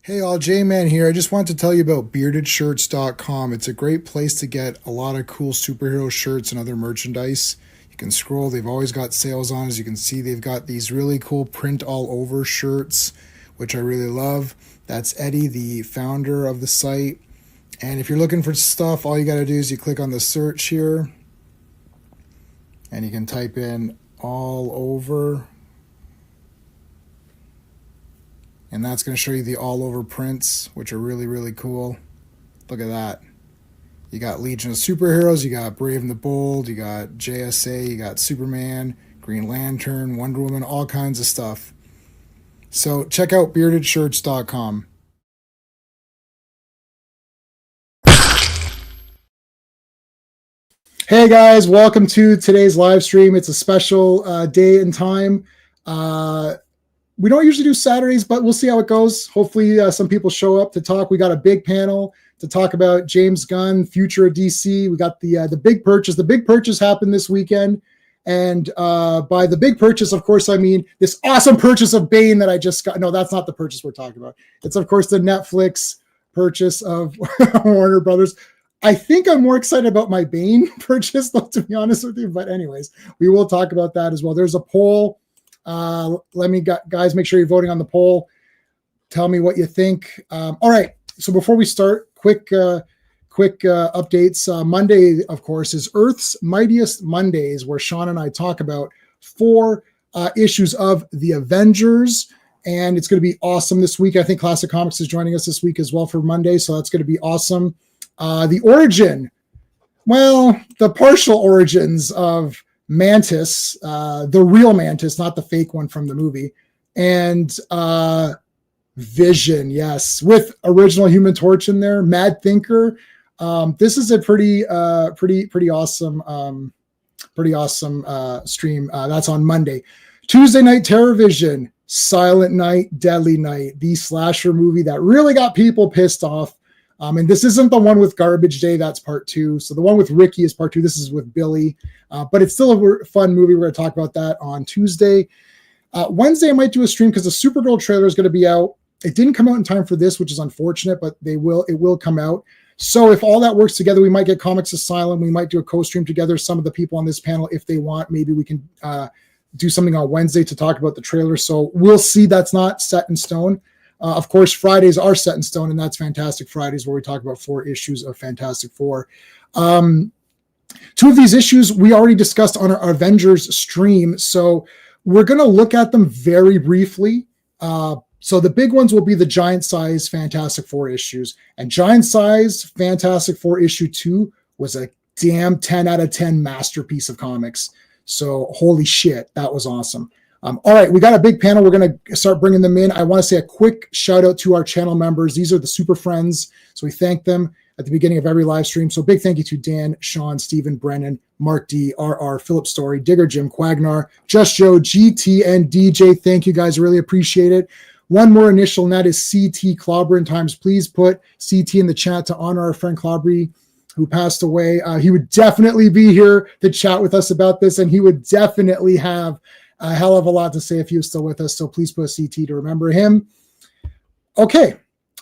Hey all, J-Man here. I just want to tell you about beardedshirts.com. It's a great place to get a lot of cool superhero shirts and other merchandise. You can scroll, they've always got sales on. As you can see, they've got these really cool print all over shirts, which I really love. That's Eddie, the founder of the site. And if you're looking for stuff, all you got to do is you click on the search here and you can type in all over, and that's going to show you the all over prints, which are really, really cool. Look at that. You got Legion of Superheroes, you got Brave and the Bold, you got JSA, you got Superman, Green Lantern, Wonder Woman, all kinds of stuff. So check out beardedshirts.com. Hey guys, welcome to today's live stream. It's a special day and time. We don't usually do Saturdays, but we'll see how it goes. Hopefully some people show up to talk. We got a big panel to talk about James Gunn, future of DC. We got the big purchase. The big purchase happened this weekend. And by the big purchase, of course, I mean this awesome purchase of Bane that I just got. No, that's not the purchase we're talking about. It's, of course, the Netflix purchase of Warner Brothers. I think I'm more excited about my Bane purchase, though, to be honest with you. But anyways, we will talk about that as well. There's a poll. Guys, make sure you're voting on the poll. Tell me what you think. All right. So before we start, quick updates. Monday, of course, is Earth's Mightiest Mondays, where Sean and I talk about 4 issues of The Avengers. And it's going to be awesome this week. I think Classic Comics is joining us this week as well for Monday. So that's going to be awesome. The origin, well, the partial origins of Mantis, the real Mantis, not the fake one from the movie, and Vision, yes, with original Human Torch in there, Mad Thinker. This is a pretty awesome stream. That's on Monday. Tuesday night, Terror Vision, Silent Night, Deadly Night, the slasher movie that really got people pissed off. And this isn't the one with Garbage Day. That's part 2. So the one with Ricky is part 2. This is with Billy. But it's still a fun movie. We're going to talk about that on Tuesday. Wednesday, I might do a stream because the Supergirl trailer is going to be out. It didn't come out in time for this, which is unfortunate, but it will come out. So if all that works together, we might get Comics Asylum. We might do a co-stream together. Some of the people on this panel, if they want, maybe we can do something on Wednesday to talk about the trailer. So we'll see. That's not set in stone. Of course, Fridays are set in stone, and that's Fantastic Fridays, where we talk about 4 issues of Fantastic Four. 2 of these issues we already discussed on our Avengers stream, so we're going to look at them very briefly. So the big ones will be the giant size Fantastic Four issues, and giant size Fantastic Four issue 2 was a damn 10 out of 10 masterpiece of comics. So holy shit, that was awesome. All right, we got a big panel. We're going to start bringing them in. I want to say a quick shout out to our channel members. These are the super friends. So we thank them at the beginning of every live stream. So big thank you to Dan, Sean, Stephen, Brennan, Mark D, RR, Philip Story, Digger Jim, Quagnar, Just Joe, GT, and DJ. Thank you guys. Really appreciate it. One more initial, and that is CT Clobberin Times. Please put CT in the chat to honor our friend Clobbery, who passed away. He would definitely be here to chat with us about this, and he would definitely have a hell of a lot to say if he was still with us. So please put CT to remember him. Okay,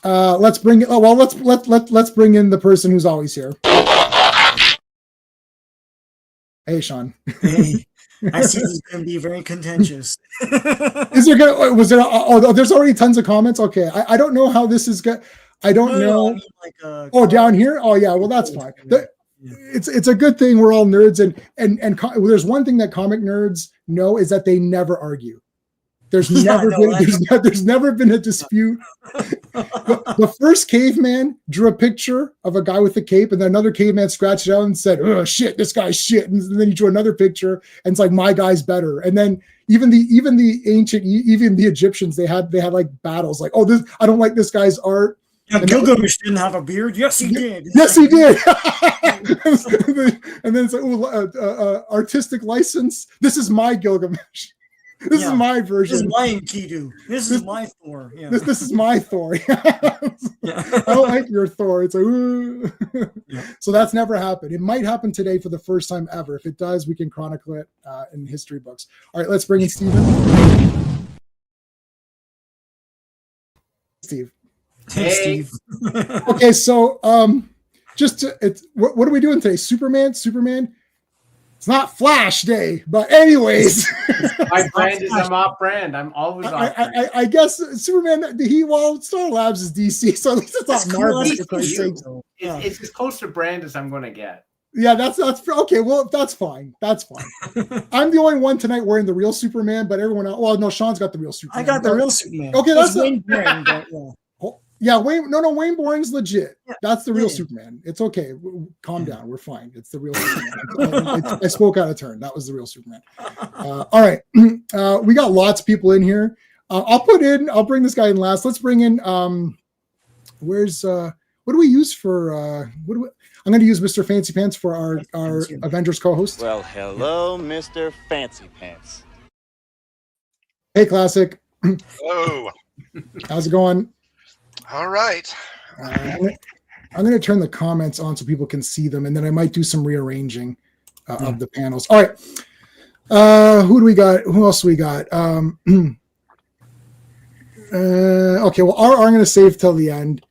let's bring it. Oh well, let's bring in the person who's always here. Hey, Sean. Hey, I see this is going to be very contentious. Is there gonna? Was there? Oh, there's already tons of comments. Okay, I don't know how this is going. I don't know. I mean, like, down here. Oh yeah, well that's fine. It's a good thing we're all nerds, and there's one thing that comic nerds know is that they never argue. There's never been a dispute. The first caveman drew a picture of a guy with a cape, and then another caveman scratched it out and said, "Oh shit, this guy's shit." And then he drew another picture, and it's like, "My guy's better." And then even the Egyptians, they had like battles, like, "Oh, I don't like this guy's art." Yeah, Gilgamesh didn't have a beard. Yes, he did. Yes, he did. And then it's like, artistic license. This is my Gilgamesh. This is my version. This is my Enkidu. This is my Thor. Yeah. This is my Thor. I don't like your Thor. It's like, So that's never happened. It might happen today for the first time ever. If it does, we can chronicle it in history books. All right, let's bring in Stephen. Steve. Hey, Steve. Okay, so what are we doing today? Superman. It's not Flash Day, but anyways, my brand is I'm off brand. I'm always off brand. I guess Superman. Star Labs is DC, so at least it's not Marvel. It's as close to brand as I'm going to get. Yeah, that's okay. Well, that's fine. I'm the only one tonight wearing the real Superman, but everyone else. Well, no, Sean's got the real Superman. I got the real Superman. Okay, that's Wayne Boring, but, yeah. Yeah, Wayne. No, Wayne Boring's legit. Yeah, that's the real Superman. It's okay. Calm down. We're fine. It's the real Superman. I spoke out of turn. That was the real Superman. All right. We got lots of people in here. I'll bring this guy in last. Let's bring in. What do we use for? I'm going to use Mr. Fancy Pants for our Avengers co-host. Well, hello, Mr. Fancy Pants. Hey, Classic. Hello. How's it going? All right. I'm going to turn the comments on so people can see them, and then I might do some rearranging of the panels. All right. Who do we got? Who else do we got? Okay. Well, I'm going to save till the end.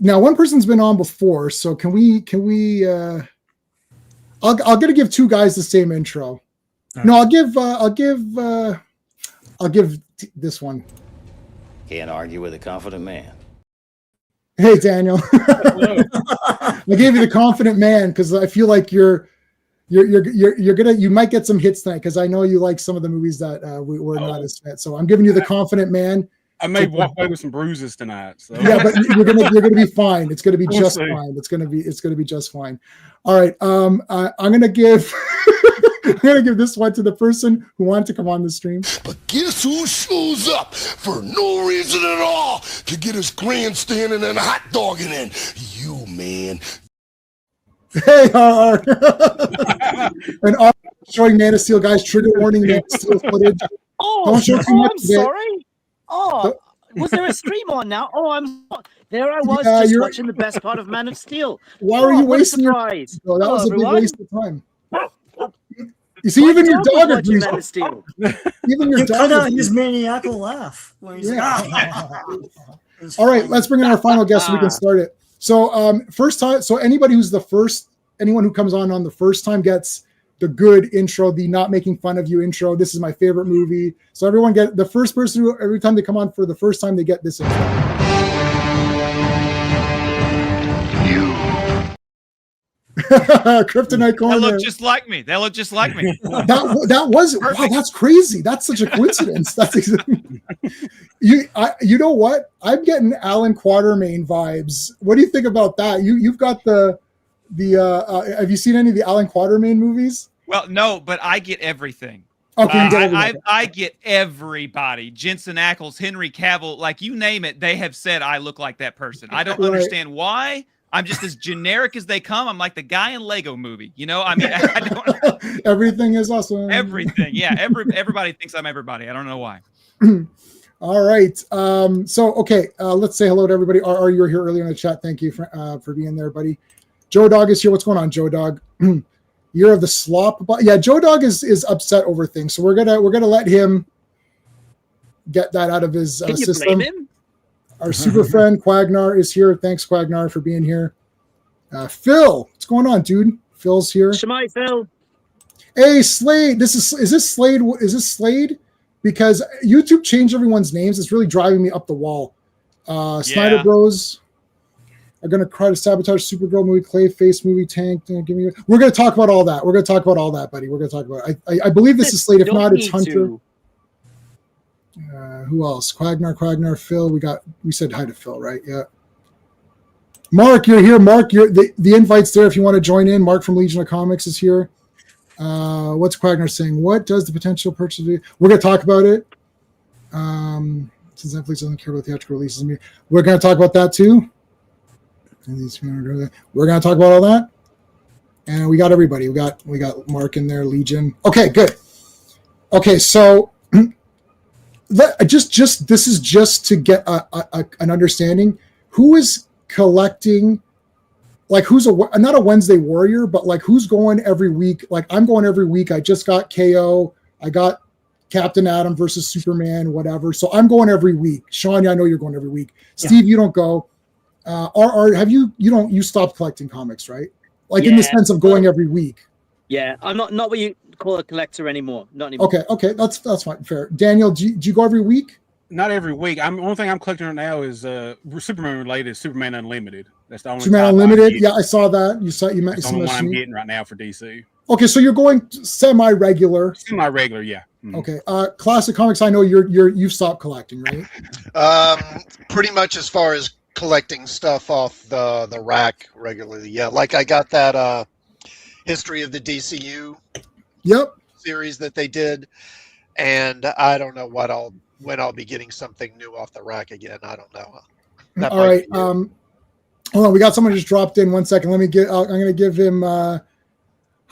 Now one person's been on before, so can we? I'll get to give two guys the same intro. Right. No, I'll give this one. Can't argue with a confident man. Hey, Daniel. I gave you the confident man because I feel like you might get some hits tonight because I know you like some of the movies that we're not as fit. So I'm giving you the confident man. I may walk away with some bruises tonight. So. Yeah, but you're gonna be fine. It's gonna be just fine. It's gonna be just fine. All right. I'm gonna give this one to the person who wanted to come on the stream. But guess who shows up for no reason at all to get his grandstanding and hot dogging in? You, man. Hey, and R showing Man of Steel, guys. Trigger warning, Man of Steel footage. I'm sorry. Oh, was there a stream on now? There I was just watching the best part of Man of Steel. Why were you wasting your time? Oh, that was a big waste of time. You see, even your dog agrees. Man of Steel. Even your dog cut out his maniacal laugh. All right, let's bring in our final guest so we can start it. So, first time. So, anyone who comes on the first time gets the good intro, the not making fun of you intro. This is my favorite movie. So everyone get the first person who, every time they come on for the first time, they get this intro. Kryptonite Corner. They look just like me. That was wow, that's crazy. That's such a coincidence. That's exactly you know what? I'm getting Alan Quatermain vibes. What do you think about that? You've got the have you seen any of the Alan Quatermain movies? Well, no, but I get everything. Okay, I get everybody. Jensen Ackles, Henry Cavill, like you name it, they have said I look like that person. I don't understand why. I'm just as generic as they come. I'm like the guy in Lego Movie. You know, I mean, I don't. Everything is awesome. Everything, yeah. Everybody thinks I'm everybody. I don't know why. All right. So okay, let's say hello to everybody. You were here earlier in the chat. Thank you for being there, buddy. Joe Dog is here. What's going on, Joe Dog? Year of the Slop. Yeah, Joe Dog is upset over things, so we're gonna let him get that out of his system. Blame him? Our super friend Quagnar is here. Thanks, Quagnar, for being here. Phil, what's going on, dude? Phil's here. Shemai, Phil. Hey, Slade. Is this Slade? Is this Slade? Because YouTube changed everyone's names. It's really driving me up the wall. Snyder Bros are going to try to sabotage Supergirl movie, Clayface movie, Tank. We're going to talk about all that. We're going to talk about all that, buddy. We're going to talk about it. I believe this is Slade. If not, it's Hunter. Who else? Quagnar, Phil. We said hi to Phil, right? Yeah. Mark, you're here. Mark, the invite's there if you want to join in. Mark from Legion of Comics is here. What's Quagnar saying? What does the potential purchase do? We're going to talk about it. Since Netflix doesn't care about theatrical releases, we're going to talk about that too. We're going to talk about all that. And we got everybody. We got Mark in there, Legion. Okay, good. Okay, so this is just to get an understanding. Who is collecting, like who's not a Wednesday warrior, but like who's going every week? Like I'm going every week. I just got KO. I got Captain Atom versus Superman, whatever. So I'm going every week. Sean, I know you're going every week. Steve, you don't go. Have you stopped collecting comics, right? Like in the sense of going every week. Yeah, I'm not what you call a collector anymore. Not anymore. Okay, that's fine, fair. Daniel, do you go every week? Not every week. Only thing I'm collecting right now is Superman related. Superman Unlimited. That's the only Superman Unlimited. Yeah, I saw that. You That's the only one I'm getting right now for DC. Okay, so you're going semi-regular. Semi-regular, yeah. Mm-hmm. Okay, Classic Comics. I know you've stopped collecting, right? Pretty much as far as collecting stuff off the rack regularly. Yeah, like I got that History of the DCU. Yep. Series that they did, and I don't know when I'll be getting something new off the rack again. I don't know. All right. Hold on. We got someone just dropped in. 1 second. I'm going to give him. How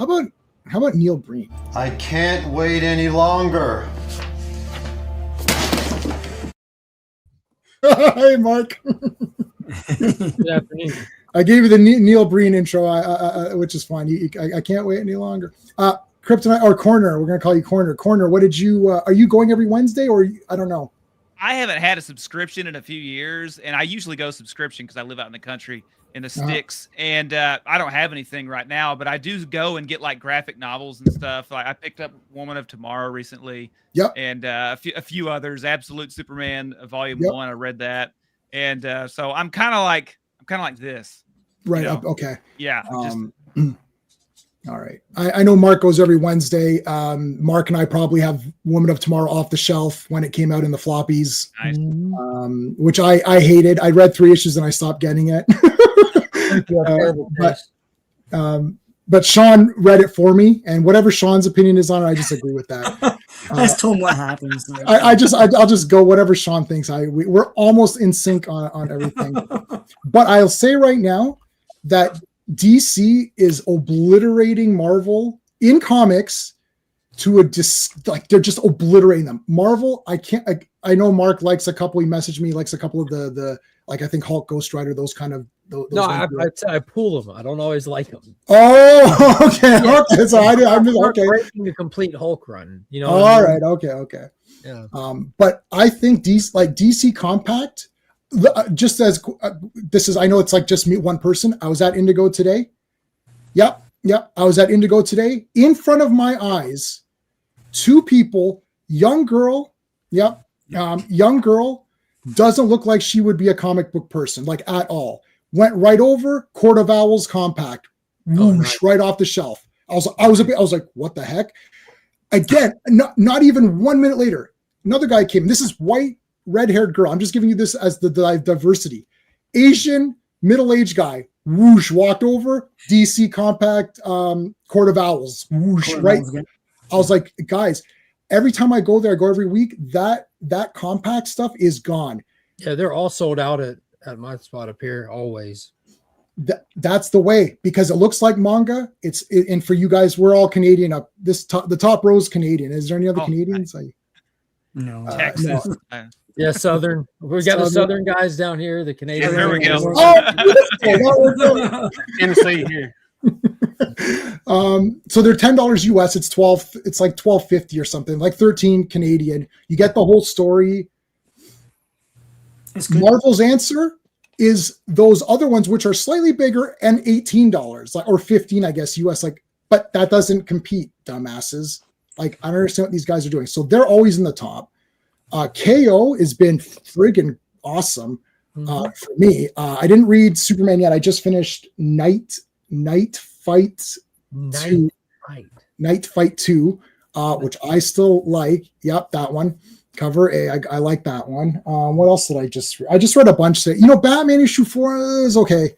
about Neil Breen? I can't wait any longer. Hey, Mark. Good afternoon. I gave you the Neil Breen intro, which is fine. I can't wait any longer. Kryptonite or Corner. We're going to call you Corner. Corner, what did you, are you going every Wednesday or I don't know? I haven't had a subscription in a few years, and I usually go subscription because I live out in the country in the sticks, and I don't have anything right now, but I do go and get like graphic novels and stuff. Like I picked up Woman of Tomorrow recently, and a few others. Absolute Superman Volume 1, I read that, and so I'm kind of like this, right? Okay, yeah. All right. I know Mark goes every Wednesday. Mark and I probably have Woman of Tomorrow off the shelf when it came out in the floppies, which I hated. I read 3 issues and I stopped getting it. But Sean read it for me, and whatever Sean's opinion is on it, I just agree with that. I just told him what happens. I'll just go whatever Sean thinks. We're almost in sync on everything. But I'll say right now that DC is obliterating Marvel in comics to they're just obliterating them. Marvel, I know Mark likes a couple. He messaged me, likes a couple of the like I think Hulk, Ghost Rider, those kind of. No, I pull them. I don't always like them. Oh, okay, okay. So I'm just okay. Breaking the complete Hulk run, you know. All right, okay. Yeah. But I think DC Compact. Just as this is, I know it's like just me, one person. I was at Indigo today. Yep. I was at Indigo today. In front of my eyes, 2 people, young girl. Yep. Young girl doesn't look like she would be a comic book person, like at all. Went right over, Court of Owls Compact, whoosh, right off the shelf. I was like, what the heck? Again, not even 1 minute later, another guy came. This is white, red-haired girl. I'm just giving you this as the diversity. Asian, middle-aged guy, whoosh, walked over, DC Compact, Court of Owls, whoosh, right? I was like, guys, every time I go there, I go every week, that compact stuff is gone. Yeah, they're all sold out at my spot up here, always. That's the way, because it looks like manga. And for you guys, we're all Canadian up. The top row is Canadian. Is there any other Canadians? No. Texas. No. Yeah, Southern. We got the Southern guys down here. The Canadians. There we go. Tennessee here. So they're $10 US. It's like $12.50 or something, like 13 Canadian. You get the whole story. Marvel's answer is those other ones, which are slightly bigger and $18, like, or 15, I guess, US. Like, but that doesn't compete, dumbasses. Like, I don't understand what these guys are doing. So they're always in the top. KO has been friggin' awesome for me. I didn't read Superman yet. I just finished Night Fight 2, which I still like. Yep, that one. Cover A. I like that one. What else did I just read? I just read a bunch. Batman issue 4 is okay.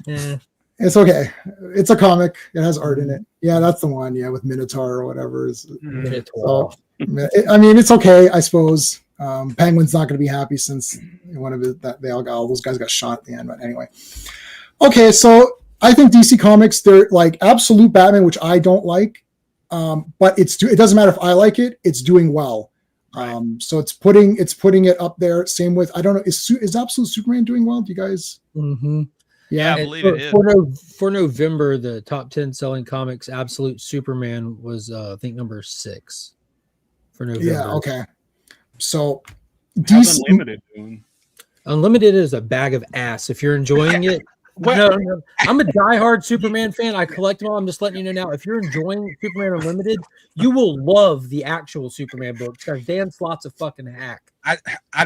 Yeah. It's okay. It's a comic. It has art in it. Yeah, that's the one. Yeah, with Minotaur or whatever. So, I mean, it's okay, I suppose. Penguin's not going to be happy since all those guys got shot at the end. But anyway, okay. So I think DC Comics, they're like Absolute Batman, which I don't like, but it doesn't matter if I like it. It's doing well. So it's putting it up there. Same with, I don't know, is Absolute Superman doing well? Do you guys? Mm-hmm. Yeah, I believe it is. For November, the top 10 selling comics, Absolute Superman was I think number 6. for November. Yeah, okay. So How's Unlimited doing? Unlimited is a bag of ass. If you're enjoying it, no, I'm a diehard Superman fan. I collect them all. I'm just letting you know now. If you're enjoying Superman Unlimited, you will love the actual Superman books because Dan Slott's a fucking hack. I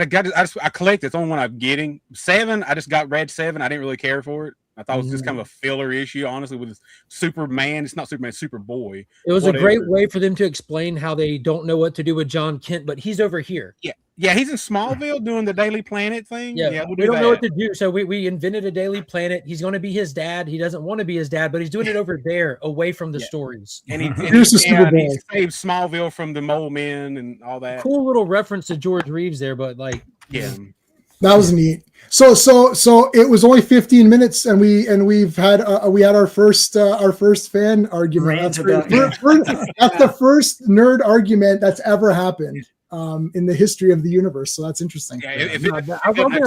collect it. It's the only one I'm getting. 7, I just read 7. I didn't really care for it. I thought it was just kind of a filler issue, honestly, with Superman. It's not Superman, Superboy. It was a great way for them to explain how they don't know what to do with John Kent, but he's over here. Yeah, he's in Smallville doing the Daily Planet thing. Yeah, we don't know what to do, so we invented a Daily Planet. He's going to be his dad. He doesn't want to be his dad, but he's doing it over there, away from the stories. And he saved Smallville from the Mole Men and all that. Cool little reference to George Reeves there, but that was neat. So it was only 15 minutes, and we had our first fan argument. That's the first nerd argument that's ever happened in the history of the universe. So that's interesting. Yeah, I'll probably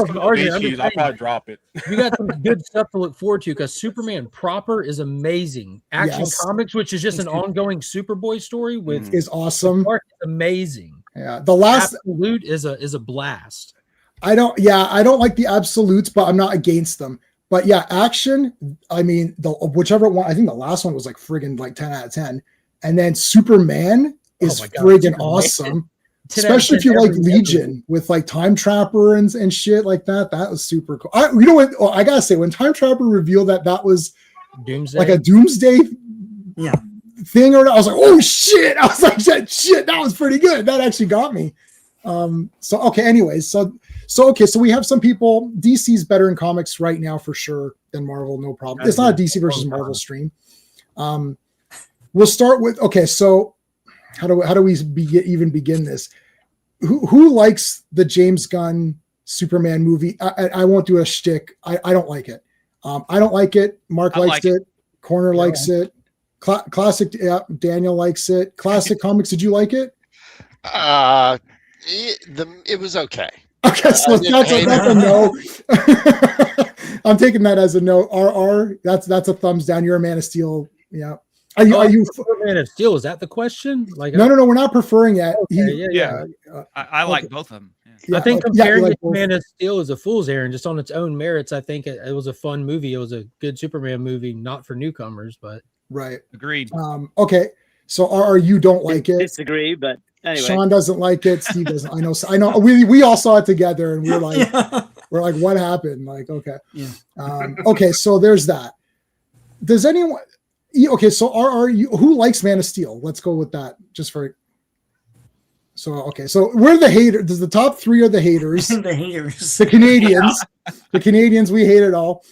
drop it. You got some good stuff to look forward to because Superman proper is amazing. Action Comics, which is just an ongoing Superboy story is awesome. Is amazing. Yeah, the last Absolute is a blast. I don't like the absolutes, but I'm not against them. But yeah, action. I mean, whichever one. I think the last one was like friggin' like 10 out of 10, and then Superman is friggin' awesome. Especially if you like Legion with like Time Trapper and shit like that. That was super cool. You know what? I gotta say, when Time Trapper revealed that was Doomsday, like a Doomsday thing, or I was like, oh shit! I was like, shit, that was pretty good. That actually got me. So okay. Anyways, so we have some people. DC's better in comics right now for sure than Marvel. No problem. It's not a DC versus Marvel stream. We'll start with So how do we even begin this? Who likes the James Gunn Superman movie? I won't do a shtick. I don't like it. I don't like it. Mark likes it. Corner likes it. Classic. Yeah, Daniel likes it. Classic Comics. Did you like it? It was okay. Okay, so that's a no. I'm taking that as a no. RR. That's a thumbs down. You're a Man of Steel. Yeah. Are you Man of Steel? Is that the question? Like, no, we're not preferring that. Okay, I like both of them. Yeah. I think comparing it to Man of Steel is a fool's errand, just on its own merits. I think it was a fun movie. It was a good Superman movie, not for newcomers, but right. Agreed. Okay, so RR, you don't like it. Disagree, but anyway. Sean doesn't like it. Steve doesn't. I know. We all saw it together, and we're like, what happened? Like, okay, okay. So there's that. Does anyone? Okay, so who likes Man of Steel? Let's go with that. So we're the haters. The top 3 are the haters. The haters. The Canadians. The Canadians. We hate it all.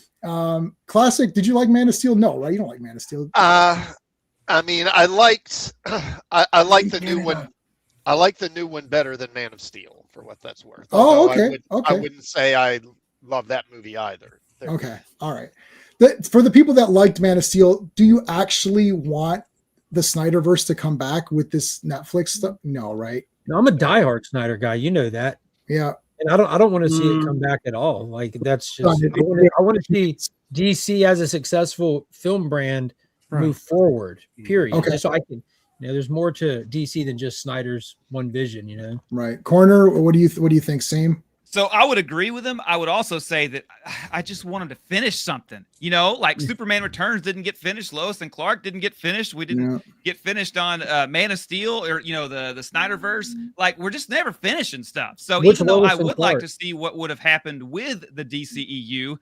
Classic. Did you like Man of Steel? No, right? You don't like Man of Steel. I mean, I like the new one. I like the new one better than Man of Steel, for what that's worth. Okay. I wouldn't say I love that movie either. Okay. All right. For the people that liked Man of Steel, do you actually want the Snyderverse to come back with this Netflix stuff? No, right? No, I'm a diehard Snyder guy. You know that. Yeah. And I don't want to see it come back at all. Like that's just I want to see DC as a successful film brand move forward. Period. Okay. So I can. There's more to DC than just Snyder's one vision. Right. Corner. What do you think? Same. So I would agree with him. I would also say that I just wanted to finish something, like Superman Returns didn't get finished. Lois and Clark didn't get finished. We didn't get finished on Man of Steel or, the Snyderverse. Like we're just never finishing stuff. So even though I would like to see what would have happened with the DCEU,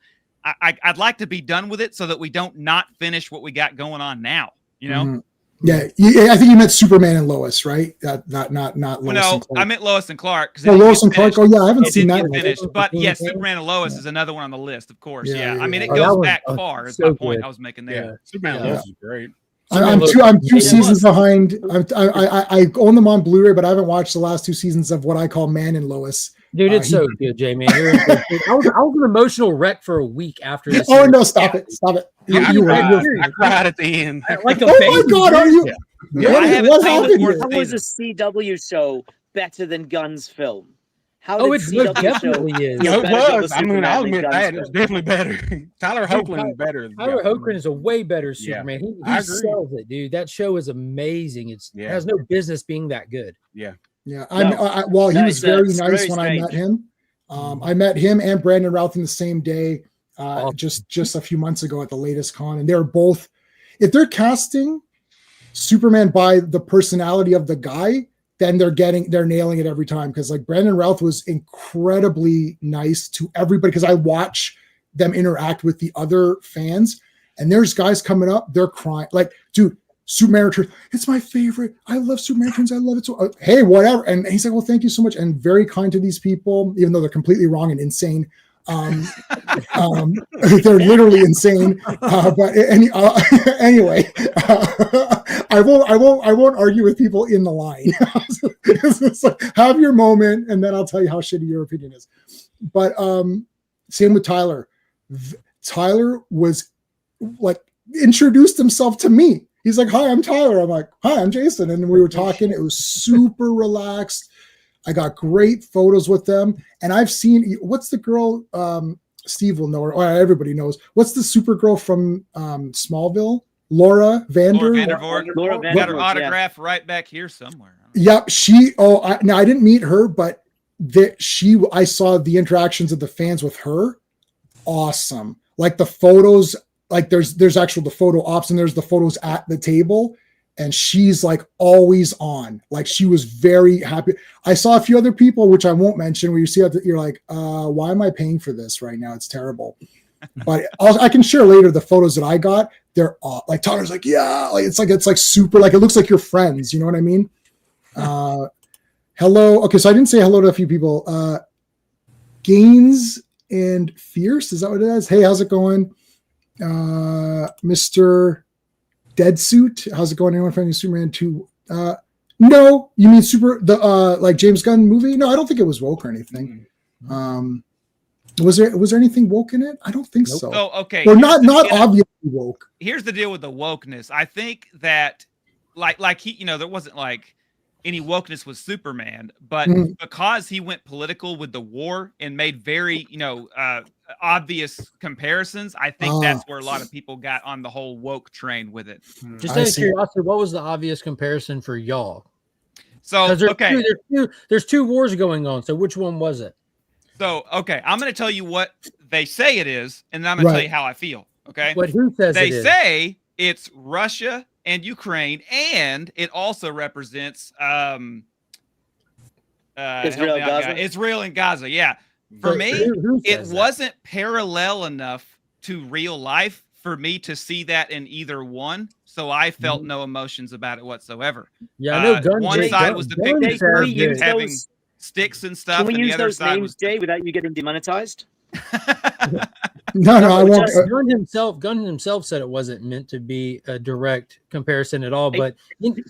I'd like to be done with it so that we don't not finish what we got going on now, Mm-hmm. Yeah, I think you meant Superman and Lois, right? Not Lois. No, I meant Lois and Clark. Lois and Clark. Oh yeah, I haven't seen that. Finished, but yes, Superman and Lois is another one on the list, of course. Yeah. I mean, it goes back far. Is my point I was making there. Yeah. Superman and Lois is great. I'm 2 seasons behind. I own them on Blu-ray, but I haven't watched the last 2 seasons of what I call Man and Lois. Dude, it's so good, Jamie. I was an emotional wreck for a week after this. Oh no! Stop it! I cried at the end. Like oh my god! Are you? Yeah. What happened here? How was a CW show better than Gunn's film? It definitely is. Yeah, it was. I mean, I'll admit that it was definitely better. Tyler Hoechlin is better. Tyler Hoechlin is a way better Superman. He sells it, dude. That show is amazing. It has no business being that good. Yeah. Yeah, No. he was very nice very when I met strange. him. I met him and Brandon Routh in the same day, Awesome. just a few months ago at the latest con, and they're both. If they're casting Superman by the personality of the guy, then they're nailing it every time. Because like Brandon Routh was incredibly nice to everybody. Because I watch them interact with the other fans, and there's guys coming up, they're crying, like, dude. Superman Returns, it's my favorite. I love Superman Returns. I love it so. Hey, whatever. And he's like, well, thank you so much, and very kind to these people, even though they're completely wrong and insane. They're literally insane. But anyway, I won't argue with people in the line. It's like, have your moment, and then I'll tell you how shitty your opinion is. But same with Tyler. Tyler was like introduced himself to me. He's like, hi, I'm Tyler. I'm like, hi, I'm Jason. And we were talking. It was super relaxed. I got great photos with them. And I've seen, what's the girl, Steve will know her, or everybody knows. What's the Supergirl from Smallville? Laura Vandervoort. Laura Vandervoort. Got her autograph right back here somewhere. Yep. Now I didn't meet her, but I saw the interactions of the fans with her. Awesome. Like the photos, like there's actual the photo ops and there's the photos at the table, and she's like always on. Like she was very happy. I saw a few other people, which I won't mention, where you see that you're like, why am I paying for this right now? It's terrible. But I can share later the photos that I got. They're like Tyler's like, yeah, like it's like super, like it looks like you're friends. You know what I mean? Hello. Okay, so I didn't say hello to a few people. Gaines and Fierce, is that what it is? Hey, how's it going? Mr. Deadsuit, how's it going? Anyone finding Superman 2? No, you mean like James Gunn movie? No, I don't think it was woke or anything. Was there anything woke in it? I don't think so. Oh, okay. Or not obviously woke. Here's the deal with the wokeness. I think that like he, there wasn't like any wokeness with Superman, but because he went political with the war and made very, obvious comparisons, I think that's where a lot of people got on the whole woke train with it. Just out of curiosity, what was the obvious comparison for y'all? So, there's two wars going on. So which one was it? So, okay, I'm going to tell you what they say it is, and then I'm going to tell you how I feel. Okay. Who says they say it's Russia and Ukraine, and it also represents Israel and Gaza. Yeah. For me, it wasn't parallel enough to real life for me to see that in either one. So I felt no emotions about it whatsoever. Yeah, I know Gunn, one side was depicting him having sticks and stuff. Can we and use the other those side names, was Jay, without you getting demonetized? No, I won't. Gunn himself said it wasn't meant to be a direct comparison at all, but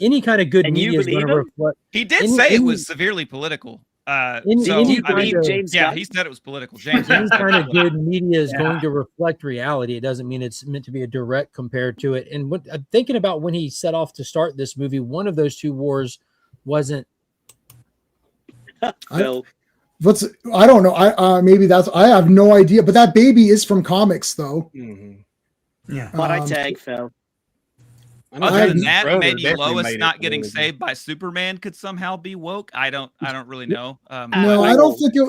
any kind of good media is going to reflect. He did say it was severely political. He said it was political. James, any kind of good media is going to reflect reality. It doesn't mean it's meant to be a direct compared to it. And thinking about when he set off to start this movie, one of those two wars wasn't. I don't know. Maybe I have no idea. But that baby is from comics, though. Yeah. But I tag Phil. Other than that, maybe Lois not getting saved by Superman could somehow be woke. I don't really know. No, I don't think it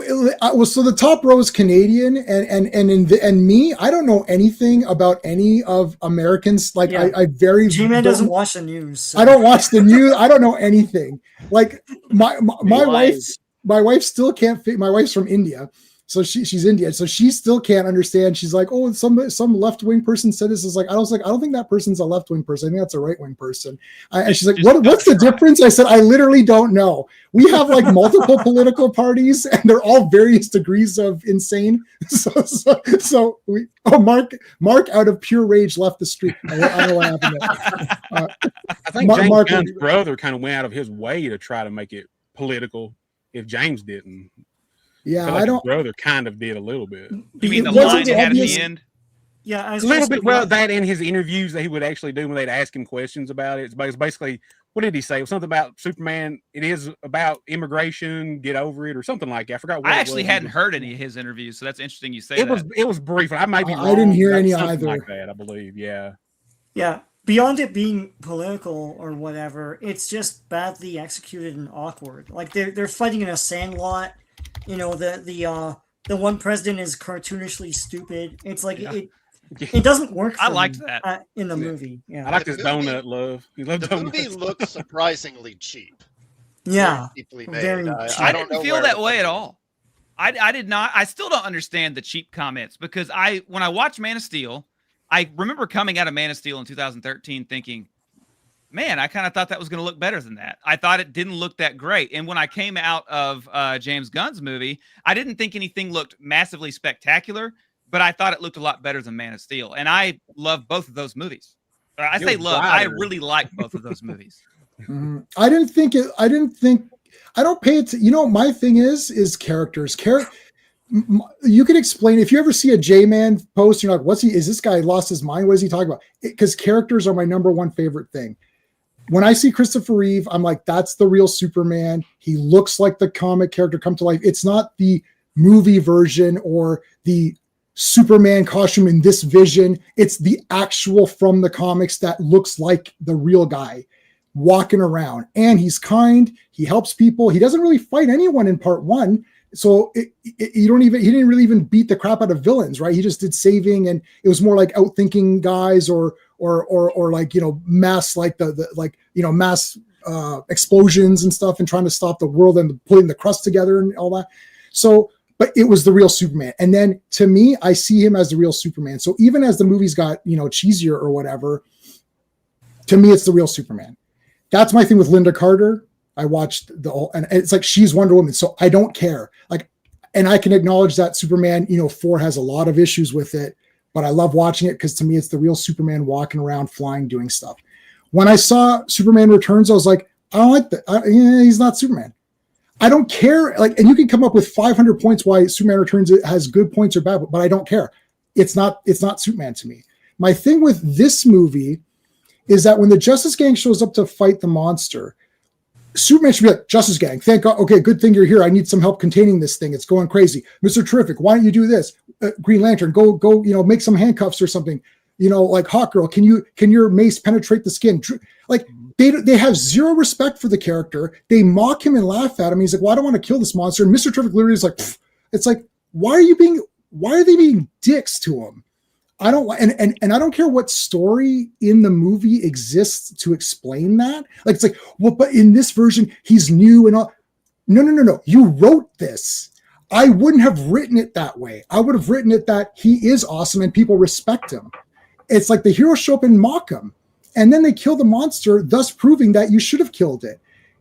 was. So the top row is Canadian, and me, I don't know anything about any of Americans. Like I very G-Man doesn't watch the news. So. I don't watch the news. I don't know anything. Like my wife still can't fit. My wife's from India. So she's Indian, so she still can't understand. She's like, oh, some left-wing person said this. I was like, I don't think that person's a left-wing person. I think that's a right-wing person. And she's like, what's the difference? I said, I literally don't know. We have like multiple political parties, and they're all various degrees of insane. So Mark out of pure rage left the street. I don't know what happened there. I think James Gunn's brother kind of went out of his way to try to make it political. If James didn't. Yeah, I don't. His brother kind of did a little bit. You mean the line he had at the end? Yeah, a little bit. Well, that in his interviews that he would actually do when they'd ask him questions about it. It's basically, what did he say? It was something about Superman. It is about immigration. Get over it, or something like that. I forgot. What I actually hadn't heard any of his interviews, so that's interesting. You say it was brief. I might be wrong. I didn't hear any something either. like that. I believe. Yeah. Yeah. beyond it being political or whatever, it's just badly executed and awkward. Like they're fighting in a sandlot. You know, the one president is cartoonishly stupid. It's like it doesn't work. I liked that in the movie. Yeah, I like this donut love. You love The donuts. movie looks surprisingly cheap. Yeah, Cheaply very made. cheap. I don't didn't know feel where that the- way at all. I did not. I still don't understand the cheap comments because when I watched Man of Steel, I remember coming out of Man of Steel in 2013 thinking, man, I kind of thought that was going to look better than that. I thought it didn't look that great. And when I came out of James Gunn's movie, I didn't think anything looked massively spectacular, but I thought it looked a lot better than Man of Steel. And I love both of those movies. I say love. I really like both of those movies. I don't pay it to, my thing is characters. You can explain if you ever see a J-Man post, you're like, is this guy lost his mind? What is he talking about? Because characters are my number one favorite thing. When I see Christopher Reeve, I'm like, that's the real Superman. He looks like the comic character come to life. It's not the movie version or the Superman costume in this vision. It's the actual from the comics that looks like the real guy walking around. And he's kind. He helps people. He doesn't really fight anyone in part one. So he didn't really even beat the crap out of villains, right? He just did saving, and it was more like outthinking guys or like, mass, like mass explosions and stuff and trying to stop the world and putting the crust together and all that. So, but it was the real Superman. And then to me, I see him as the real Superman. So even as the movies got, cheesier or whatever, to me, it's the real Superman. That's my thing with Linda Carter. I watched and it's like, she's Wonder Woman. So I don't care. Like, and I can acknowledge that Superman, 4 has a lot of issues with it, but I love watching it because to me, it's the real Superman walking around, flying, doing stuff. When I saw Superman Returns, I was like, I don't like that. He's not Superman. I don't care. Like, and you can come up with 500 points why Superman Returns has good points or bad, but I don't care. It's not Superman to me. My thing with this movie is that when the Justice Gang shows up to fight the monster, Superman should be like, Justice Gang, thank God. Okay, good thing you're here. I need some help containing this thing. It's going crazy. Mr. Terrific, why don't you do this? Green Lantern, go, make some handcuffs or something. Like Hawkgirl, can your mace penetrate the skin? Like they have zero respect for the character. They mock him and laugh at him. He's like, well, I don't want to kill this monster. And Mr. Terrific literally is like, pfft. It's like, why are they being dicks to him? I don't like, and I don't care what story in the movie exists to explain that. Like, it's like, well, but in this version, he's new and all. No. You wrote this. I wouldn't have written it that way. I would have written it that he is awesome and people respect him. It's like the heroes show up and mock him, and then they kill the monster, thus proving that you should have killed it.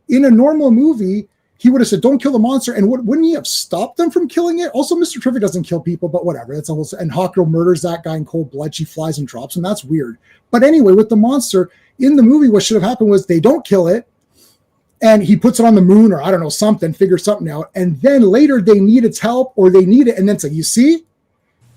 In a normal movie, he would have said, don't kill the monster. And wouldn't he have stopped them from killing it? Also, Mr. Terrific doesn't kill people, but whatever. That's almost, and Hawkgirl murders that guy in cold blood. She flies and drops him. That's weird. But anyway, with the monster in the movie, what should have happened was they don't kill it. And he puts it on the moon or I don't know, figure something out. And then later they need its help or they need it. And then it's like, you see,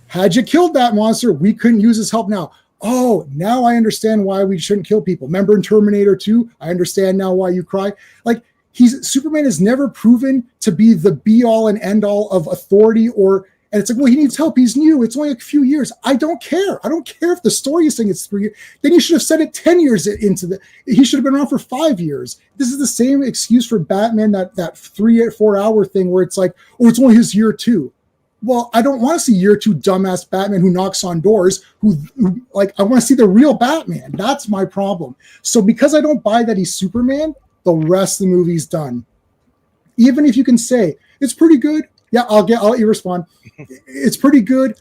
had you killed that monster, we couldn't use his help now. Oh, now I understand why we shouldn't kill people. Remember in Terminator 2? I understand now why you cry. Like, Superman is never proven to be the be all and end all of authority and it's like, well, he needs help. He's new. It's only a few years. I don't care. I don't care if the story is saying it's 3 years. Then you should have said it 10 years into he should have been around for 5 years. This is the same excuse for Batman, that 3-4 hour thing where it's like, oh, it's only his year 2. Well, I don't want to see year 2 dumbass Batman who knocks on doors, who I want to see the real Batman. That's my problem. So because I don't buy that he's Superman, the rest of the movie's done. Even if you can say it's pretty good, yeah, I'll let you respond. It's pretty good.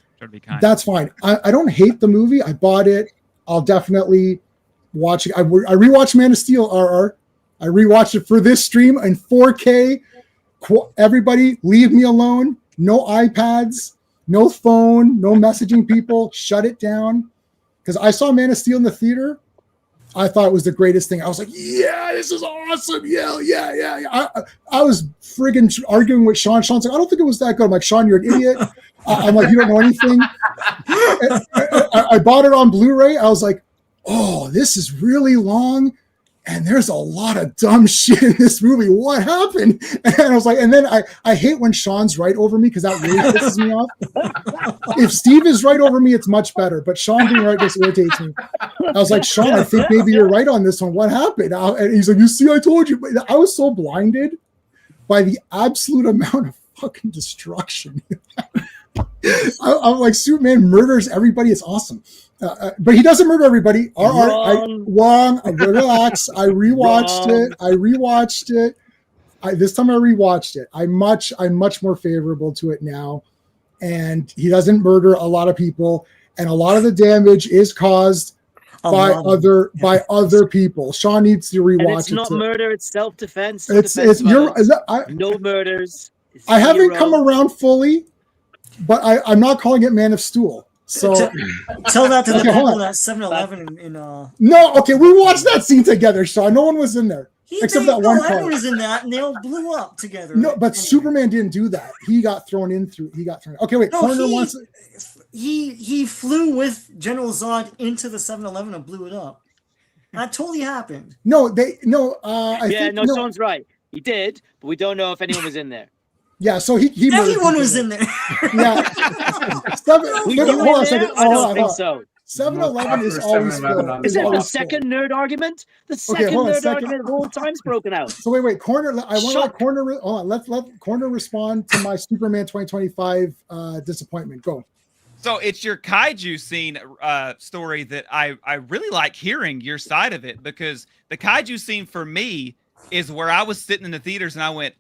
That's fine. I don't hate the movie. I bought it. I'll definitely watch it. I rewatched Man of Steel. I rewatched it for this stream in 4K. Everybody, leave me alone. No iPads, no phone, no messaging people. Shut it down. Because I saw Man of Steel in the theater. I thought it was the greatest thing. I was like, yeah, this is awesome. Yeah. I was friggin' arguing with Sean. Sean's like, I don't think it was that good. I'm like, Sean, you're an idiot. I'm like, you don't know anything. I bought it on Blu-ray. I was like, oh, this is really long. And there's a lot of dumb shit in this movie. What happened? And I was like, and then I hate when Sean's right over me because that really pisses me off. If Steve is right over me, it's much better. But Sean being right just irritates me. I was like, Sean, I think maybe you're right on this one. What happened? And he's like, you see, I told you. But I was so blinded by the absolute amount of fucking destruction. I'm like, Superman murders everybody. It's awesome. But he doesn't murder everybody. Wrong. Relax. I rewatched it. This time I rewatched it. I'm much more favorable to it now. And he doesn't murder a lot of people. And a lot of the damage is caused by other people. Sean needs to rewatch it. It's not murder, it's self-defense. No murders. I haven't come around fully, but I'm not calling it Man of Steel. So tell that to the people at 7-Eleven in No, okay, we watched that scene together, Sean. No one was in there. Except that one part. Everyone was in that, and they all blew up together. No, but anyway. Superman didn't do that. He got thrown in through. Okay, wait. No, he flew with General Zod into the 7-Eleven and blew it up. That totally happened. Sean's right. He did, but we don't know if anyone was in there. Yeah, so he everyone was in there. Yeah. Hold on a second. I don't think so. 7-Eleven is always full. Is that the second nerd argument? The second nerd argument of all time's broken out. So wait, Corner. I want to let Corner. Hold on, let Corner respond to my Superman 2025 disappointment. Go. So it's your kaiju scene story that I really like hearing your side of it, because the kaiju scene for me is where I was sitting in the theaters and I went,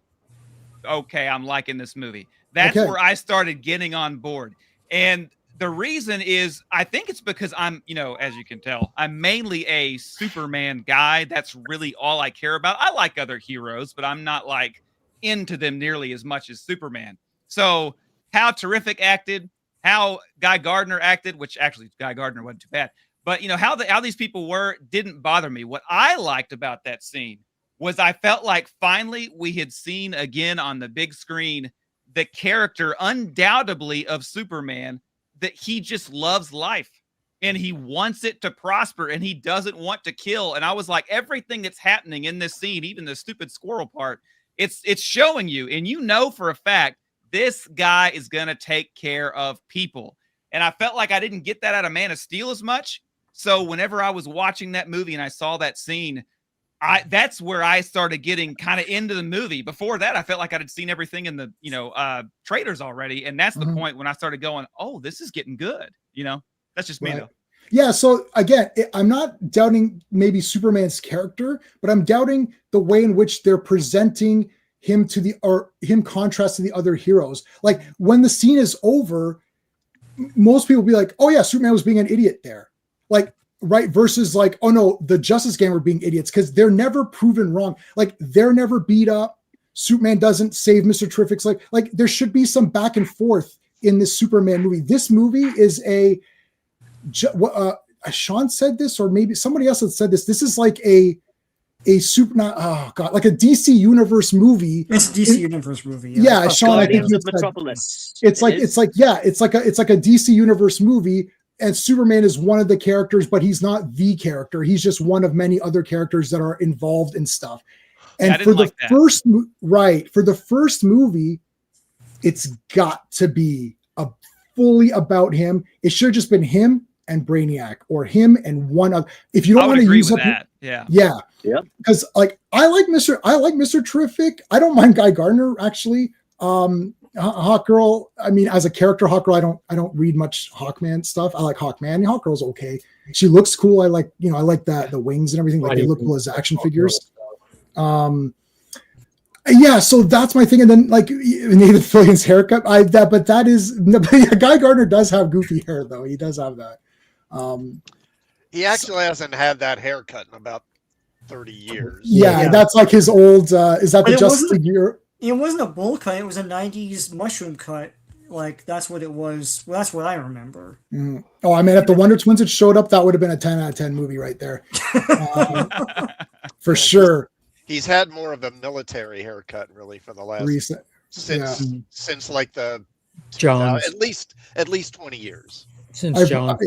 okay, I'm liking this movie. That's where I started getting on board. And the reason is, I think it's because I'm, as you can tell, I'm mainly a Superman guy. That's really all I care about. I like other heroes, but I'm not like into them nearly as much as Superman. So how Terrific acted, how Guy Gardner acted, which actually Guy Gardner wasn't too bad, but how these people were didn't bother me. What I liked about that scene was I felt like finally we had seen again on the big screen the character undoubtedly of Superman, that he just loves life and he wants it to prosper and he doesn't want to kill. And I was like, everything that's happening in this scene, even the stupid squirrel part, it's showing you. And for a fact, this guy is going to take care of people. And I felt like I didn't get that out of Man of Steel as much. So whenever I was watching that movie and I saw that scene, that's where I started getting kind of into the movie. Before that, I felt like I had seen everything in the, trailers already. And that's the point when I started going, oh, this is getting good. That's just me though. Yeah. So again, I'm not doubting maybe Superman's character, but I'm doubting the way in which they're presenting him him contrast to the other heroes. Like when the scene is over, most people will be like, oh yeah, Superman was being an idiot there. Like, right, versus like, oh no, the Justice Gang were being idiots, because they're never proven wrong. Like they're never beat up. Superman doesn't save Mr. Terrific's like there should be some back and forth in this Superman movie. This movie is Sean said this, or maybe somebody else had said this. This is like a like a DC Universe movie. It's a DC Universe movie. Yeah, Sean, I think Metropolis. It's like a DC Universe movie. And Superman is one of the characters, but he's not the character. He's just one of many other characters that are involved in stuff. And for the first movie, it's got to be fully about him. It should have just been him and Brainiac, or him and one of. If you don't want to use up that, yeah. Because I like Mr. Terrific. I don't mind Guy Gardner actually. Hawkgirl, I mean, as a character, Hawkgirl, I don't read much Hawkman stuff. I like Hawkman. Hawkgirl's okay. She looks cool. I like that, the wings and everything. Like they look cool as action figures. Yeah, so that's my thing. And then like Nathan Fillion's haircut, but Guy Gardner does have goofy hair though. He does have that. He actually hasn't had that haircut in about 30 years. Yeah, that's like his old. Is that the Justice League year? It wasn't a bowl cut. It was a 90s mushroom cut. Like, that's what it was. Well, that's what I remember. Mm. Oh, I mean, if the Wonder Twins had showed up, that would have been a 10 out of 10 movie right there. For sure. He's had more of a military haircut, really, for the last... Since like the... John. At least 20 years. Since John.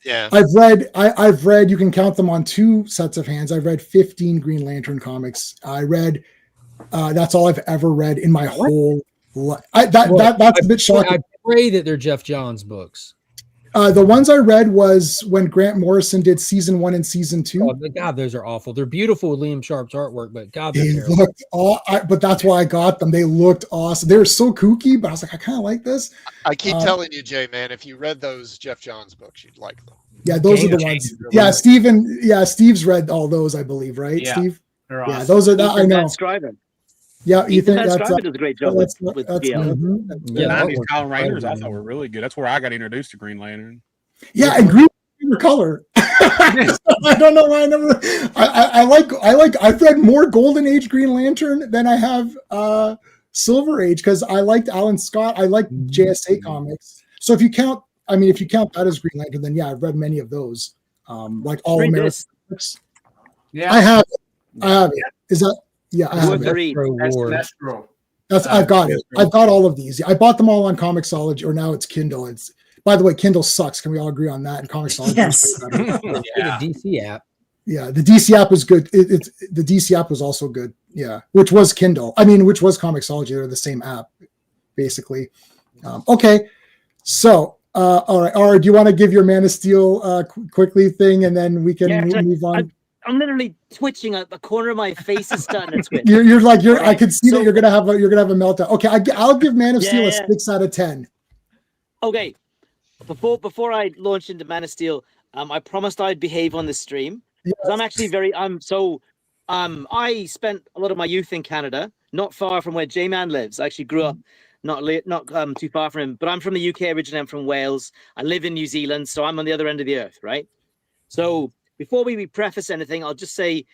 Yeah. I've read, you can count them on two sets of hands. I've read 15 Green Lantern comics. I read... that's all I've ever read in my whole life. That's a bit shocking. I pray that they're Jeff Johns books. The ones I read was when Grant Morrison did season 1 and season 2. Oh, God, those are awful. They're beautiful with Liam Sharp's artwork, but God, They they're terrible. looked but that's why I got them. They looked awesome. They were so kooky, but I was like, I kind of like this. I keep telling you, Jay, man, if you read those Jeff Johns books, you'd like them. Yeah, those are the ones. Yeah, Steve's read all those, I believe, right, Yeah, Steve? they're Yeah, awesome. those are that I know. Scriven. Yeah, you Ethan think Van that's Scriven does a great job with GL. The 90s Colin Raiders, I thought were really good. That's where I got introduced to Green Lantern. Yeah, and green color. I don't know why I never. I've read more Golden Age Green Lantern than I have Silver Age because I liked Alan Scott. I liked JSA comics. So if you count that as Green Lantern, then yeah, I've read many of those. Like all American comics. Yeah, I have it. Is that? Yeah, I have it. I've got it. I've got all of these. I bought them all on Comixology, or now it's Kindle. By the way, Kindle sucks. Can we all agree on that? And Comixology. Yes. The DC app. Yeah, the DC app was good. The DC app was also good. Yeah, which was Kindle. Which was Comixology. They're the same app, basically. Okay, so all right. Do you want to give your Man of Steel quickly thing, and then we can move on? I'm literally twitching at the corner of my face is starting to twitch. I can see that you're gonna have a meltdown. Okay, I'll give Man of Steel a 6 out of 10. Okay, before I launch into Man of Steel, I promised I'd behave on the stream. Yes. I'm actually I spent a lot of my youth in Canada, not far from where J-Man lives. I actually grew up not too far from him, but I'm from the UK originally. I'm from Wales. I live in New Zealand, so I'm on the other end of the earth, right? So before we preface anything, I'll just say,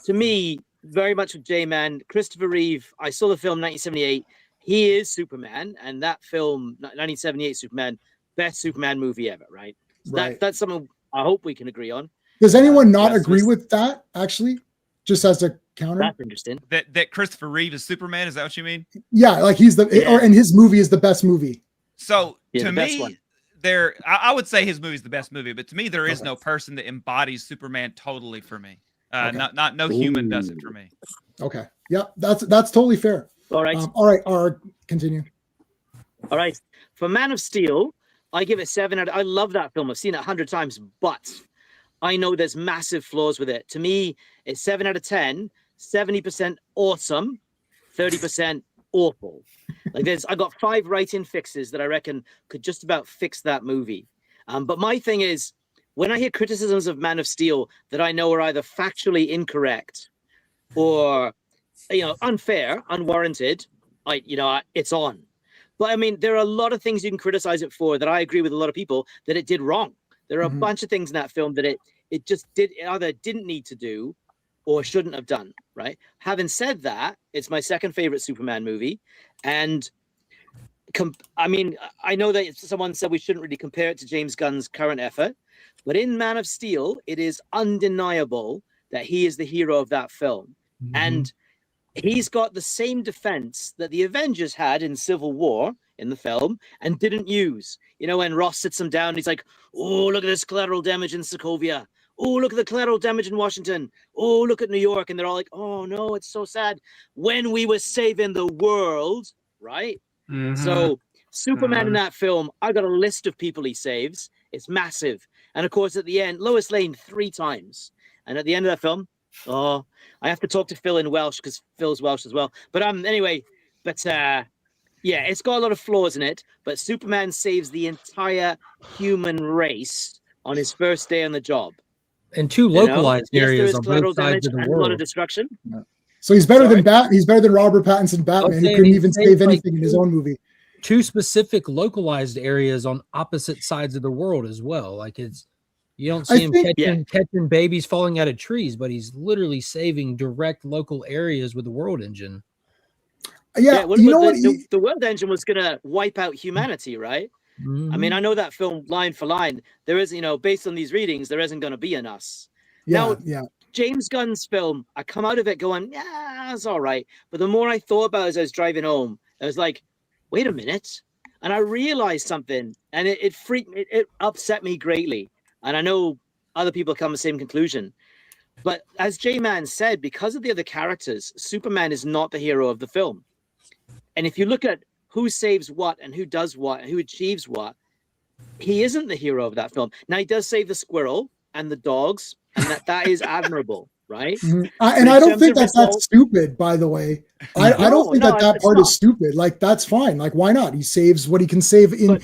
to me, very much with J-Man, Christopher Reeve, I saw the film 1978. He is Superman, and that film, 1978 Superman, best Superman movie ever, right? So right. That's something I hope we can agree on. Does anyone not agree with that, actually? Just as a counter? That's interesting. That Christopher Reeve is Superman, is that what you mean? Yeah, like and his movie is the best movie. So to me, I would say his movie is the best movie, but to me, there is no person that embodies Superman totally for me. No human does it for me. Okay. Yeah, that's totally fair. All right. Continue. All right. For Man of Steel, I give it 7 out. I love that film. I've seen it 100 times, but I know there's massive flaws with it. To me, it's 7 out of 10, 70% awesome, 30% awful. I got 5 write-in fixes that I reckon could just about fix that movie. But my thing is, when I hear criticisms of Man of Steel that I know are either factually incorrect or unfair, unwarranted, it's on. But there are a lot of things you can criticize it for that I agree with a lot of people that it did wrong. There are a bunch of things in that film that it just either didn't need to do or shouldn't have done, right? Having said that, it's my second favorite Superman movie. And I know that someone said we shouldn't really compare it to James Gunn's current effort, but in Man of Steel, it is undeniable that he is the hero of that film. And he's got the same defense that the Avengers had in Civil War in the film and didn't use. When Ross sits him down, he's like, oh, look at this collateral damage in Sokovia. Oh, look at the collateral damage in Washington. Oh, look at New York. And they're all like, oh, no, it's so sad. When we were saving the world, right? So Superman in that film, I got a list of people he saves. It's massive. And of course, at the end, Lois Lane 3 times. And at the end of that film, I have to talk to Phil in Welsh because Phil's Welsh as well. But yeah, it's got a lot of flaws in it. But Superman saves the entire human race on his first day on the job. And 2 localized areas on both sides of the world. A lot of destruction. Yeah. So he's better than He's better than Robert Pattinson Batman, who couldn't even save anything in his own movie. 2 specific localized areas on opposite sides of the world as well. You don't see him catching babies falling out of trees, but he's literally saving direct local areas with the World Engine. Yeah, the World Engine was going to wipe out humanity, right? I know that film line for line. There is, based on these readings, there isn't going to be an us. Yeah. James Gunn's film, I come out of it going, yeah, it's all right. But the more I thought about it as I was driving home, I was like, wait a minute. And I realized something, and it upset me greatly. And I know other people come to the same conclusion. But as J-Man said, because of the other characters, Superman is not the hero of the film. And if you look at who saves what and who does what and who achieves what, he isn't the hero of that film. Now he does save the squirrel and the dogs, and that is admirable, right? And I don't think that's stupid, by the way. I don't think that part is stupid. Like, that's fine. Like, why not? He saves what he can save in,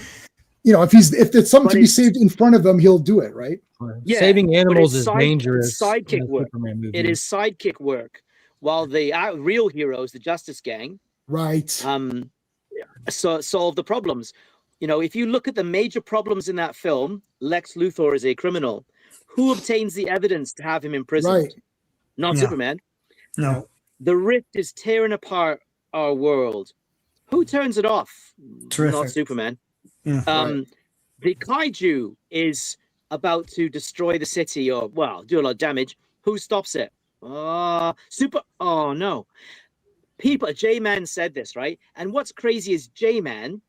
if it's something to be saved in front of him, he'll do it, right? Yeah, saving animals is dangerous. Sidekick work. It is sidekick work. While the real heroes, the Justice Gang, right, solve the problems. If you look at the major problems in that film, Lex Luthor is a criminal. Who obtains the evidence to have him imprisoned? Right. Not Superman. No. The rift is tearing apart our world. Who turns it off? Terrific. Not Superman. Yeah. The kaiju is about to destroy the city or, do a lot of damage. Who stops it? Oh no. J-Man said this, right? And what's crazy is J-Man,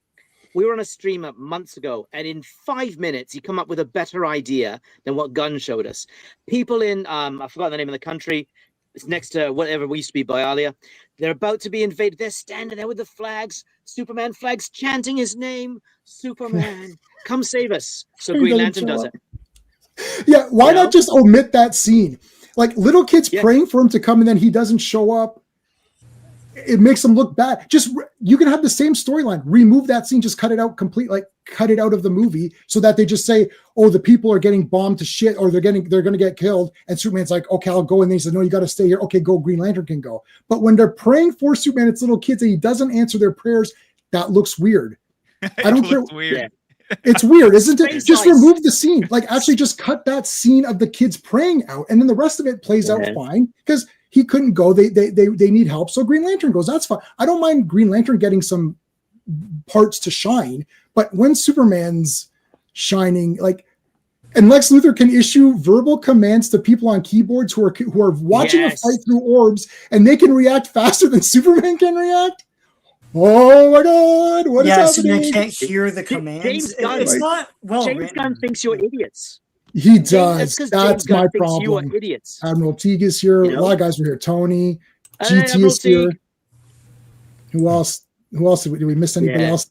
we were on a stream months ago, and in 5 minutes, he come up with a better idea than what Gunn showed us. People in, I forgot the name of the country, it's next to whatever we used to be, Bialia. They're about to be invaded. They're standing there with the flags, Superman flags, chanting his name. Superman, come save us. So Green Lantern does it. Yeah, why not just omit that scene? Like, little kids praying for him to come and then he doesn't show up. It makes them look bad. You can have the same storyline. Remove that scene, just cut it out completely, like cut it out of the movie so that they just say, oh, the people are getting bombed to shit or they're going to get killed. And Superman's like, okay, I'll go. And then he says, no, you got to stay here. Okay, go. Green Lantern can go. But when they're praying for Superman, it's little kids and he doesn't answer their prayers. That looks weird. I don't care. Weird. It's weird, isn't it? Just remove the scene. Like, actually just cut that scene of the kids praying out. And then the rest of it plays out fine because he couldn't go. They need help. So Green Lantern goes. That's fine. I don't mind Green Lantern getting some parts to shine. But when Superman's shining, like, and Lex Luthor can issue verbal commands to people on keyboards who are watching a fight through orbs, and they can react faster than Superman can react. Oh my God! What is happening? So you can't hear the commands. It's not well James written. Gunn thinks you're idiots. He does. That's my problem. You are idiots. Admiral Teague is here. A lot of guys are here. Tony, GT is here. Who else? Did we miss anybody else?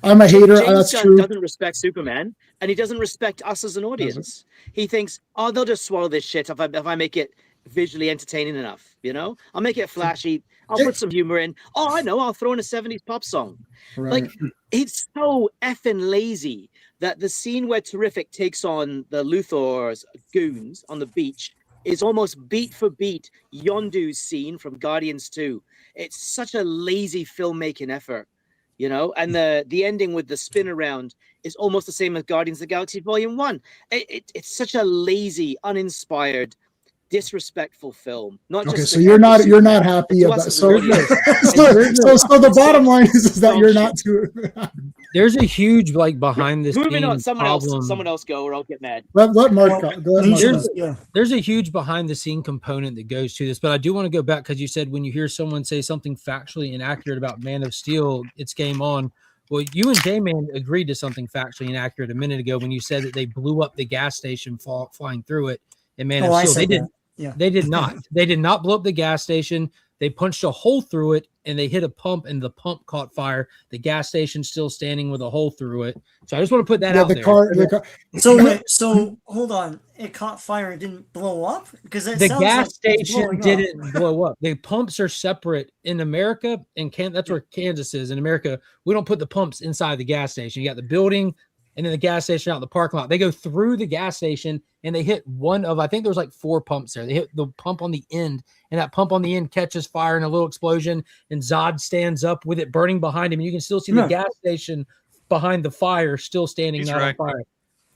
I'm a hater. That's Gunn true. Doesn't respect Superman, and he doesn't respect us as an audience. He thinks, oh, they'll just swallow this shit if I make it visually entertaining enough. I'll make it flashy. I'll put some humor in. Oh, I know. I'll throw in a 70s pop song. Right. Like, it's so effing lazy that the scene where Terrific takes on the Luthor's goons on the beach is almost beat for beat Yondu's scene from Guardians 2. It's such a lazy filmmaking effort, and the ending with the spin around is almost the same as Guardians of the Galaxy Volume 1. It's such a lazy, uninspired, disrespectful film. So you're not happy about so the bottom line is that you're not too. There's a huge behind the Moving on, scenes someone else go or I'll get mad. Let Mark go. There's a huge behind the scene component that goes to this, but I do want to go back because you said when you hear someone say something factually inaccurate about Man of Steel, it's game on. Well, you and J-Man agreed to something factually inaccurate a minute ago when you said that they blew up the gas station flying through it in Man of Steel. They did not. They did not blow up the gas station. They punched a hole through it and they hit a pump and the pump caught fire. The gas station's still standing with a hole through it. So I just want to put that out there. So hold on. It caught fire and didn't blow up? Because the gas station didn't blow up. The pumps are separate in America, and that's where Kansas is. In America, we don't put the pumps inside the gas station. You got the building and then the gas station out in the parking lot. They go through the gas station and they hit one of, I think there's 4 pumps there. They hit the pump on the end, and that pump on the end catches fire in a little explosion, and Zod stands up with it burning behind him. And you can still see the gas station behind the fire still standing on fire.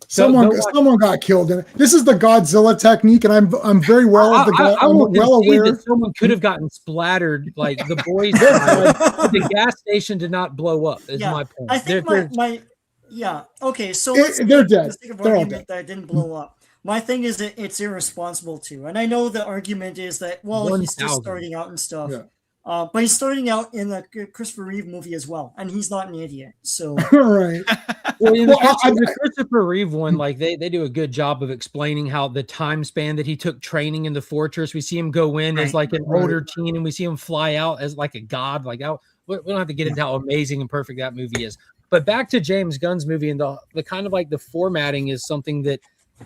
Someone got killed in it. This is the Godzilla technique, and I'm very well aware that someone could have gotten splattered, like the boys. But the gas station did not blow up. Is my point. I think okay. So they're dead. They're all dead. That didn't blow up. My thing is that it's irresponsible too, and I know the argument is that he's just starting out and stuff. Yeah. But he's starting out in the Christopher Reeve movie as well, and he's not an idiot. So right. The Christopher Reeve one, they do a good job of explaining how the time span that he took training in the fortress. We see him go in as an older teen, and we see him fly out as a god. We don't have to get into how amazing and perfect that movie is. But back to James Gunn's movie, and the kind of like the formatting is something that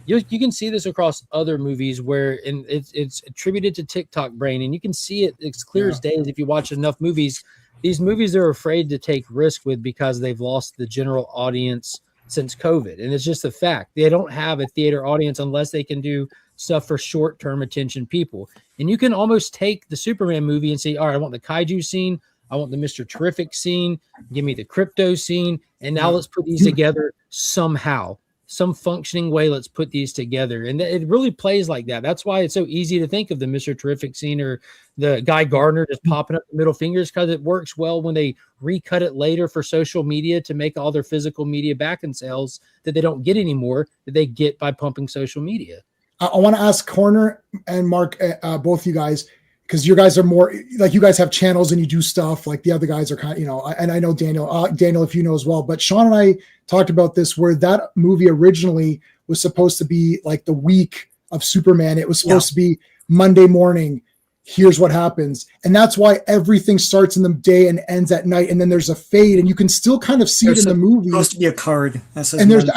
you can see this across other movies where it's attributed to TikTok brain, and you can see it. It's clear as day if you watch enough movies. These movies are afraid to take risk with because they've lost the general audience since COVID, and it's just a fact. They don't have a theater audience unless they can do stuff for short-term attention people. And you can almost take the Superman movie and say, all right, I want the kaiju scene, I want the Mr. Terrific scene, give me the crypto scene, and now let's put these together somehow, some functioning way. Let's put these together. And it really plays like that. That's why it's so easy to think of the Mr. Terrific scene or the Guy Gardner just popping up the middle fingers, because it works well when they recut it later for social media to make all their physical media back in sales that they don't get anymore, that they get by pumping social media. I want to ask Corner and Mark, both you guys, because you guys are more like, you guys have channels and you do stuff like the other guys are kind of, and I know Daniel, if you know as well, but Sean and I talked about this, where that movie originally was supposed to be like the week of Superman. It was supposed to be Monday morning. Here's what happens. And that's why everything starts in the day and ends at night. And then there's a fade, and you can still kind of see it in the movie. Supposed to be a card. And there's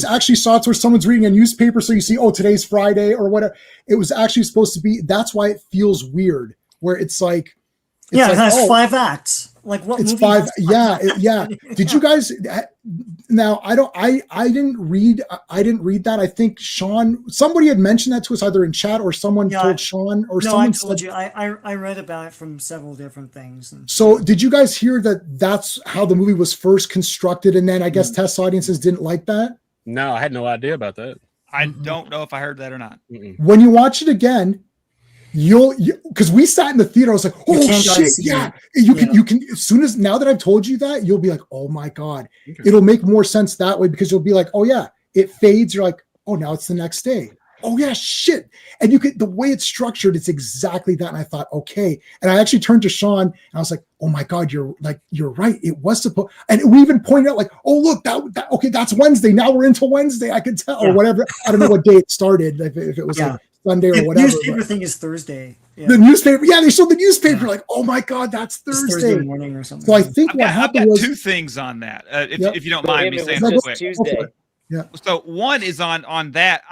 actually shots where someone's reading a newspaper. So you see, oh, today's Friday or whatever. It was actually supposed to be, that's why it feels weird, where it's like, it has 5 acts. Like what? It's 5. Yeah. Did you guys? Now I didn't read that. I think Sean, somebody had mentioned that to us either in chat or someone told Sean or someone told you. I read about it from several different things. So did you guys hear that? That's how the movie was first constructed, and then I guess test audiences didn't like that. No, I had no idea about that. I don't know if I heard that or not. When you watch it again, because we sat in the theater, I was like, oh shit, yeah. You can as soon as, now that I've told you that, you'll be like, oh my God. It'll make more sense that way, because you'll be like, oh yeah, it fades. You're like, oh, now it's the next day. Oh yeah, shit. And you could, the way it's structured, it's exactly that. And I thought, okay. And I actually turned to Sean and I was like, oh my God, you're right. It was supposed, and we even pointed out like, oh look, that okay, that's Wednesday. Now we're into Wednesday. I could tell or whatever. I don't know what day it started. If it was like Sunday or whatever. The newspaper thing is Thursday. Yeah. The newspaper, they showed the newspaper, like, oh my God, that's Thursday morning or something. So I think I've got 2 things on that. If you don't mind me saying real quick. Tuesday. Yeah. So one is on that.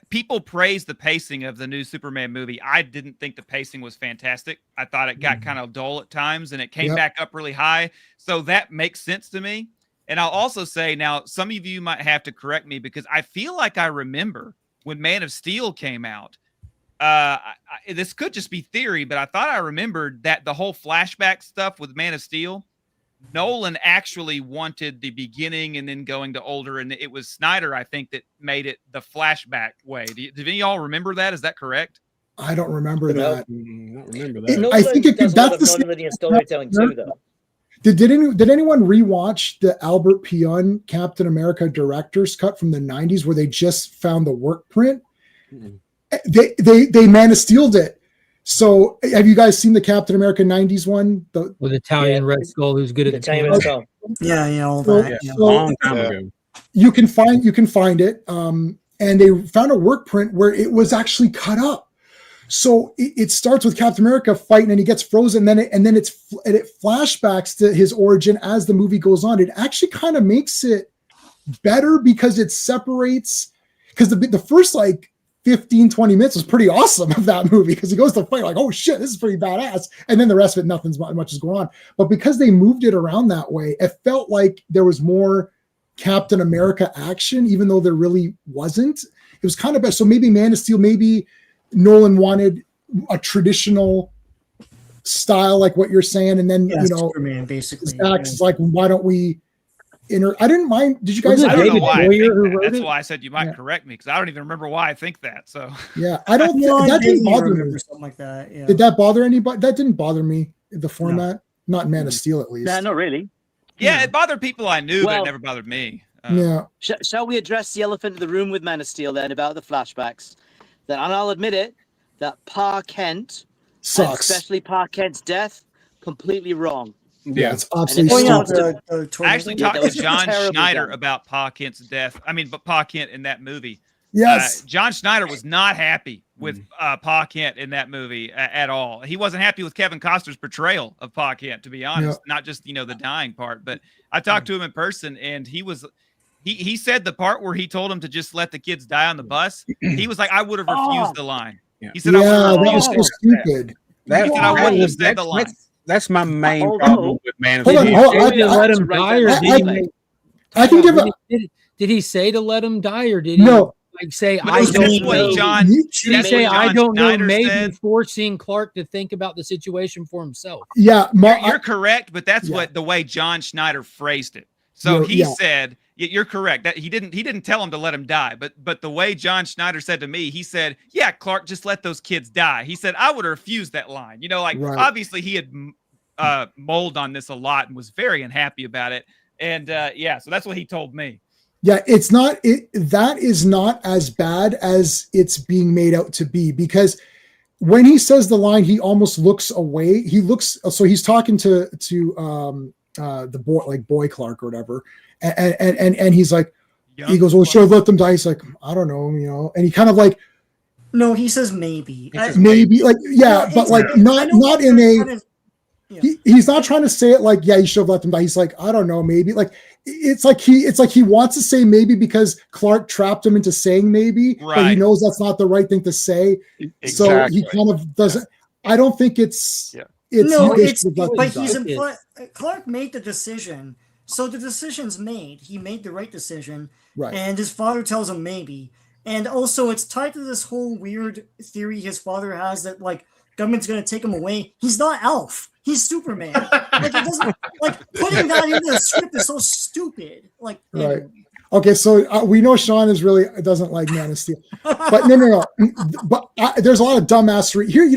People praise the pacing of the new Superman movie. I didn't think the pacing was fantastic. I thought it got kind of dull at times, and it came back up really high. So that makes sense to me. And I'll also say, now, some of you might have to correct me, because I feel like I remember when Man of Steel came out. This could just be theory, but I thought I remembered that the whole flashback stuff with Man of Steel, Nolan actually wanted the beginning and then going to older, and it was Snyder, I think, that made it the flashback way. Did any of y'all remember that? Is that correct? I don't remember that. I don't remember that. I think that's the storytelling too, though. Did anyone rewatch the Albert Pion Captain America director's cut from the 90s where they just found the work print? They Man of Steel'd it. So have you guys seen the Captain America 90s one? With Italian Red Skull, who's good at Italian Red Skull. All that. Long time ago. You can find it. And they found a work print where it was actually cut up. So it starts with Captain America fighting, and he gets frozen, and then it flashbacks to his origin as the movie goes on. It actually kind of makes it better because it separates, because the first 15, 20 minutes was pretty awesome of that movie, because he goes to fight like, oh shit, this is pretty badass. And then the rest of it, nothing's much is going on. But because they moved it around that way, it felt like there was more Captain America action, even though there really wasn't. It was kind of best. So maybe Man of Steel, maybe Nolan wanted a traditional style, like what you're saying. And then, Superman, basically. Zach's like, why don't we I didn't mind. Did you guys? I don't know why I think that. That's why I said you might correct me, because I don't even remember why I think that. So yeah, I don't. That didn't bother me. Something like that. Yeah. Did that bother anybody? That didn't bother me. The format, not Man of Steel, at least. No, not really. Yeah, it bothered people I knew, but it never bothered me. Yeah. Shall we address the elephant in the room with Man of Steel then about the flashbacks? Then, and I'll admit it, that Pa Kent, sucks. Especially Pa Kent's death, completely wrong. Yeah, it's absolutely stupid. I actually talked to John Schneider about Pa Kent's death. I mean, but Pa Kent in that movie. Yes. John Schneider was not happy with Pa Kent in that movie at all. He wasn't happy with Kevin Costner's portrayal of Pa Kent, to be honest. Not just the dying part, but I talked to him in person, and he said the part where he told him to just let the kids die on the bus. He was like, I would have refused the line. He said, that was so stupid. He said, I wouldn't have said the line. That's my main problem with Man of Steel. Steel. Let him die, or I can give did he say to let him die, or did he say But I that's don't what know? John- Did he that's say what I John don't know? Schneider Maybe said. forcing Clark to think about the situation for himself. Yeah, You're correct, but that's what the way John Schneider phrased it. So he said, "You're correct. That he didn't tell him to let him die, but the way John Schneider said to me, he said, "Yeah, Clark, just let those kids die." He said, "I would have refused that line." Obviously he had mulled on this a lot and was very unhappy about it, and so that's what he told me. Yeah, it's not that is not as bad as it's being made out to be, because when he says the line, he almost looks away. He looks, so he's talking to the boy, like Boy Clark or whatever, and he's like, he goes, "Well, should have let them die." He's like, "I don't know," and he kind of like, no, he says maybe, maybe, like, but like not in a. He's not trying to say it like, you should have let them die. He's like, I don't know, maybe. Like it's like he wants to say maybe because Clark trapped him into saying maybe, but he knows that's not the right thing to say. Exactly. So he kind of doesn't. I don't think it's. But Clark made the decision, so the decision's made. He made the right decision, right? And his father tells him maybe, and also it's tied to this whole weird theory his father has that like government's going to take him away. He's not Elf. He's Superman. Like, it doesn't, like, putting that into the script is so stupid. Like, right. Okay, so we know Sean doesn't like Man of Steel, but no. But there's a lot of dumbassery here.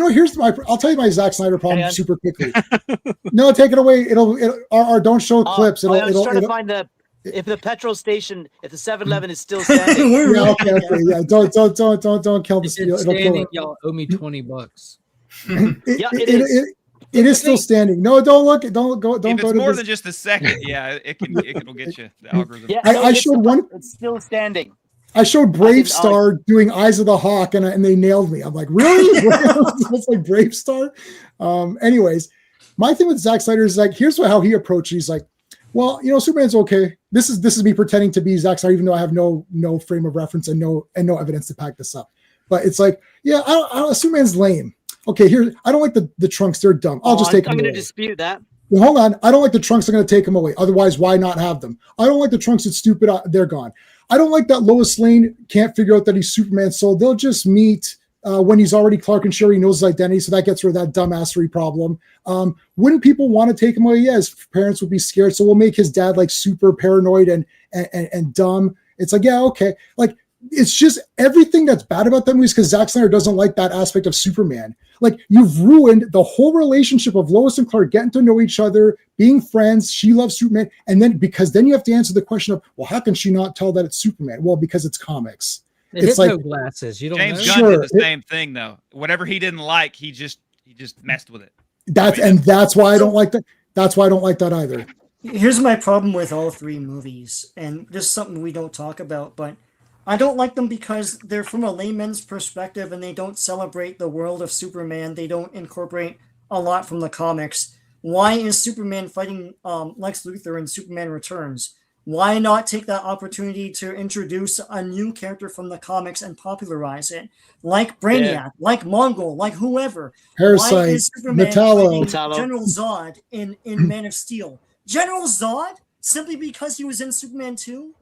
I'll tell you my Zack Snyder problem super quickly. No, take it away. Or don't show clips. I was trying to find if the petrol station, if the 7-Eleven is still standing. Yeah. Don't kill the steel. Standing, y'all owe me $20. It is still standing. No, don't look. Don't go. Don't if go it's to more this. than just a second, it'll get you the algorithm. Yeah, I showed one. It's still standing. I showed Brave Star doing Eyes of the Hawk, and they nailed me. I'm like, really? It's like Brave Star. Anyways, my thing with Zack Snyder is like, here's how he approached it. He's like, well, Superman's okay. This is me pretending to be Zack Snyder, even though I have no frame of reference and no evidence to back this up. But it's like, Superman's lame. Okay, here, I don't like the trunks. They're dumb. I'll just take them away. I'm going to dispute that. Well, hold on. I don't like the trunks. I'm going to take them away. Otherwise, why not have them? I don't like the trunks. It's stupid. They're gone. I don't like that Lois Lane can't figure out that he's Superman. So they'll just meet when he's already Clark and Sherry knows his identity. So that gets rid of that dumbassery problem. Wouldn't people want to take him away? Yeah, his parents would be scared. So we'll make his dad like super paranoid and dumb. It's like, yeah, okay. Like, it's just everything that's bad about that movies because Zack Snyder doesn't like that aspect of Superman. Like, you've ruined the whole relationship of Lois and Clark getting to know each other, being friends. She loves Superman. And then you have to answer the question of, well, how can she not tell that it's Superman? Well, because it's comics. It's like glasses. You don't James know. Gunn did the same thing though. Whatever he didn't like, he just messed with it. That's why I don't like that. That's why I don't like that either. Here's my problem with all three movies, and this is something we don't talk about, but I don't like them because they're from a layman's perspective and they don't celebrate the world of Superman. They don't incorporate a lot from the comics. Why is Superman fighting Lex Luthor in Superman Returns? Why not take that opportunity to introduce a new character from the comics and popularize it? Like Brainiac, like Mongol, like whoever. Parasite, why is Superman Metallo. fighting General Zod in Man of Steel? General Zod? Simply because he was in Superman 2?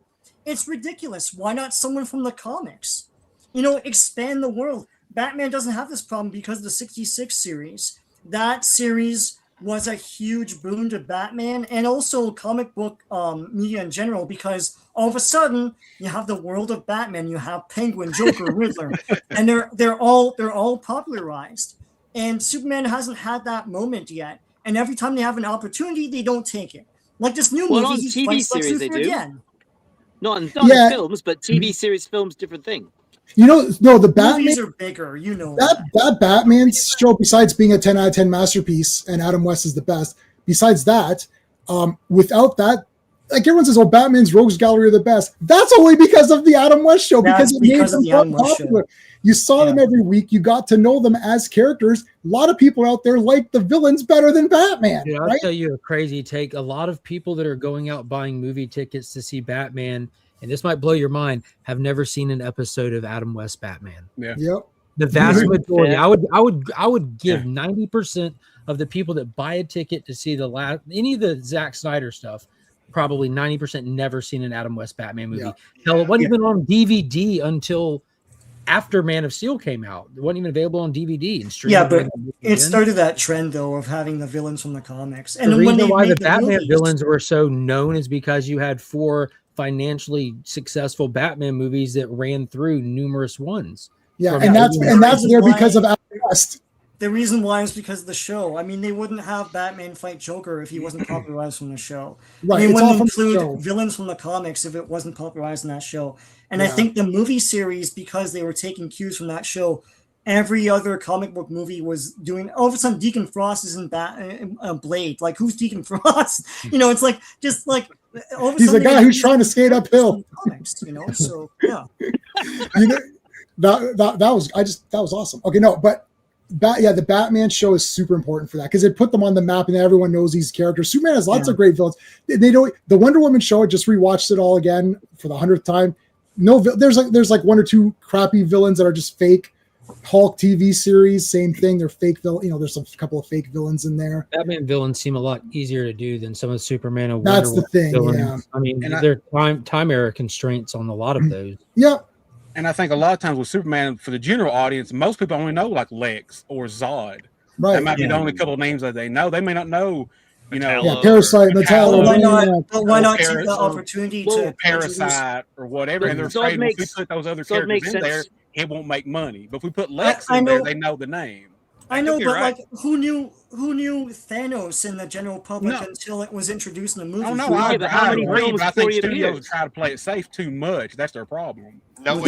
It's ridiculous. Why not someone from the comics? Expand the world. Batman doesn't have this problem because of the 66 series. That series was a huge boon to Batman and also comic book media in general because all of a sudden you have the world of Batman. You have Penguin, Joker, Riddler, and they're all popularized. And Superman hasn't had that moment yet. And every time they have an opportunity, they don't take it. Like this new movie, on he TV fights Lex series they Luthor do. again. Not in films, but TV series, films, different thing. The Batman movies are bigger. That Batman show, besides being a 10 out of 10 masterpiece, and Adam West is the best. Besides that, without that, like everyone says, oh, Batman's Rogues Gallery are the best. That's only because of the Adam West show, because it made them popular. You saw them every week. You got to know them as characters. A lot of people out there like the villains better than Batman. Dude, I'll right? tell you a crazy take. A lot of people that are going out buying movie tickets to see Batman, and this might blow your mind, have never seen an episode of Adam West Batman. Yep. The vast majority. I would give 90% of the people that buy a ticket to see any of the Zack Snyder stuff, probably 90% never seen an Adam West Batman movie. Hell, it wasn't even on DVD until after Man of Steel came out. It wasn't even available on DVD and streaming. Yeah, but it started that trend though of having the villains from the comics. And the when reason why the Batman movies, villains were so known is because you had 4 financially successful Batman movies that ran through numerous ones. Yeah, and that's there because of Adam West. The reason why is because of the show. I mean, they wouldn't have Batman fight Joker if he wasn't popularized from the show. Right, They it's all wouldn't from the show. include villains from the comics if it wasn't popularized in that show. And I think the movie series, because they were taking cues from that show, every other comic book movie was doing. All of a sudden, Deacon Frost is in Blade. Like, who's Deacon Frost? It's like just like all of a He's a sudden guy who's trying to skate uphill. Comics, so yeah. That was awesome. Okay, no, but the Batman show is super important for that because it put them on the map and everyone knows these characters. Superman has lots of great villains. They don't. The Wonder Woman show, I just rewatched it all again for the 100th time. No, there's like 1 or 2 crappy villains that are just fake. Hulk TV series, same thing. They're fake villain. There's a couple of fake villains in there. Batman villains seem a lot easier to do than some of the Superman and That's Wonder the thing. villains. Yeah. I mean, there are time era constraints on a lot of those. Yeah. And I think a lot of times with Superman, for the general audience, most people only know like Lex or Zod. Right. That might be the only couple of names that they know. They may not know, Parasite, Metallo. Why not take the opportunity to Parasite or whatever? And they're afraid if we put those other characters in there, it won't make money. But if we put Lex in there, they know the name. I know, but like, who knew Thanos in the general public until it was introduced in the movie? Oh no, I agree, but I think studios try to play it safe too much. That's their problem. No,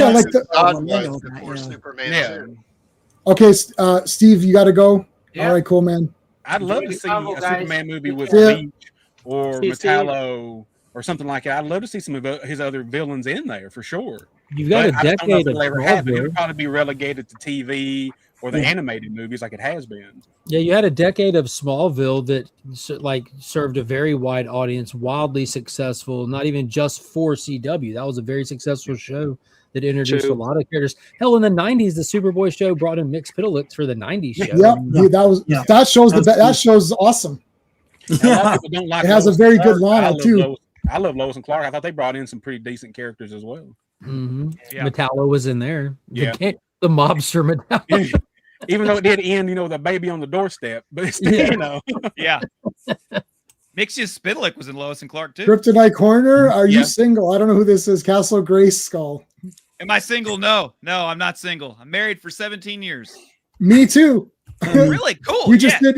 Superman. Okay, Steve, you got to go. All right, cool, man. I'd love to see a Superman movie with Bleach or Metallo or something like that. I'd love to see some of his other villains in there for sure. You've got a decade of Smallville. It would probably be relegated to TV or the animated movies like it has been. Yeah, you had a decade of Smallville that served a very wide audience, wildly successful, not even just for CW. That was a very successful show that introduced a lot of characters. Hell, in the 90s, the Superboy show brought in Mix Piddlix for the 90s show. That show's awesome. Yeah. Don't like it has a very good lineup too. I love Lois and Clark. I thought they brought in some pretty decent characters as well. Mm-hmm. Yeah. Metallo was in there. Yeah. The mobster Metallo. Even though it did end, the baby on the doorstep, but still, Yeah. Mixius Spidlick was in Lois and Clark too. Kryptonite Corner, are you single? I don't know who this is. Castle Grayskull. Am I single? No, I'm not single. I'm married for 17 years. Me too. Really cool. We just had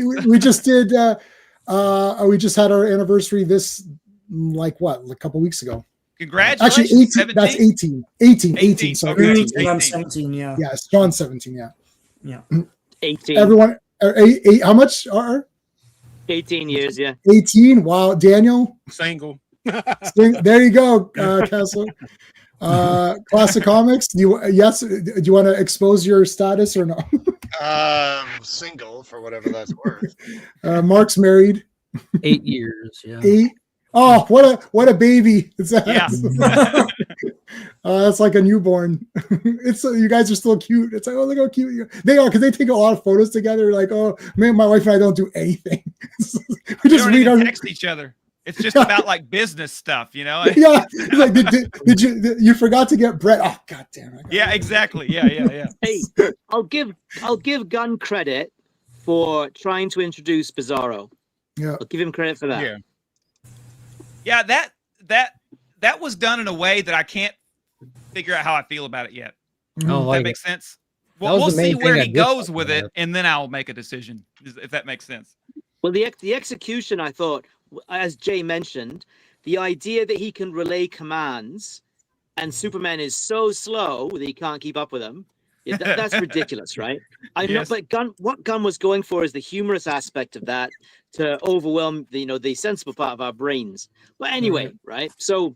our anniversary this a couple weeks ago. Congratulations. Actually, 18. That's 18. Sorry, 18. I'm 17. Yeah. Yes, John's 17. Yeah. Yeah. 18. Everyone, how much are? 18 years. Yeah. 18. Wow, Daniel. Single. There you go, Castle. Classic Comics. Do you want to expose your status or no? Single for whatever that's worth. Mark's married. 8 years. Yeah. 8. Oh, what a baby! Yeah. That's like a newborn. It's you guys are still cute. It's like, oh, look how cute they are, because they take a lot of photos together. Like, oh, man, my wife and I don't do anything. We just read text each other. It's just about like business stuff, Yeah. Like, did you forgot to get bread? Oh, god damn it. Yeah, exactly. Yeah. Hey, I'll give Gunn credit for trying to introduce Bizarro. Yeah. I'll give him credit for that. Yeah, that was done in a way that I can't figure out how I feel about it yet. That makes sense. Well, we'll see where he goes with it, and then I'll make a decision, if that makes sense. Well, the execution, I thought, as Jay mentioned, the idea that he can relay commands and Superman is so slow that he can't keep up with him, Yeah, that's ridiculous, right? I know, Yes. but what Gunn was going for is the humorous aspect of that to overwhelm the sensible part of our brains. But anyway, right? So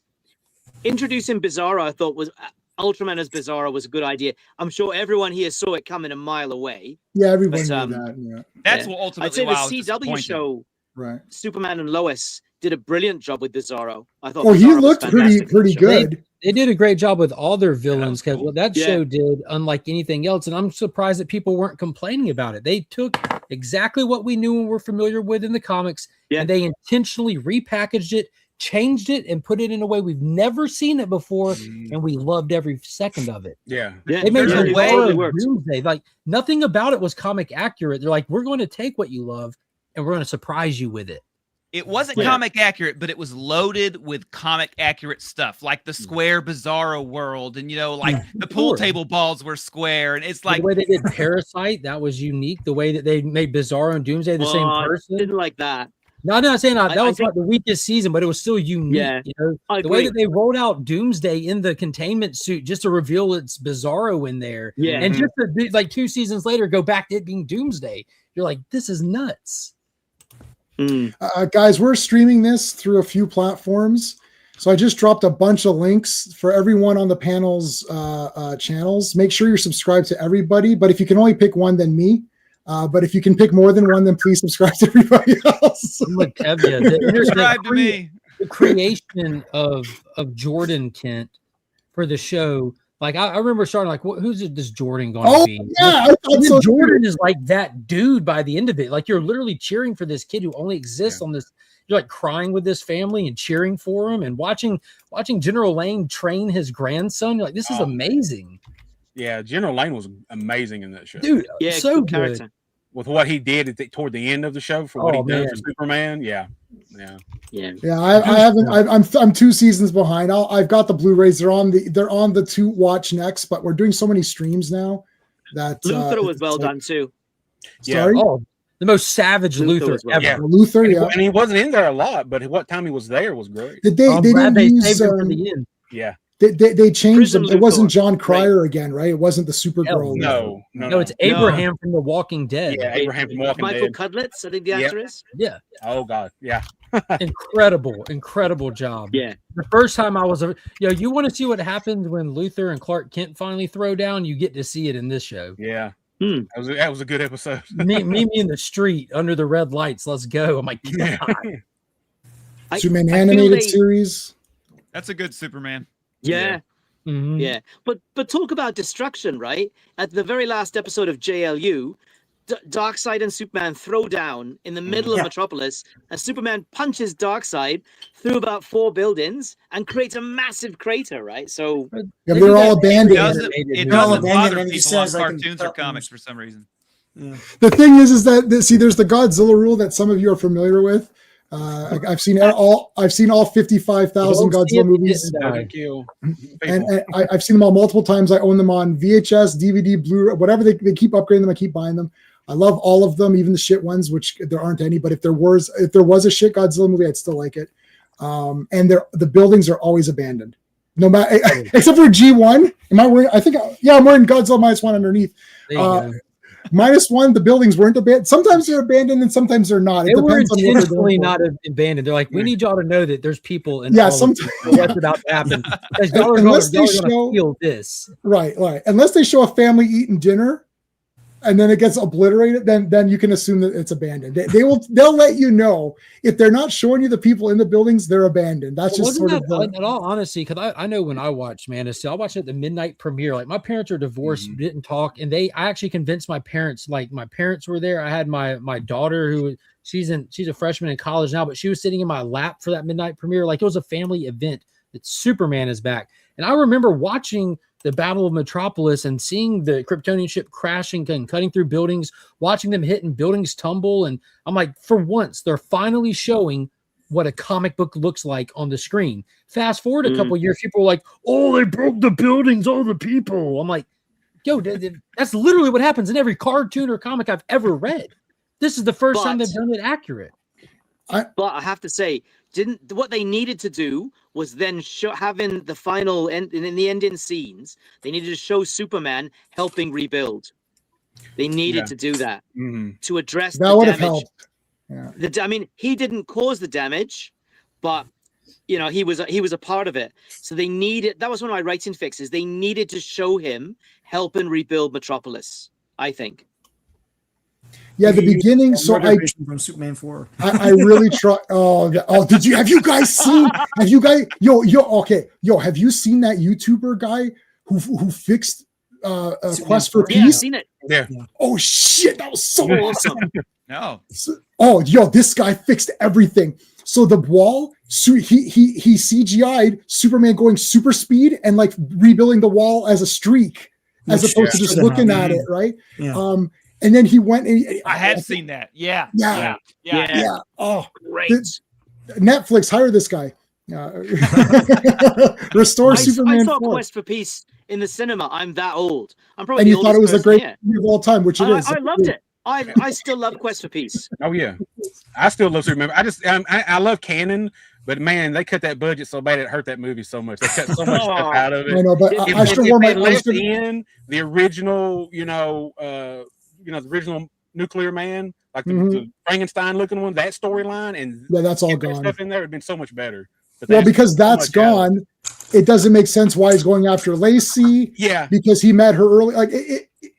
introducing Bizarro, I thought was Ultraman as Bizarro was a good idea. I'm sure everyone here saw it coming a mile away. Yeah, everyone But, knew that. Yeah. That's Yeah. what I'd ultimately say why the I was CW disappointed. show, Right. Superman and Lois, did a brilliant job with Bizarro. I thought. Oh, he Bizarro was looked fantastic pretty in that show. good. They did a great job with all their villains because cool. what that Yeah. show did, unlike anything else, and I'm surprised that people weren't complaining about it. They took exactly what we knew and were familiar with in the comics, Yeah. and they intentionally repackaged it, changed it, and put it in a way we've never seen it before, and we loved every second of it. Yeah. Yeah, They made There's a Bizarro way- totally worked. Doomsday. Like nothing about it was comic accurate. They're like, we're going to take what you love and we're going to surprise you with it. It wasn't Yeah. comic accurate, but it was loaded with comic accurate stuff, like the square Bizarro world, and like the pool Sure. table balls were square, and it's like The way they did Parasite, that was unique. The way that they made Bizarro and Doomsday the same I person. didn't like that. No, I'm not saying that. That I was think- like the weakest season, but it was still unique. Yeah, I the way agree. that they rolled out Doomsday in the containment suit just to reveal it's Bizarro in there, Yeah. and just to be, like 2 seasons later go back to it being Doomsday. You're like, this is nuts. Guys, we're streaming this through a few platforms. So I just dropped a bunch of links for everyone on the panel's channels. Make sure you're subscribed to everybody. But if you can only pick one, then me. But if you can pick more than one, then please subscribe to everybody else. I'm like, Tevye, subscribe to me. The creation of Jordan Kent for the show. Like I remember starting like, who's this Jordan going to be? Yeah, I And thought then so. Jordan is like that dude by the end of it. Like you're literally cheering for this kid who only exists on this. You're like crying with this family and cheering for him and watching General Lane train his grandson. You're like, this is amazing. Yeah, General Lane was amazing in that show, Dude. Yeah, So good character. with what he did toward the end of the show for what Oh, he did man. for Superman. Yeah. Yeah. Yeah, I haven't. I'm 2 seasons behind. I've got the Blu-rays. They're on the to watch next. But we're doing so many streams now that Luther was it's well like- done too. Sorry, Oh, the most savage Luther Luther as well. ever. Yeah. Luther. And, Yeah, he wasn't in there a lot, but what time he was there was great. did they? I'm They glad didn't they use. saved him for the end. Yeah. They changed Prison them. It wasn't Luthor, John Cryer again, right? It wasn't the Supergirl. No, No, it's Abraham from The Walking Dead. Yeah, Abraham from Walking Michael Dead. Cudlitz, I think the Yep. answer is. Yeah. Oh God, yeah. Incredible job. Yeah. The first time I was, you want to see what happens when Luther and Clark Kent finally throw down? You get to see it in this show. Yeah. Hmm. That was a good episode. meet me in the street under the red lights. Let's go. I'm like, God. Superman I feel animated they- series. That's a good Superman. Yeah. Mhm. Yeah. But talk about destruction, right? At the very last episode of JLU, Darkseid and Superman throw down in the middle of Yeah. Metropolis, and Superman punches Darkseid through about 4 buildings and creates a massive crater, right? So Yeah, they're all abandoned. It They're all doesn't abandoned, bother and he people on says, like, in cartoons or cartoons. comics for some reason. The thing is that there's the Godzilla rule that some of you are familiar with. I've seen all 55,000 Don't see it, Godzilla movies, didn't die. Kill and I've seen them all multiple times. I own them on VHS, DVD, Blu-ray, whatever. They keep upgrading them. I keep buying them. I love all of them, even the shit ones, which there aren't any. But if there was a shit Godzilla movie, I'd still like it. And the buildings are always abandoned, no matter except for G1. Am I wearing? I'm wearing Godzilla -1 underneath. There you go. -1, the buildings weren't abandoned. Sometimes they're abandoned and sometimes they're not. It They were depends on what they're intentionally going for. not abandoned. They're like, we need y'all to know that there's people in Yeah, all of sometimes- this. What's about to happen. Because y'all are Unless going they to show- feel this. Right. Unless they show a family eating dinner, and then it gets obliterated, then you can assume that it's abandoned. They'll let you know if they're not showing you the people in the buildings, they're abandoned. That's just Wasn't sort of that, in all honesty, because I know when I watched Man of Steel, I watched it at the midnight premiere. Like my parents are divorced, didn't talk, and I actually convinced my parents. Like my parents were there. I had my daughter who she's a freshman in college now, but she was sitting in my lap for that midnight premiere. Like it was a family event that Superman is back, and I remember watching the Battle of Metropolis and seeing the Kryptonian ship crashing and cutting through buildings, watching them hit and buildings tumble. And I'm like, for once, they're finally showing what a comic book looks like on the screen. Fast forward a couple of years, people are like, oh, they broke the buildings, all the people. I'm like, yo, that's literally what happens in every cartoon or comic I've ever read. This is the first time they've done it accurate. But I have to say, didn't. What they needed to do was then having the final end in the ending scenes. They needed to show Superman helping rebuild. They needed to do that to address that the would have damage. helped. Yeah. I mean, he didn't cause the damage, but you know, he was a part of it. So they needed. That was one of my writing fixes. They needed to show him helping rebuild Metropolis, I think. Yeah, the beginning. So from Superman 4. I really try. Oh, have you guys seen? Have you guys? Have you seen that YouTuber guy who fixed Quest for Peace? Yeah, I've seen it. Yeah. Oh shit, that was so awesome. No. This guy fixed everything. So the wall, he CGI'd Superman going super speed and like rebuilding the wall as a streak, as opposed to just looking at it, right? Yeah. And then he went and I have seen that. Yeah. Oh, great. Netflix, hire this guy. Restore Superman. I saw 4. Quest for Peace in the cinema. I'm that old. I'm probably And the you thought it was a oldest great person movie of all time, which it is. I loved it. I still love Quest for Peace. Oh yeah, I still love Superman. I love canon, but man, they cut that budget so bad it hurt that movie so much. They cut so much stuff out of it. I know, but if they left in the original, the original Nuclear Man, like the Frankenstein looking one, that storyline, and that's all gone. Stuff in there would have been so much better. Well, because that's gone, it doesn't make sense why he's going after Lacey. Yeah, because he met her early. Like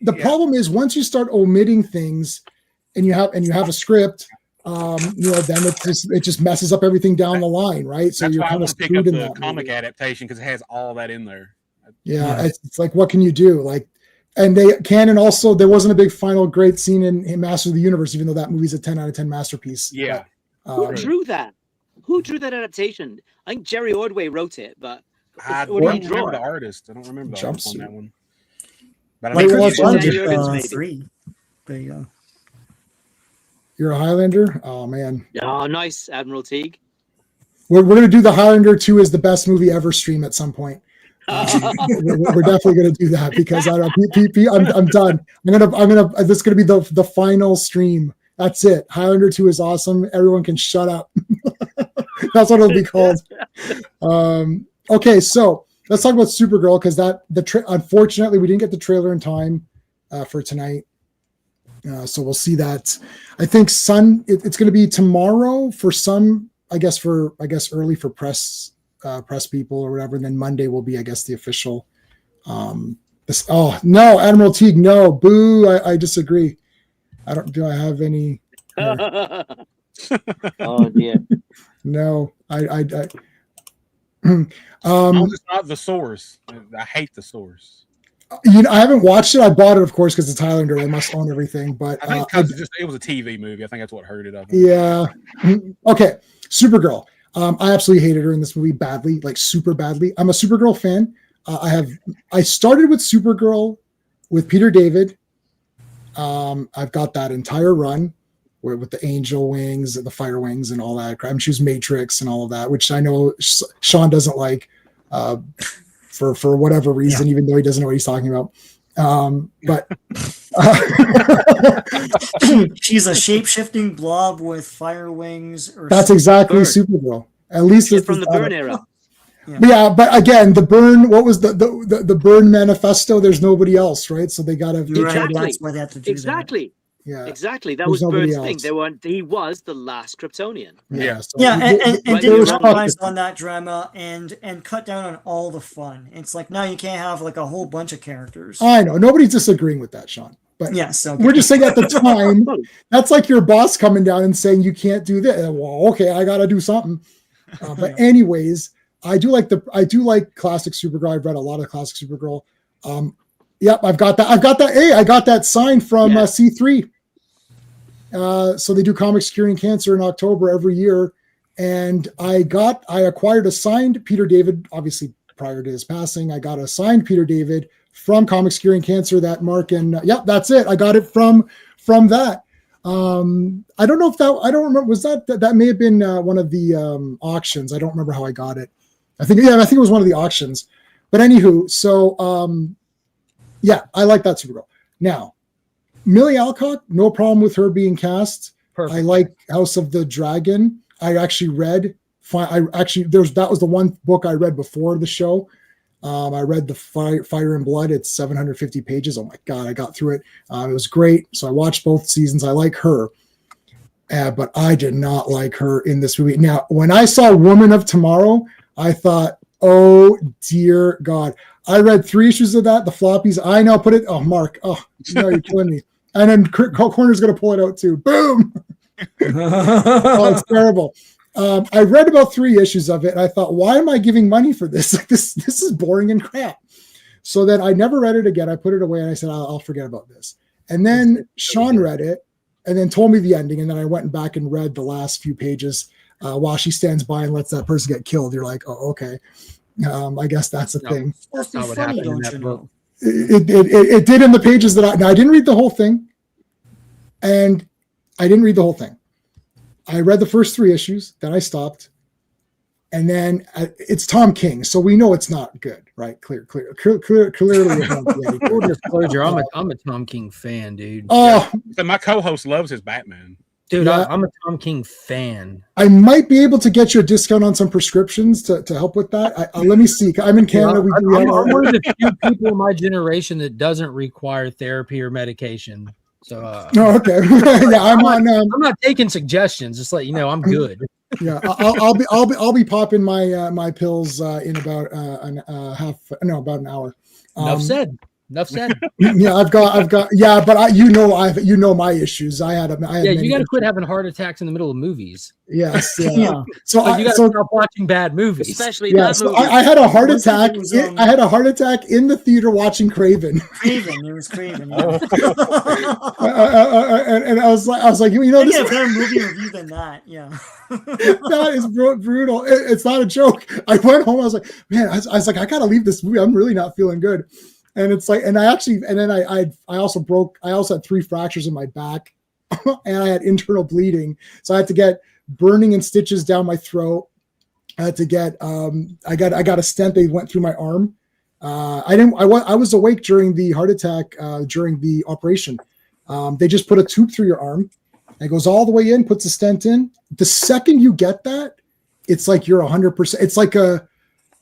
the problem is once you start omitting things, and you have a script, then it just messes up everything down the line, right? So you're kind of screwed in that comic adaptation because it has all that in there. Yeah, it's like what can you do? Like, and canon also there wasn't a big final great scene in Master of the Universe, even though that movie's a 10 out of 10 masterpiece. Yeah, who drew that? Who drew that adaptation? I think Jerry Ordway wrote it, but I don't remember the artist. I don't remember the artist on that one. But Like maybe. 3. There you go. You're a Highlander? Oh man. Oh, nice, Admiral Teague. We're gonna do the Highlander 2 is the best movie ever stream at some point. We're definitely gonna do that because I'm done. This is gonna be the final stream. That's it. Highlander 2 is awesome. Everyone can shut up. That's what it'll be called. Okay, so let's talk about Supergirl because unfortunately we didn't get the trailer in time for tonight. So we'll see that. I think it's going to be tomorrow for some. I guess early for press people or whatever. And then Monday will be, I guess, the official. No, Admiral Teague, no, boo. I disagree. Do I have any? Oh dear. No, it's not the Source. I hate the Source. I haven't watched it. I bought it, of course, because it's Highlander. I must own everything. But I think it was a TV movie. I think that's what hurt it. Yeah. Okay. Supergirl. I absolutely hated her in this movie badly, like super badly. I'm a Supergirl fan. I started with Supergirl with Peter David. I've got that entire run with the angel wings, the fire wings, and all that. She was Matrix and all of that, which I know Sean doesn't like for whatever reason, even though he doesn't know what he's talking about. But she's a shape-shifting blob with fire wings. That's exactly Supergirl. At least it's from the Byrne era. Yeah, but again, the Byrne. What was the Byrne manifesto? There's nobody else, right? So they got to That's why they have to do exactly. Yeah, exactly. That was Byrne's thing. He was the last Kryptonian. Yeah, and didn't compromise on that drama and cut down on all the fun. It's like now you can't have like a whole bunch of characters. I know nobody's disagreeing with that, Sean. But yes, we're just saying at the time that's like your boss coming down and saying you can't do that. Well, okay, I got to do something. But anyways, I do like classic Supergirl. I've read a lot of classic Supergirl. Yep, I've got that. I got that sign from C3. So they do Comics Curing Cancer in October every year, and I acquired a signed Peter David. Obviously, prior to his passing, I got a signed Peter David from Comics Curing Cancer. That Mark and that's it. I got it from that. I don't know if I don't remember. Was that may have been one of the auctions. I don't remember how I got it. I think it was one of the auctions. But anywho, so I like that Supergirl. Now, Millie Alcock, no problem with her being cast. Perfect. I like House of the Dragon. I actually read that was the one book I read before the show. I read the Fire and Blood. It's 750 pages. Oh my God, I got through it. It was great. So I watched both seasons. I like her. But I did not like her in this movie. Now, when I saw Woman of Tomorrow, I thought, oh dear God. I read 3 issues of that, the floppies. I know, put it. Oh, Mark. Oh, no, you're killing me. And then Corner's going to pull it out too. Boom. Oh, it's terrible. I read about 3 issues of it, and I thought, why am I giving money for this? Like this is boring and crap. So then I never read it again. I put it away, and I said, I'll forget about this. And then Sean read it, and then told me the ending, and then I went back and read the last few pages while she stands by and lets that person get killed. You're like, oh, okay. I guess that's a thing. That's not what happened in that book. It did in the pages that I didn't read the whole thing, and I didn't read the whole thing. I read the first 3 issues, then I stopped, and then it's Tom King, so we know it's not good, right? Clearly. Full disclosure, I'm a Tom King fan, dude. Oh, so my co-host loves his Batman. Dude, yeah. I'm a Tom King fan. I might be able to get you a discount on some prescriptions to help with that. Let me see. I'm in Canada. I'm one of the few people in my generation that doesn't require therapy or medication. So, okay. Yeah, I'm not taking suggestions. Just let you know, I'm good. Yeah, I'll be popping my pills in about about an hour. Enough said. Yeah, I've got. Yeah, but you know my issues. I had you got to quit having heart attacks in the middle of movies. Yes. Yeah. So you got to stop watching bad movies, especially yeah. that So movie. I had a heart attack. I had a heart attack in the theater watching Craven. It was Craven. Yeah. And I was like, you know, this is a better movie review than that. Yeah. That is brutal. It's not a joke. I went home. I was like, man, I was like, I gotta leave this movie. I'm really not feeling good. And it's like, and I also had 3 fractures in my back, and I had internal bleeding. So I had to get burning and stitches down my throat. I had to get, I got a stent. They went through my arm. I was awake during the heart attack, during the operation. They just put a tube through your arm. It goes all the way in, puts a stent in. The second you get that, it's like you're 100%. It's like a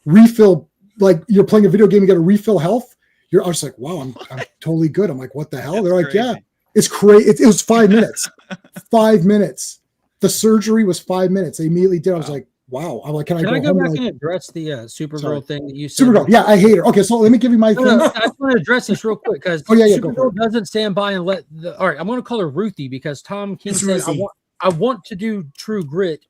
refill, like you're playing a video game, you got to refill health. I was like, wow, I'm totally good. I'm like, what the hell? That's They're like, crazy. yeah, it's crazy. It was 5 minutes. 5 minutes. The surgery was 5 minutes. They immediately did. I was like, wow. I'm like, can I go back home? and address the Supergirl thing that you said? Supergirl. Yeah, I hate her. Okay, so let me give you my thing. I just want to address this real quick because Supergirl doesn't stand by and let the. All right, I'm going to call her Ruthie because Tom King said I want to do True Grit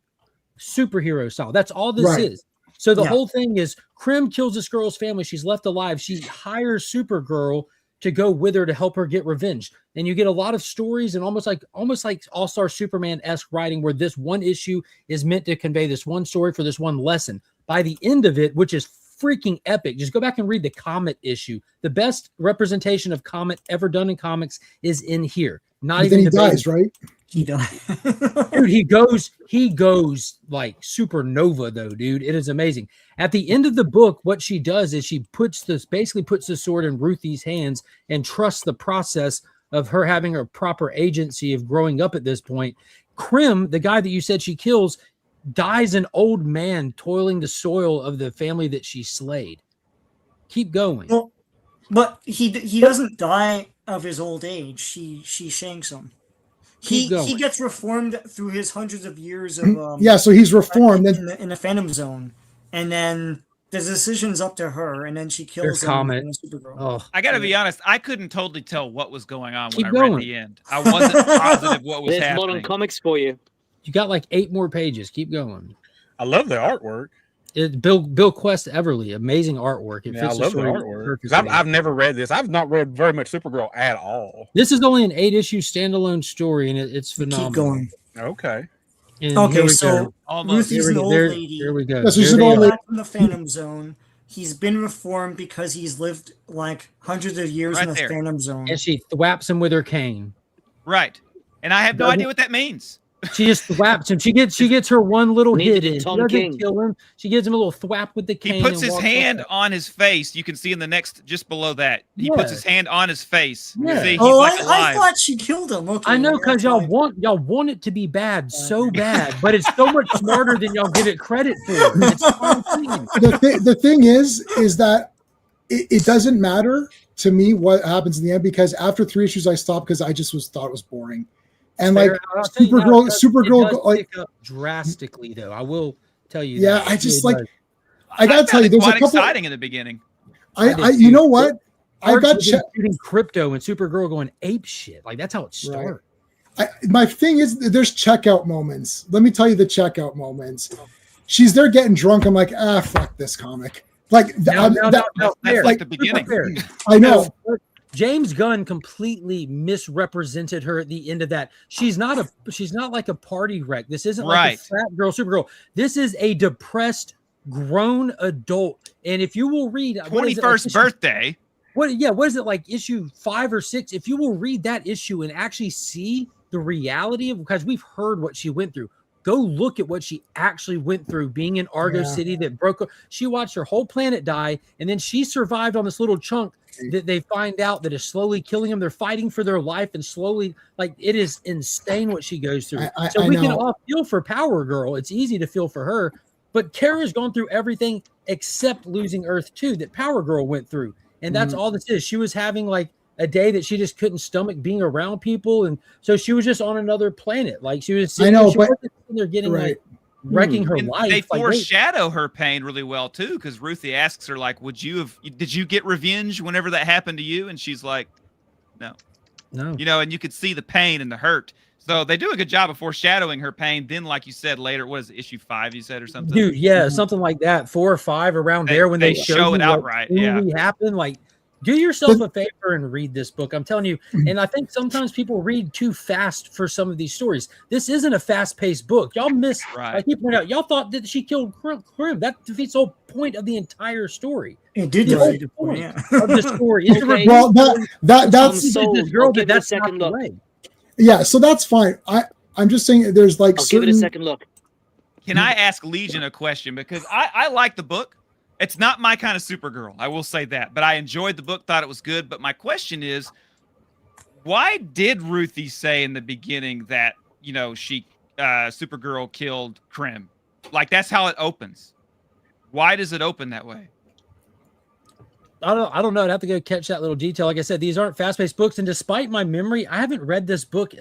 superhero style. That's all this is. So the whole thing is Krim kills this girl's family. She's left alive. She hires Supergirl to go with her to help her get revenge. And you get a lot of stories and almost like All-Star Superman-esque writing where this one issue is meant to convey this one story for this one lesson. By the end of it, which is freaking epic, just go back and read the Comet issue. The best representation of Comet ever done in comics is in here. Not even he dies, right? He dies. Dude, he goes like supernova though, dude. It is amazing. At the end of the book, what she does is she basically puts the sword in Ruthie's hands and trusts the process of her having a proper agency of growing up at this point. Krim, the guy that you said she kills, dies an old man toiling the soil of the family that she slayed. Keep going. Well, but he doesn't die of his old age. She shanks him. He gets reformed through his hundreds of years of so he's reformed in the Phantom Zone, and then the decision's up to her, and then she kills him. Oh, I gotta be honest, I couldn't totally tell what was going on when I read the end. I wasn't positive what was There's happening. modern comics for you. You got like 8 more pages. Keep going. I love the artwork. Bill Quest Everly, amazing artwork. I love the artwork because I've never read this. I've not read very much Supergirl at all. This is only an 8-issue standalone story, and it's phenomenal. Keep going. Okay. Okay, so Ruthie's an old lady. There we go. Yes, she's an old lady From the Phantom Zone. He's been reformed because he's lived like hundreds of years in the Phantom Zone. And she thwaps him with her cane. Right. And I have no idea what that means. She just thwaps him. She gets her one little Neither hit did in. Tom She doesn't King. kill him. She gives him a little thwap with the cane. He puts and his walks hand off. on his face. You can see in the next, just below that. He Yeah. puts his hand on his face. You Yeah. see, he's Oh, like I alive. thought she killed him. Okay, I know, well, because that's fine. y'all want it to be bad so bad, but it's so much smarter than y'all give it credit for. It's a fine thing. The thing is that it doesn't matter to me what happens in the end, because after 3 issues I stopped because I just thought it was boring. And Fair. like I'll tell you now, Supergirl it does like pick up drastically though. I will tell you. yeah, that. I It just really like does. I gotta tell you, there's a quite couple. exciting in the beginning. I you know what? I got shooting crypto and Supergirl going ape shit. Like that's how it started. My thing is, there's checkout moments. Let me tell you the checkout moments. She's there getting drunk. I'm like, fuck this comic. Like That's like the beginning. I know. James Gunn completely misrepresented her at the end of that. She's not like a party wreck. This isn't like a fat girl Supergirl. This is a depressed grown adult. And if you will read 21st birthday. What is it like issue 5 or 6? If you will read that issue and actually see the reality of, because we've heard what she went through. Go look at what she actually went through being in Argo City that broke. She watched her whole planet die, and then she survived on this little chunk that they find out that is slowly killing them. They're fighting for their life, and slowly, like, it is insane what she goes through. So we can all feel for Power Girl. It's easy to feel for her, but Kara's gone through everything except losing Earth 2 that Power Girl went through, and that's all this is. She was having like a day that she just couldn't stomach being around people, and so she was just on another planet. Like she was sitting, she wasn't sitting there getting like wrecking her life. They foreshadow her pain really well too, because Ruthie asks her like, did you get revenge whenever that happened to you? And she's like, no. You know, and you could see the pain and the hurt. So they do a good job of foreshadowing her pain. Then, like you said later, what is it, issue 5 you said or something? Dude, yeah, something like that. 4 or 5 around there when they show it outright. Yeah, happened. Like, do yourself a favor and read this book. I'm telling you. And I think sometimes people read too fast for some of these stories. This isn't a fast-paced book. Y'all missed, like you pointed out, y'all thought that she killed Krim. That defeats the whole point of the entire story. It did defeat the point of the story. Okay. Well, that's this girl that that's not the way. Yeah, so that's fine. I'm just saying there's like I'll give it a second look. Can I ask Legion a question? Because I like the book. It's not my kind of Supergirl, I will say that. But I enjoyed the book, thought it was good. But my question is, why did Ruthie say in the beginning that, you know, she Supergirl killed Krim? Like, that's how it opens. Why does it open that way? I don't know. I'd have to go catch that little detail. Like I said, these aren't fast-paced books, and despite my memory, I haven't read this book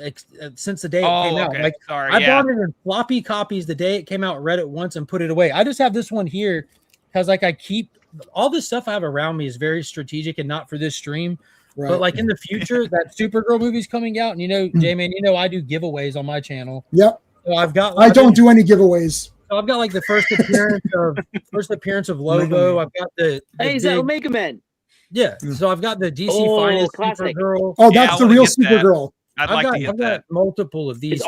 since the day it came out. Like, I bought it in floppy copies the day it came out, read it once, and put it away. I just have this one here because, like, I keep all this stuff I have around me is very strategic and not for this stream. Right. But like in the future, that Supergirl movie's coming out, and you know, J-Man, you know, I do giveaways on my channel. Yep. So I've got. I don't do any giveaways. So I've got like the first appearance of Lobo. I've got the is that Omega Man? Yeah. So I've got the DC Finest Supergirl. Oh, that's the real Supergirl. I've got multiple of these. It's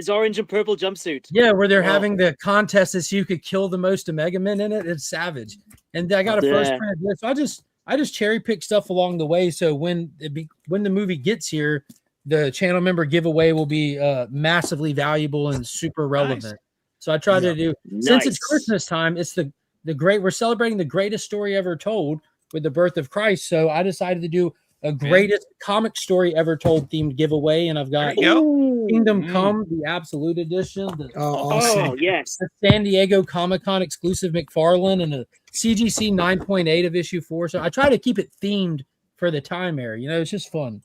orange and purple jumpsuit. Yeah, where they're having the contest as who could kill the most Omega Men in it. It's savage. And I got a first print of this. So I just cherry pick stuff along the way. So when the movie gets here, the channel member giveaway will be massively valuable and super relevant. Nice. So I try to do since it's Christmas time, it's we're celebrating the greatest story ever told with the birth of Christ. So I decided to do a greatest comic story ever told themed giveaway, and I've got Kingdom Come, the Absolute Edition. Awesome. Yes, the San Diego Comic-Con exclusive McFarlane, and a CGC 9.8 of issue 4. So I try to keep it themed for the time era. You know, it's just fun.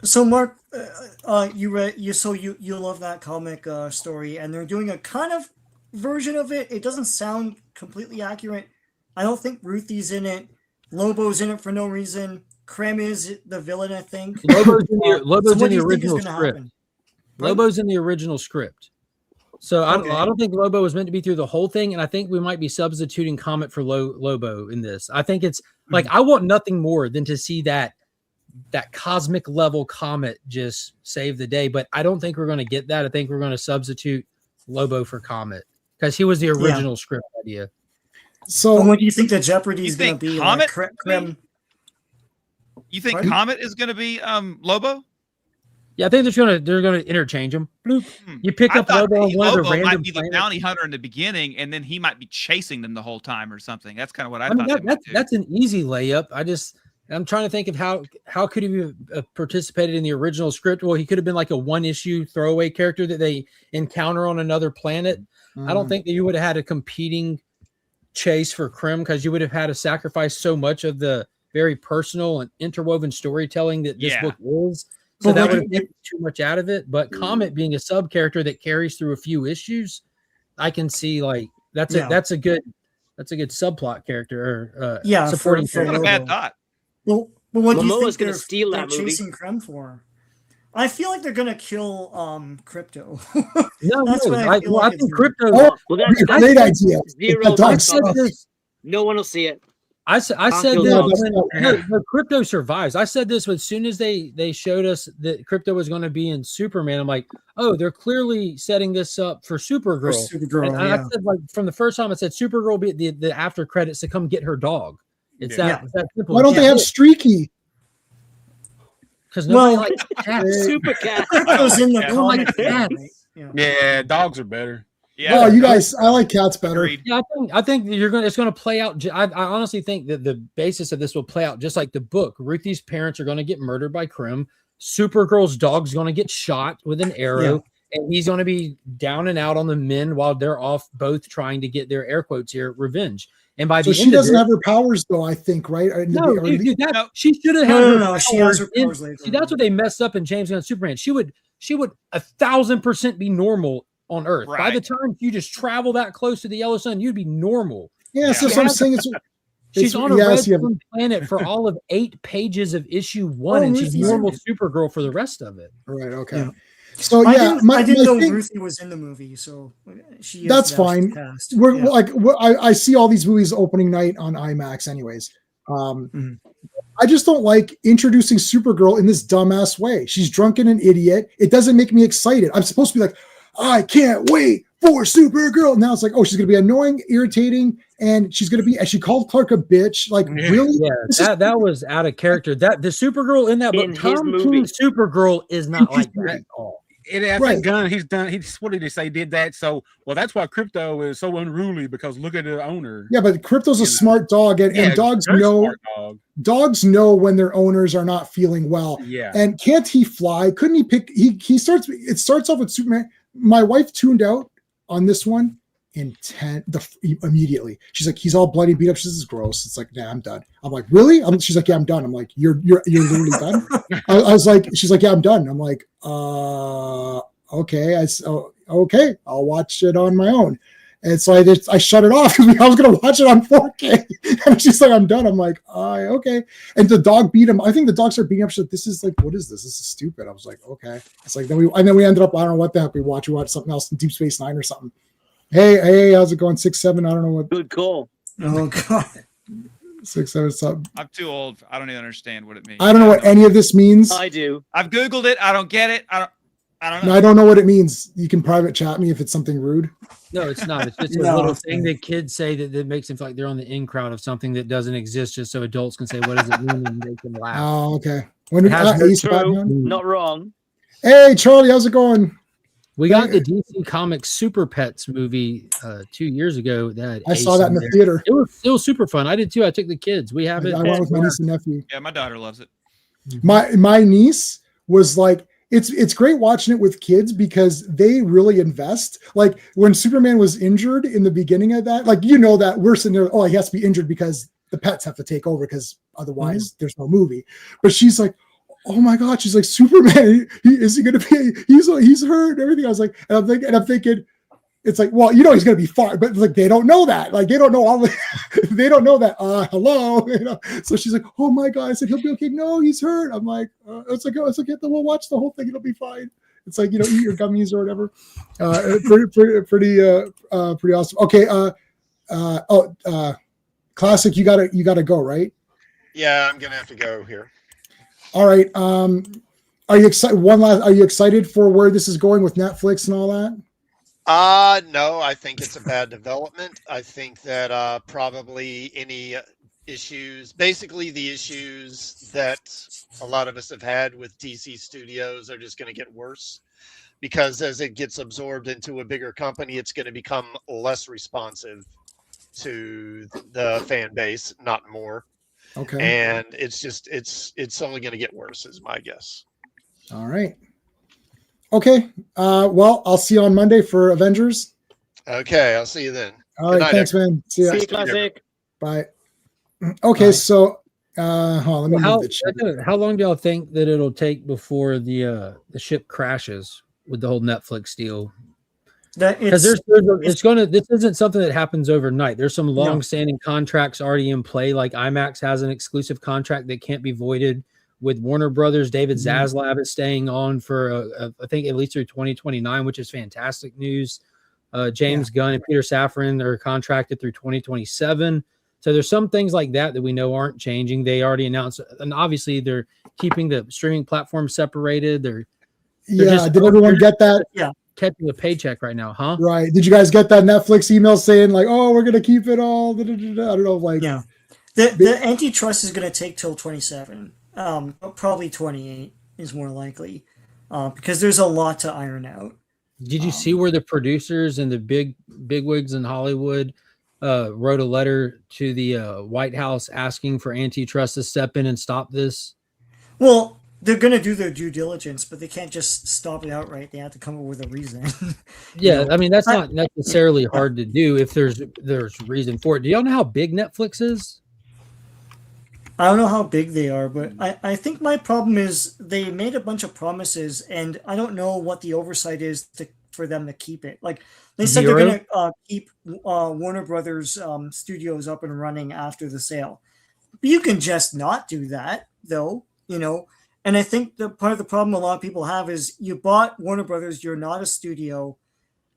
So Mark, you love that comic story, and they're doing a kind of version of it. It doesn't sound completely accurate. I don't think Ruthie's in it. Lobo's in it for no reason. Krem is the villain, I think. Lobo's in the original script. Lobo's in the original script. So I don't think Lobo was meant to be through the whole thing, and I think we might be substituting Comet for Lobo in this. I think it's like I want nothing more than to see that cosmic level Comet just save the day, but I don't think we're going to get that. I think we're going to substitute Lobo for Comet because he was the original script idea. So what do you think the Jeopardy is going to be? Comet? Krem? You think Comet is going to be Lobo? Yeah, I think they're gonna interchange them. Bloop. You pick I up thought Lobo on one of the Lobo random might be the planets. bounty hunter in the beginning, and then he might be chasing them the whole time or something. That's kind of what I mean, thought. that's an easy layup. I'm trying to think of how could he have participated in the original script. Well, he could have been like a one-issue throwaway character that they encounter on another planet. I don't think that you would have had a competing chase for Krim, because you would have had to sacrifice so much of the very personal and interwoven storytelling that this book is. So that would have taken too much out of it. But Comet being a sub character that carries through a few issues, I can see like that's a good subplot character or supporting character. Not a bad thought. Well, what do you Momoa's think gonna steal that movie. chasing Krim for? I feel like they're gonna kill Crypto. No, That's no. what I feel I like think it's Crypto. gonna Well, be. that's a great idea. Zero. That dog sucks. No one will see it. I said kill this dogs. when Crypto survives. I said this as soon as they showed us that Crypto was going to be in Superman. I'm like, oh, they're clearly setting this up for Supergirl. And I said, like, from the first time, I said Supergirl will be the after credits to come get her dog. It's that simple. Why don't they have Streaky? Because nobody likes cats. Super cat. Crypto's in the They don't like comic. cats. Yeah, dogs are better. Yeah, you guys, I like cats better. Yeah, I think it's going to play out. I honestly think that the basis of this will play out just like the book. Ruthie's parents are going to get murdered by Krim. Supergirl's dog's going to get shot with an arrow, and he's going to be down and out on the men while they're off, both trying to get their air quotes here revenge. And by the So end she doesn't of it, have her powers, though. I think, right? no, dude, she should have had No, her she has her in- powers later. See, that's what they messed up in James Gunn Superman. She would 1,000% be normal on Earth. By Right. the time you just travel that close to the yellow sun, you'd be normal. Yeah, so that's what I'm saying. She's on a yeah, I red see it. sun planet for all of 8 pages of issue 1, and she's Ruthie's normal in it. Supergirl for the rest of it. Right. Okay. Yeah. So I yeah, didn't know thing- Ruthie was in the movie, so she. That's fine. Cast. We're Yeah. like, I see all these movies opening night on IMAX, anyways. I just don't like introducing Supergirl in this dumbass way. She's drunk and an idiot. It doesn't make me excited. I'm supposed to be like, I can't wait for Supergirl. Now it's like, oh, she's gonna be annoying, irritating, and she's gonna be. And she called Clark a bitch. Like, really? Yeah, that was out of character. That the Supergirl in that book, In his Tom movie. King's Supergirl is not like that at all. And I Right. think Gunn, what did he say? Did that? So, well, that's why Crypto is so unruly, because look at the owner. Yeah, but Crypto's a smart dog, and, Yeah, and dogs very know. smart dog. Dogs know when their owners are not feeling well. Yeah. And can't he fly? Couldn't he pick? He starts. It starts off with Superman. My wife tuned out on this one immediately. She's like, he's all bloody, beat up. She says, "This is gross." It's like, nah, I'm done. I'm like, really? She's like, yeah, I'm done. I'm like, you're literally done. I was like, she's like, yeah, I'm done. I'm like, okay. Okay, I'll watch it on my own. And so I shut it off because I was going to watch it on 4K. And she's like, I'm done. I'm like, okay. And the dog beat him. I think the dog started beating up. She's like, this is like, what is this? This is stupid. I was like, okay. It's like, then we ended up, I don't know what the heck we watched something else, Deep Space Nine or something. Hey, how's it going? 6-7. I don't know what. Good call. Oh god. 6-7 something. I'm too old. I don't even understand what it means. I don't know what any of this means. I do. I've Googled it. I don't get it. I don't know. No, I don't know what it means. You can private chat me if it's something rude. No, it's not. It's just a No. little thing that kids say that makes them feel like they're on the in crowd of something that doesn't exist, just so adults can say, what does it mean, and they can laugh. Oh, okay. When we It has Ace True. Batman. Not wrong. Hey, Charlie, how's it going? We got the DC Comics Super Pets movie 2 years ago. That I saw that in the theater. It was super fun. I did too. I took the kids. We have it. I went with my niece and nephew. Yeah, my daughter loves it. My niece was like, it's great watching it with kids because they really invest. Like when Superman was injured in the beginning of that, like, that we're sitting there, oh, he has to be injured because the pets have to take over because otherwise there's no movie. But she's like, oh my God, she's like, Superman, is he gonna be? He's hurt and everything. I was like, and I'm thinking, it's like, well, he's gonna be fine, but like they don't know that. Like they don't know they don't know that. Hello, So she's like, oh my God. I said, he'll be okay. No, he's hurt. I'm like, it's okay. Then we'll watch the whole thing. It'll be fine. It's like, eat your gummies or whatever. Pretty awesome. Okay. Classic. You gotta go, right? Yeah, I'm gonna have to go here. All right. Are you excited? Are you excited for where this is going with Netflix and all that? No, I think it's a bad development. I think that probably any issues. Basically, the issues that a lot of us have had with DC Studios are just going to get worse, because as it gets absorbed into a bigger company, it's going to become less responsive to the fan base, not more. Okay. And it's only going to get worse, is my guess. All right. Okay. Well, I'll see you on Monday for Avengers. Okay, I'll see you then. All right. Thanks, man. See ya. See you, classic. Bye. Okay, so hold on, let me move the chat. How long do y'all think that it'll take before the ship crashes with the whole Netflix deal? Because this isn't something that happens overnight. There's some long-standing contracts already in play. Like IMAX has an exclusive contract that can't be voided with Warner Brothers. David Zaslav is staying on for I think at least through 2029, which is fantastic news. James Gunn and Peter Safran are contracted through 2027. So there's some things like that we know aren't changing. They already announced, and obviously they're keeping the streaming platform separated. They're did everyone get that? Yeah. Catching a paycheck right now, huh? Right. Did you guys get that Netflix email saying like, oh, we're gonna keep it all? I don't know, like the antitrust is gonna take till 27. Probably 28 is more likely. Because there's a lot to iron out. Did you see where the producers and the bigwigs in Hollywood wrote a letter to the White House asking for antitrust to step in and stop this? Well, they're going to do their due diligence, but they can't just stop it outright. They have to come up with a reason. Yeah, I mean, that's not necessarily hard to do if there's reason for it. Do y'all know how big Netflix is? I don't know how big they are, but I think my problem is they made a bunch of promises, and I don't know what the oversight is for them to keep it. Like they said they're going to keep Warner Brothers studios up and running after the sale. But you can just not do that, though, And I think the part of the problem a lot of people have is you bought Warner Brothers, you're not a studio,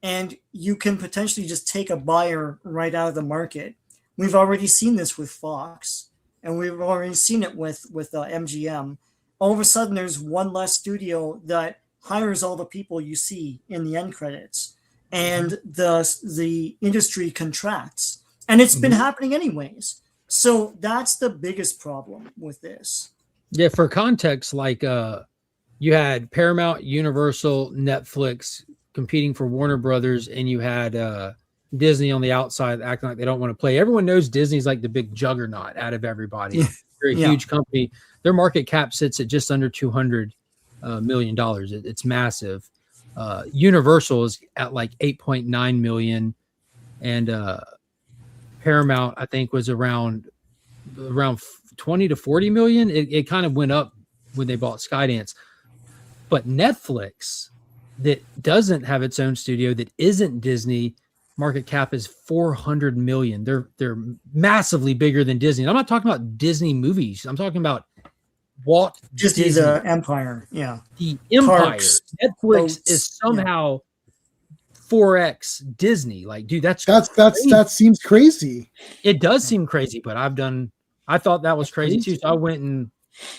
and you can potentially just take a buyer right out of the market. We've already seen this with Fox. And we've already seen it with MGM. All of a sudden, there's one less studio that hires all the people you see in the end credits, and the industry contracts. And it's been happening anyways. So that's the biggest problem with this. Yeah, for context, like you had Paramount, Universal, Netflix competing for Warner Brothers, and you had Disney on the outside acting like they don't want to play. Everyone knows Disney's like the big juggernaut out of everybody. They're a huge company. Their market cap sits at just under $200 million. It's massive. Universal is at like 8.9 million, and Paramount I think was around 20 to 40 million. It kind of went up when they bought Skydance. But Netflix, that doesn't have its own studio, that isn't Disney, market cap is 400 million. They're massively bigger than Disney. And I'm not talking about Disney movies. I'm talking about Walt Disney, Disney. the empire. Yeah. The empire. Parks, Netflix boats, is somehow 4x Disney. Like, dude, that seems crazy. It does seem crazy, but I thought that was crazy too. So I went and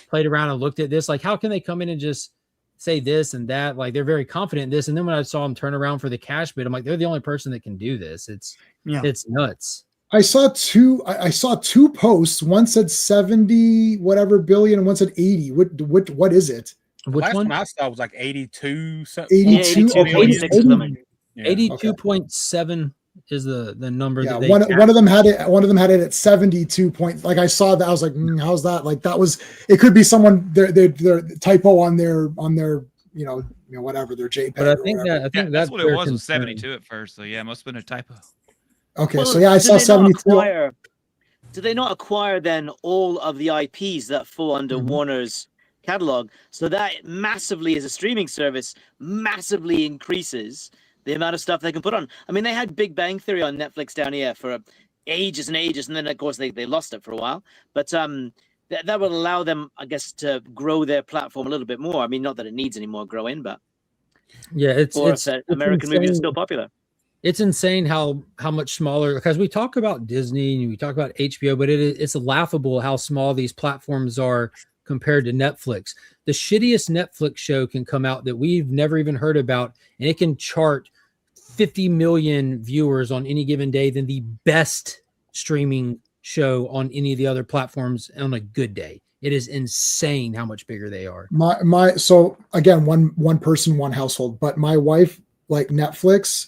played around and looked at this. Like, how can they come in and just say this and that? Like, they're very confident in this. And then when I saw them turn around for the cash bid, I'm like, they're the only person that can do this. It's nuts. I saw two posts. One said 70 whatever billion, and one said 80. What is it? Which last one? I saw was like 82. 82. 82.7 is the number. Yeah, that one of them had it. One of them had it at 72 point. Like I saw that, I was like, how's that? Like that was. It could be someone their typo on their whatever their JPEG. But I think that's what it was 72 at first. So yeah, it must have been a typo. Okay, well, so yeah, I saw 72. Do they not acquire then all of the IPs that fall under Warner's catalog? So that massively, as a streaming service, massively increases the amount of stuff they can put on. I mean, they had Big Bang Theory on Netflix down here for ages and ages, and then of course they lost it for a while. But that will allow them, I guess, to grow their platform a little bit more. I mean, not that it needs any more growing, but yeah, it's American movies are still popular. It's insane how much smaller, because we talk about Disney and we talk about HBO, but it's laughable how small these platforms are compared to Netflix. The shittiest Netflix show can come out that we've never even heard about, and it can chart 50 million viewers on any given day than the best streaming show on any of the other platforms on a good day. It is insane how much bigger they are. So again, one person, one household, but my wife, like Netflix,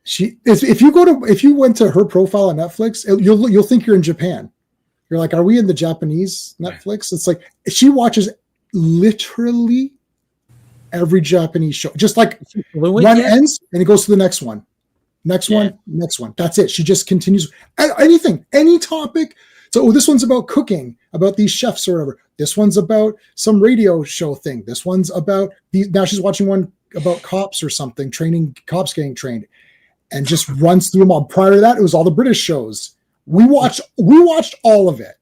if you went to her profile on Netflix, you'll think you're in Japan. You're like, are we in the Japanese Netflix? It's like she watches literally every Japanese show, just like one ends and it goes to the next one. Next one. That's it. She just continues anything, any topic. So this one's about cooking, about these chefs or whatever. This one's about some radio show thing. This one's about now she's watching one about cops or something, cops getting trained, and just runs through them all. Prior to that, it was all the British shows. We watched all of it.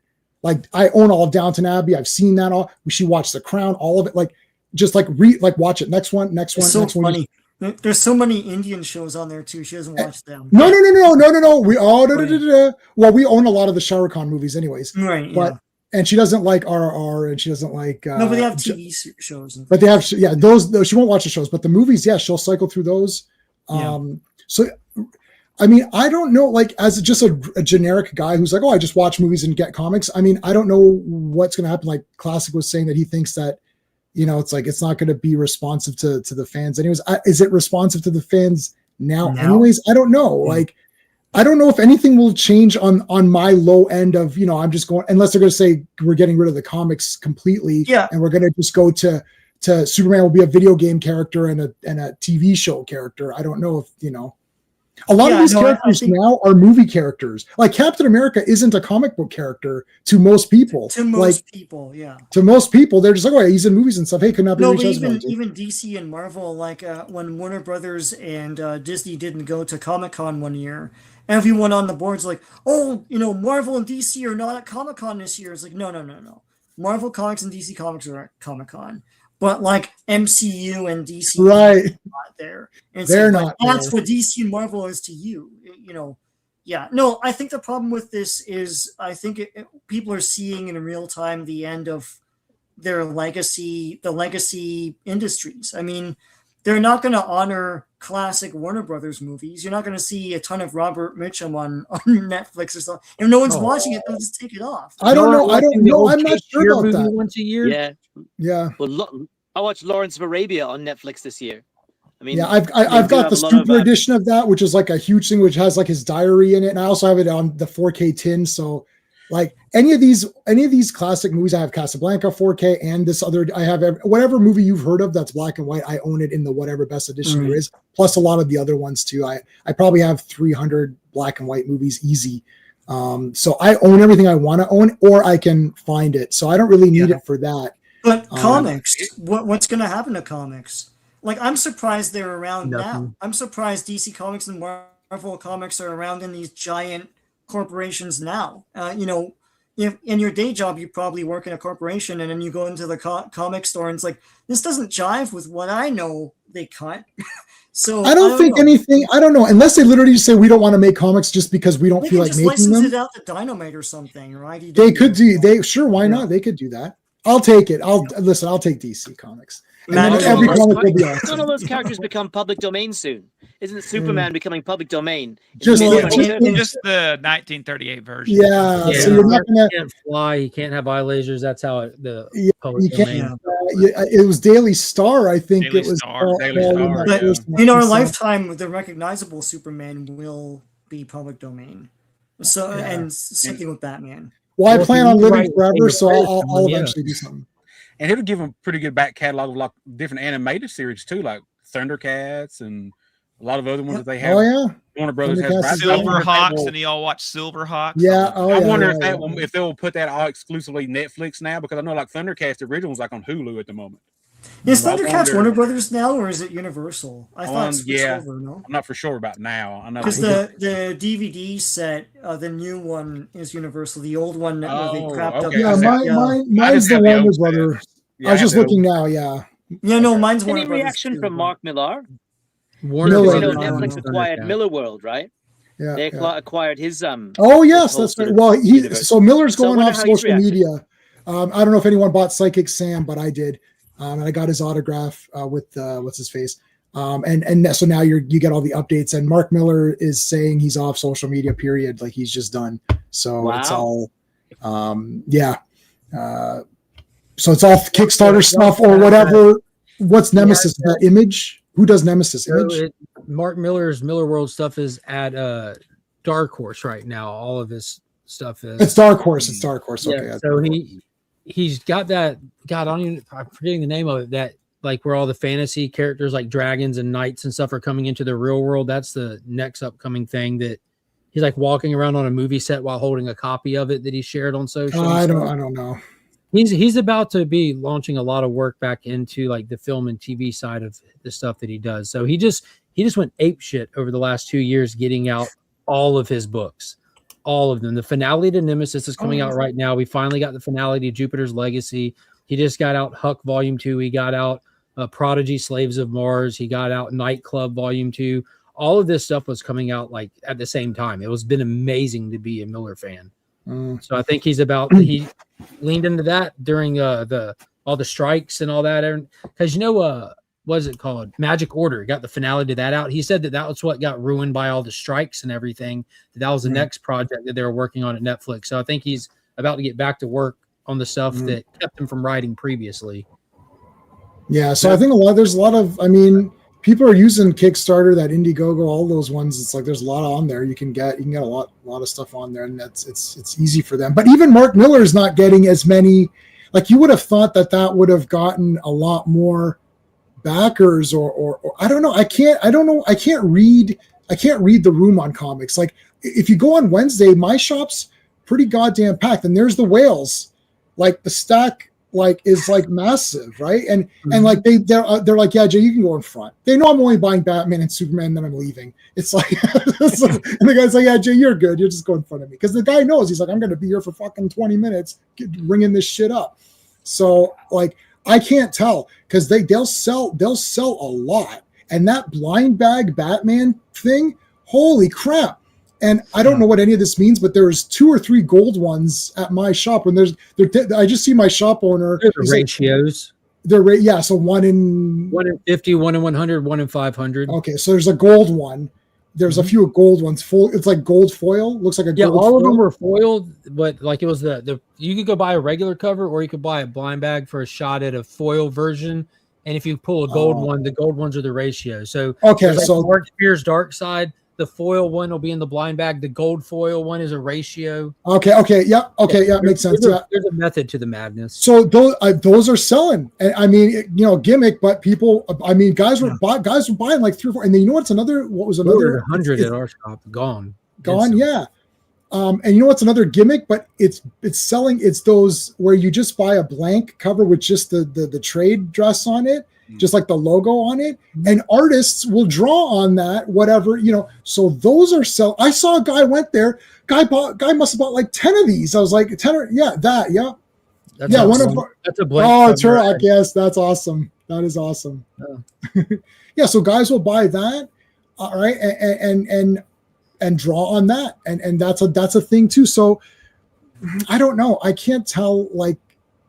Like I own all of Downton Abbey. I've seen that all. She watched The Crown, all of it. Like just watch it. Next one. It's so funny. There's so many Indian shows on there too. She doesn't watch them. No. We well, we own a lot of the Shah Rukh Khan movies, anyways. Right. But and she doesn't like RRR, and she doesn't like. No, but they have TV shows. But they have those. She won't watch the shows, but the movies, she'll cycle through those. So, I mean, I don't know. Like as just a generic guy who's like, oh, I just watch movies and get comics. I mean, I don't know what's going to happen. Like Classic was saying that he thinks that. It's like it's not going to be responsive to the fans. Anyways, is it responsive to the fans now? Anyways, I don't know. Like, I don't know if anything will change on my low end of I'm just going unless they're going to say we're getting rid of the comics completely. Yeah, and we're going to just go to Superman will be a video game character and a TV show character. I don't know if A lot of these characters now are movie characters. Like Captain America isn't a comic book character to most people. To most people, yeah. To most people, they're just like, oh, yeah, he's in movies and stuff. Hey, could not be reached. Even DC and Marvel, like when Warner Brothers and Disney didn't go to Comic-Con one year, everyone on the board's like, oh, Marvel and DC are not at Comic-Con this year. It's like, no. Marvel Comics and DC Comics are at Comic-Con. But like MCU and DC, right? Not there. And they're not. That's what DC and Marvel is to you. Yeah. No, I think the problem with this is I think people are seeing in real time the end of their legacy, the legacy industries. I mean, they're not going to honor classic Warner Brothers movies. You're not going to see a ton of Robert Mitchum on Netflix or something. If no one's watching it, they'll just take it off. I don't know. I'm not sure about that. Once a year. Yeah. Well, I watched Lawrence of Arabia on Netflix this year. I mean, I've got the super edition of that, which is like a huge thing, which has like his diary in it, and I also have it on the 4K tin. So, like any of these classic movies, I have Casablanca 4K, and this other, I have whatever movie you've heard of that's black and white. I own it in the whatever best edition there is, plus a lot of the other ones too. I probably have 300 black and white movies easy. So I own everything I want to own, or I can find it. So I don't really need it for that. But comics, what's going to happen to comics? Like, I'm surprised they're around now. I'm surprised DC Comics and Marvel Comics are around in these giant corporations now. If in your day job, you probably work in a corporation, and then you go into the comic store, and it's like, this doesn't jive with what I know they cut. So I don't think anything. I don't know, unless they literally say we don't want to make comics just because we don't feel like making them. License it out to Dynamite or something, right? They could do. Why not? They could do that. I'll take it. I'll take DC Comics. And then every comic will be awesome. None of those characters become public domain soon. Isn't it Superman becoming public domain? Just the 1938 version. Yeah. So you're not gonna. He can't fly. He can't have eye lasers. That's how public domain. It was Daily Star, I think. Daily it was Star. But in our lifetime, the recognizable Superman will be public domain. So and same thing with Batman. Well, I plan on living forever, so I'll eventually do something. And it'll give them pretty good back catalog of like different animated series too, like Thundercats and a lot of other ones that they have. Oh yeah, Warner Brothers has Silverhawks, and y'all watch Silverhawks. Yeah, I wonder if they'll put that all exclusively Netflix now, because I know like Thundercats, the original was like on Hulu at the moment. Is Thundercats Warner Brothers now, or is it Universal? I thought over, no? I'm not for sure about now. I know because the DVD set, the new one is Universal. The old one they crapped up. Yeah, mine's the Warner Brothers. I was just looking now. Yeah. Yeah, no, mine's Warner Any Brothers. reaction from Mark Millar? Warner Netflix acquired Miller World, right? Yeah, they acquired his Oh yes, that's right. Well, so Miller's going off social media. I don't know if anyone bought Psychic Sam, but I did. And I got his autograph with what's his face. And so now you get all the updates. And Mark Miller is saying he's off social media. Period. Like he's just done. So it's Wow. all, so it's all Kickstarter stuff or whatever. What's Nemesis? That Image? Who does Nemesis? Image? Mark Miller's Miller World stuff is at Dark Horse right now. All of his stuff is. It's Dark Horse. It's Dark Horse. Okay. Yeah, so he's got that. God, I'm forgetting the name of it. That like where all the fantasy characters like dragons and knights and stuff are coming into the real world. That's the next upcoming thing that he's like walking around on a movie set while holding a copy of it that he shared on social. I don't know. He's about to be launching a lot of work back into like the film and TV side of the stuff that he does. So he just went ape shit over the last 2 years, getting out all of his books, all of them. The finale to Nemesis is coming out right now. We finally got the finale to Jupiter's Legacy. He just got out Huck Volume 2. He got out Prodigy Slaves of Mars. He got out Nightclub Volume 2. All of this stuff was coming out like at the same time. It was been amazing to be a Miller fan. So I think he leaned into that during all the strikes and all that. Because what is it called? Magic Order got the finale to that out. He said that was what got ruined by all the strikes and everything. That was the next project that they were working on at Netflix. So I think he's about to get back to work on the stuff that kept him from writing previously. Yeah, so I think there's a lot of, people are using Kickstarter, that Indiegogo, all those ones. It's like there's a lot on there. You can get a lot of stuff on there, and it's easy for them. But even Mark Miller is not getting as many. Like you would have thought that would have gotten a lot more backers, or I don't know. I can't read the room on comics. Like if you go on Wednesday, my shop's pretty goddamn packed, and there's the whales, like the stack. Like is like massive, right? And like they're like, yeah, Jay, you can go in front. They know I'm only buying Batman and Superman, and then I'm leaving. It's like, and the guy's like, yeah, Jay, you're good. You're just going in front of me, because the guy knows, he's like, I'm gonna be here for fucking 20 minutes, ringing this shit up. So like, I can't tell, because they'll sell a lot, and that blind bag Batman thing, holy crap. And I don't know what any of this means, but there's 2 or 3 gold ones at my shop. When I just see my shop owner. The ratios. So 1 in 50, 1 in 100, 1 in 500. Okay, so there's a gold one. There's a few gold ones. Full. It's like gold foil. Looks like a gold all foil. of them were foiled, but like it was the you could go buy a regular cover, or you could buy a blind bag for a shot at a foil version. And if you pull a gold one, the gold ones are the ratio. So so Mark Spears Dark Side. The foil one will be in the blind bag. The gold foil one is a ratio. Okay, yeah, makes sense. There's a method to the madness. So those are selling. And gimmick, but people. Guys were buying like 3 or 4. And then you know what's another? What was another? 100 at our shop. Gone. Yeah. And you know what's another gimmick? But it's selling. It's those where you just buy a blank cover with just the trade dress on it. Just like the logo on it, and artists will draw on that, whatever, so those are sell. I saw a guy went there, guy must have bought like 10 of these. I was like, 10 or that's a blank. Oh, Turok, yes, that's awesome. That is awesome. Yeah, so guys will buy that, all right, and draw on that, and that's a thing too. So I don't know. I can't tell, unless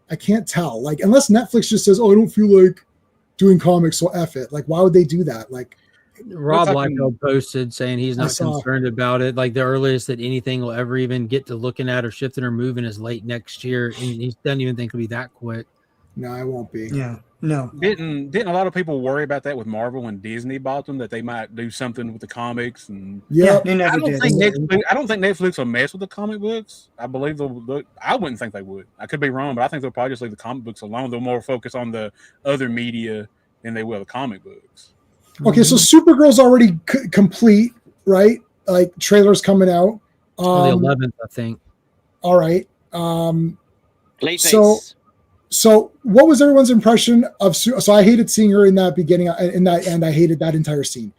Netflix just says, oh, I don't feel like doing comics, so F it. Like, why would they do that? Like, Rob Liefeld posted saying he's not concerned about it. Like, the earliest that anything will ever even get to looking at or shifting or moving is late next year, and he doesn't even think it'll be that quick. No, it won't be. Yeah, no. Didn't a lot of people worry about that with Marvel when Disney bought them, that they might do something with the comics? And they never did. I don't think Netflix will mess with the comic books. I believe I wouldn't think they would. I could be wrong, but I think they'll probably just leave the comic books alone. They'll more focus on the other media than they will the comic books. Okay, so Supergirl's already complete, right? Like, trailers coming out on the 11th, I think. All right. Late So what was everyone's impression of so I hated seeing her in that beginning, in that end. I hated that entire scene.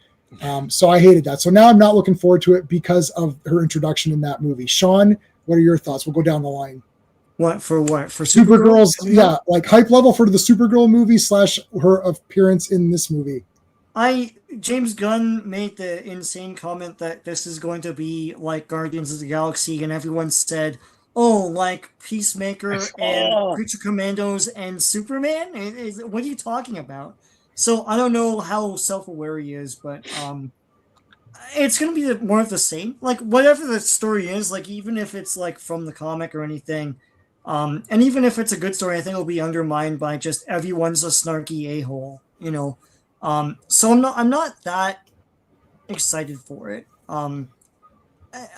So I hated that. So now I'm not looking forward to it because of her introduction in that movie. Sean, what are your thoughts? We'll go down the line. What for Supergirl's? Yeah, like hype level for the Supergirl movie / her appearance in this movie. James Gunn made the insane comment that this is going to be like Guardians of the Galaxy, and everyone said, oh, like Peacemaker and Creature Commandos and Superman? What are you talking about? So I don't know how self-aware he is, but it's gonna be more of the same. Like whatever the story is, like even if it's like from the comic or anything, and even if it's a good story, I think it'll be undermined by just everyone's a snarky a-hole, you know. So I'm not that excited for it. I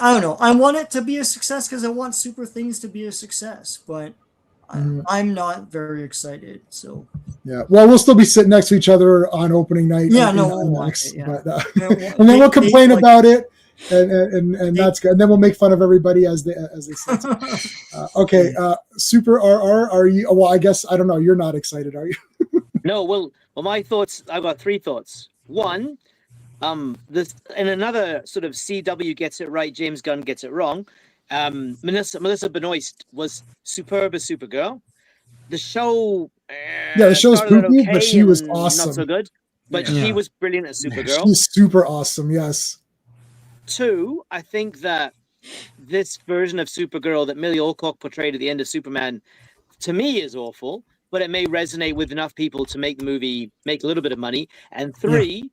don't know. I want it to be a success because I want Super Things to be a success, but I'm not very excited. So yeah, well, we'll still be sitting next to each other on opening night. Yeah, in no, we'll IMAX, watch it, yeah. but, Yeah, well, and then we'll they- complain like- about it, and that's good. And then we'll make fun of everybody as they say. Okay, Super RR, are you? Well, I guess I don't know. You're not excited, are you? No, well, my thoughts. I've got three thoughts. One, this and another sort of CW gets it right, James Gunn gets it wrong. Melissa Benoist was superb as Supergirl. The show, Yeah, the show's started out poopy, but okay she was and awesome. Not so good, but Yeah. she was brilliant as Supergirl. She's super awesome. Yes. Two, I think that this version of Supergirl that Millie Alcock portrayed at the end of Superman, to me, is awful, but it may resonate with enough people to make the movie make a little bit of money. And three,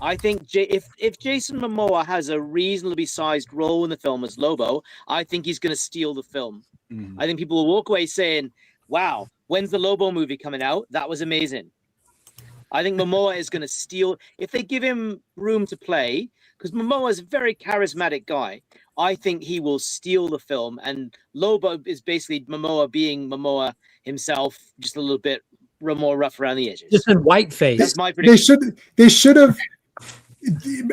I think if Jason Momoa has a reasonably sized role in the film as Lobo, I think he's going to steal the film. I think people will walk away saying, wow, when's the Lobo movie coming out? That was amazing. I think Momoa is going to steal, if they give him room to play, because Momoa is a very charismatic guy. I think he will steal the film, and Lobo is basically Momoa being Momoa himself, just a little bit more rough around the edges. Just in whiteface. That's my prediction. They should have.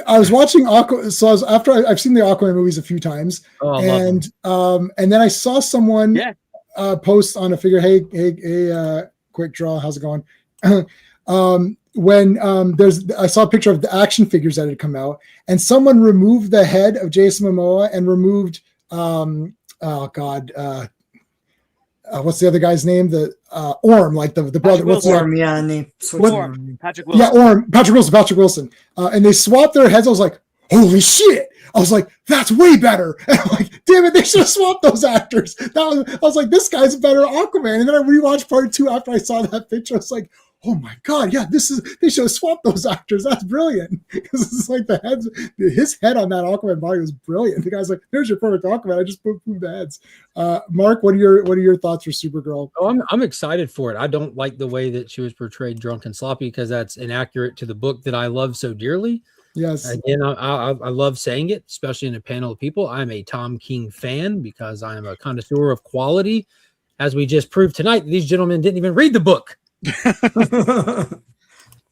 I was watching so I was I've seen the Aquaman movies a few times, and then I saw someone post on a figure, hey, quick draw, how's it going? When I saw a picture of the action figures that had come out, and someone removed the head of Jason Momoa and removed what's the other guy's name? The Orm, like the brother. What's Orm, yeah, and they Patrick Wilson. Yeah, Orm, Patrick Wilson. And they swapped their heads. I was like, holy shit. I was like, that's way better. And I'm like, damn it, they should have swapped those actors. I was like, this guy's a better Aquaman. And then I rewatched part 2 after I saw that picture. I was like, oh my God, yeah, they should have swapped those actors. That's brilliant. Because it's like his head on that Aquaman body was brilliant. The guy's like, there's your perfect Aquaman. I just moved the heads. Mark, what are your thoughts for Supergirl? Oh, I'm excited for it. I don't like the way that she was portrayed drunk and sloppy because that's inaccurate to the book that I love so dearly. Yes. Again, I love saying it, especially in a panel of people. I'm a Tom King fan because I am a connoisseur of quality. As we just proved tonight, these gentlemen didn't even read the book.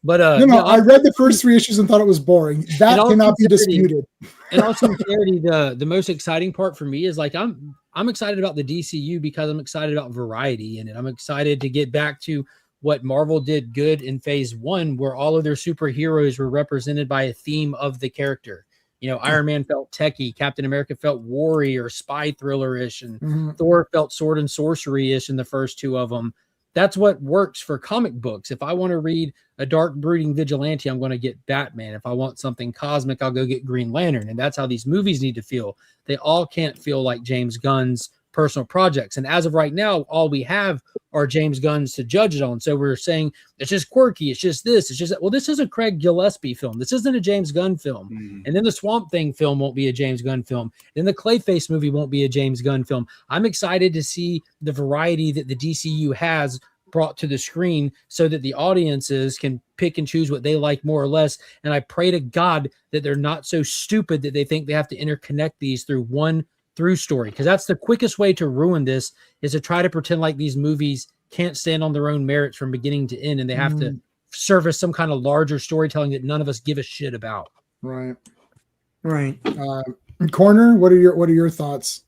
But I read the first 3 issues and thought it was boring. That cannot be disputed. And also, the most exciting part for me is like I'm excited about the DCU because I'm excited about variety in it. I'm excited to get back to what Marvel did good in phase 1, where all of their superheroes were represented by a theme of the character. You know, Iron Man felt techie, Captain America felt warrior, spy thriller-ish, and Thor felt sword and sorcery-ish in the first 2 of them. That's what works for comic books. If I want to read a dark brooding vigilante, I'm going to get Batman. If I want something cosmic, I'll go get Green Lantern. And that's how these movies need to feel. They all can't feel like James Gunn's personal projects. And as of right now, all we have are James Gunn's to judge it on. So we're saying it's just quirky. It's just this. It's just, well, this is a Craig Gillespie film. This isn't a James Gunn film. And then the Swamp Thing film won't be a James Gunn film. Then the Clayface movie won't be a James Gunn film. I'm excited to see the variety that the DCU has brought to the screen so that the audiences can pick and choose what they like more or less. And I pray to God that they're not so stupid that they think they have to interconnect these through one through story, because that's the quickest way to ruin this, is to try to pretend like these movies can't stand on their own merits from beginning to end, and they have to service some kind of larger storytelling that none of us give a shit about. Right. Corner, what are your thoughts?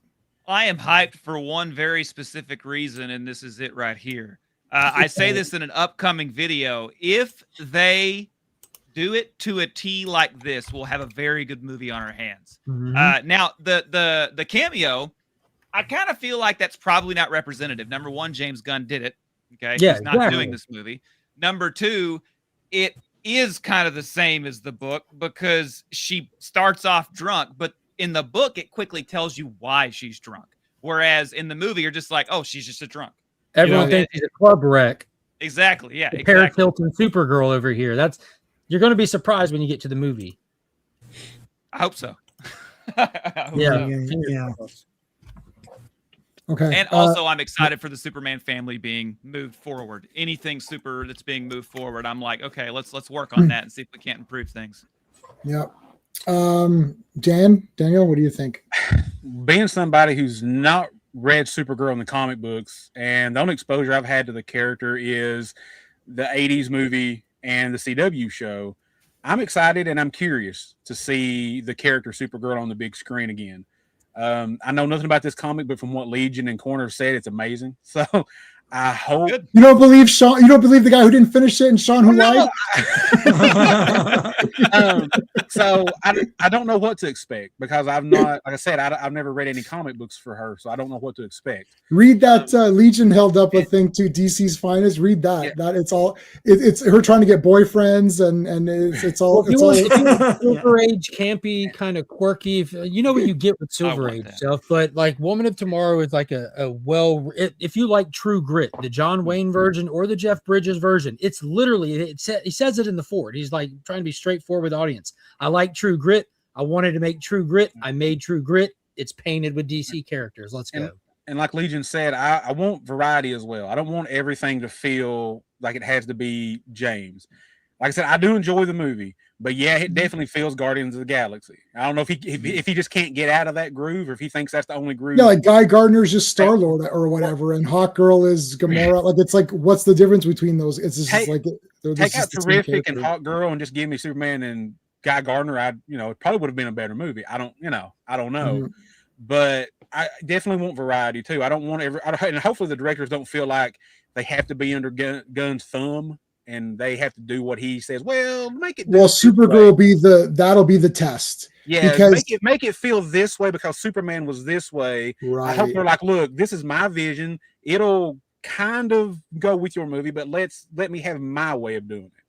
I am hyped for one very specific reason, and this is it right here. I say this in an upcoming video. If they do it to a T like this, we'll have a very good movie on our hands. Now, the cameo, I kind of feel like that's probably not representative. Number one, James Gunn did it. Okay, yeah, he's not doing this movie. Number two, it is kind of the same as the book because she starts off drunk, but in the book, it quickly tells you why she's drunk. Whereas in the movie, you're just like, oh, she's just a drunk. Everyone thinks he's a club wreck. Exactly. Yeah. Exactly. Paris Hilton Supergirl over here. You're going to be surprised when you get to the movie. I hope so. Yeah. Okay. And also, I'm excited for the Superman family being moved forward. Anything super that's being moved forward, I'm like, okay, let's work on that and see if we can't improve things. Yeah. Daniel, what do you think? Being somebody who's not read Supergirl in the comic books, and the only exposure I've had to the character is the 80s movie and the CW show, I'm excited and I'm curious to see the character Supergirl on the big screen again. I know nothing about this comic, but from what Legion and Corner said, it's amazing. So I hope you don't believe Sean. You don't believe the guy who didn't finish it and Sean who lied. So I don't know what to expect because I've not, like I said, I've never read any comic books for her, so I don't know what to expect. Read that Legion held up a thing to DC's finest. Read that. Yeah. That it's all it's her trying to get boyfriends and it's all. Well, if you want Silver Age campy, kind of quirky, you know what you get with Silver Age stuff. But like Woman of Tomorrow is like if you like True Grit, the John Wayne version or the Jeff Bridges version, it's literally he says it in the Ford. He's like trying to be straightforward with the audience. I like True Grit. I wanted to make True Grit. I made True Grit. It's painted with DC characters. Let's go. And like Legion said, I want variety as well. I don't want everything to feel like it has to be James. Like I said, I do enjoy the movie, but yeah, it definitely feels Guardians of the Galaxy. I don't know if he just can't get out of that groove, or if he thinks that's the only groove. Yeah, like Guy Gardner's just Star-Lord or whatever, and Hawkgirl is Gamora. Like it's like, what's the difference between those? It's just take out Terrific and Hawkgirl and just give me Superman and Guy Gardner. It probably would have been a better movie. I don't know, Mm-hmm. but I definitely want variety too. I don't want and hopefully the directors don't feel like they have to be under Gunn's thumb and they have to do what he says. Well, make it. Well, Supergirl will that'll be the test. Yeah, because make it feel this way because Superman was this way. Right. I hope they're like, look, this is my vision. It'll kind of go with your movie, but let me have my way of doing it.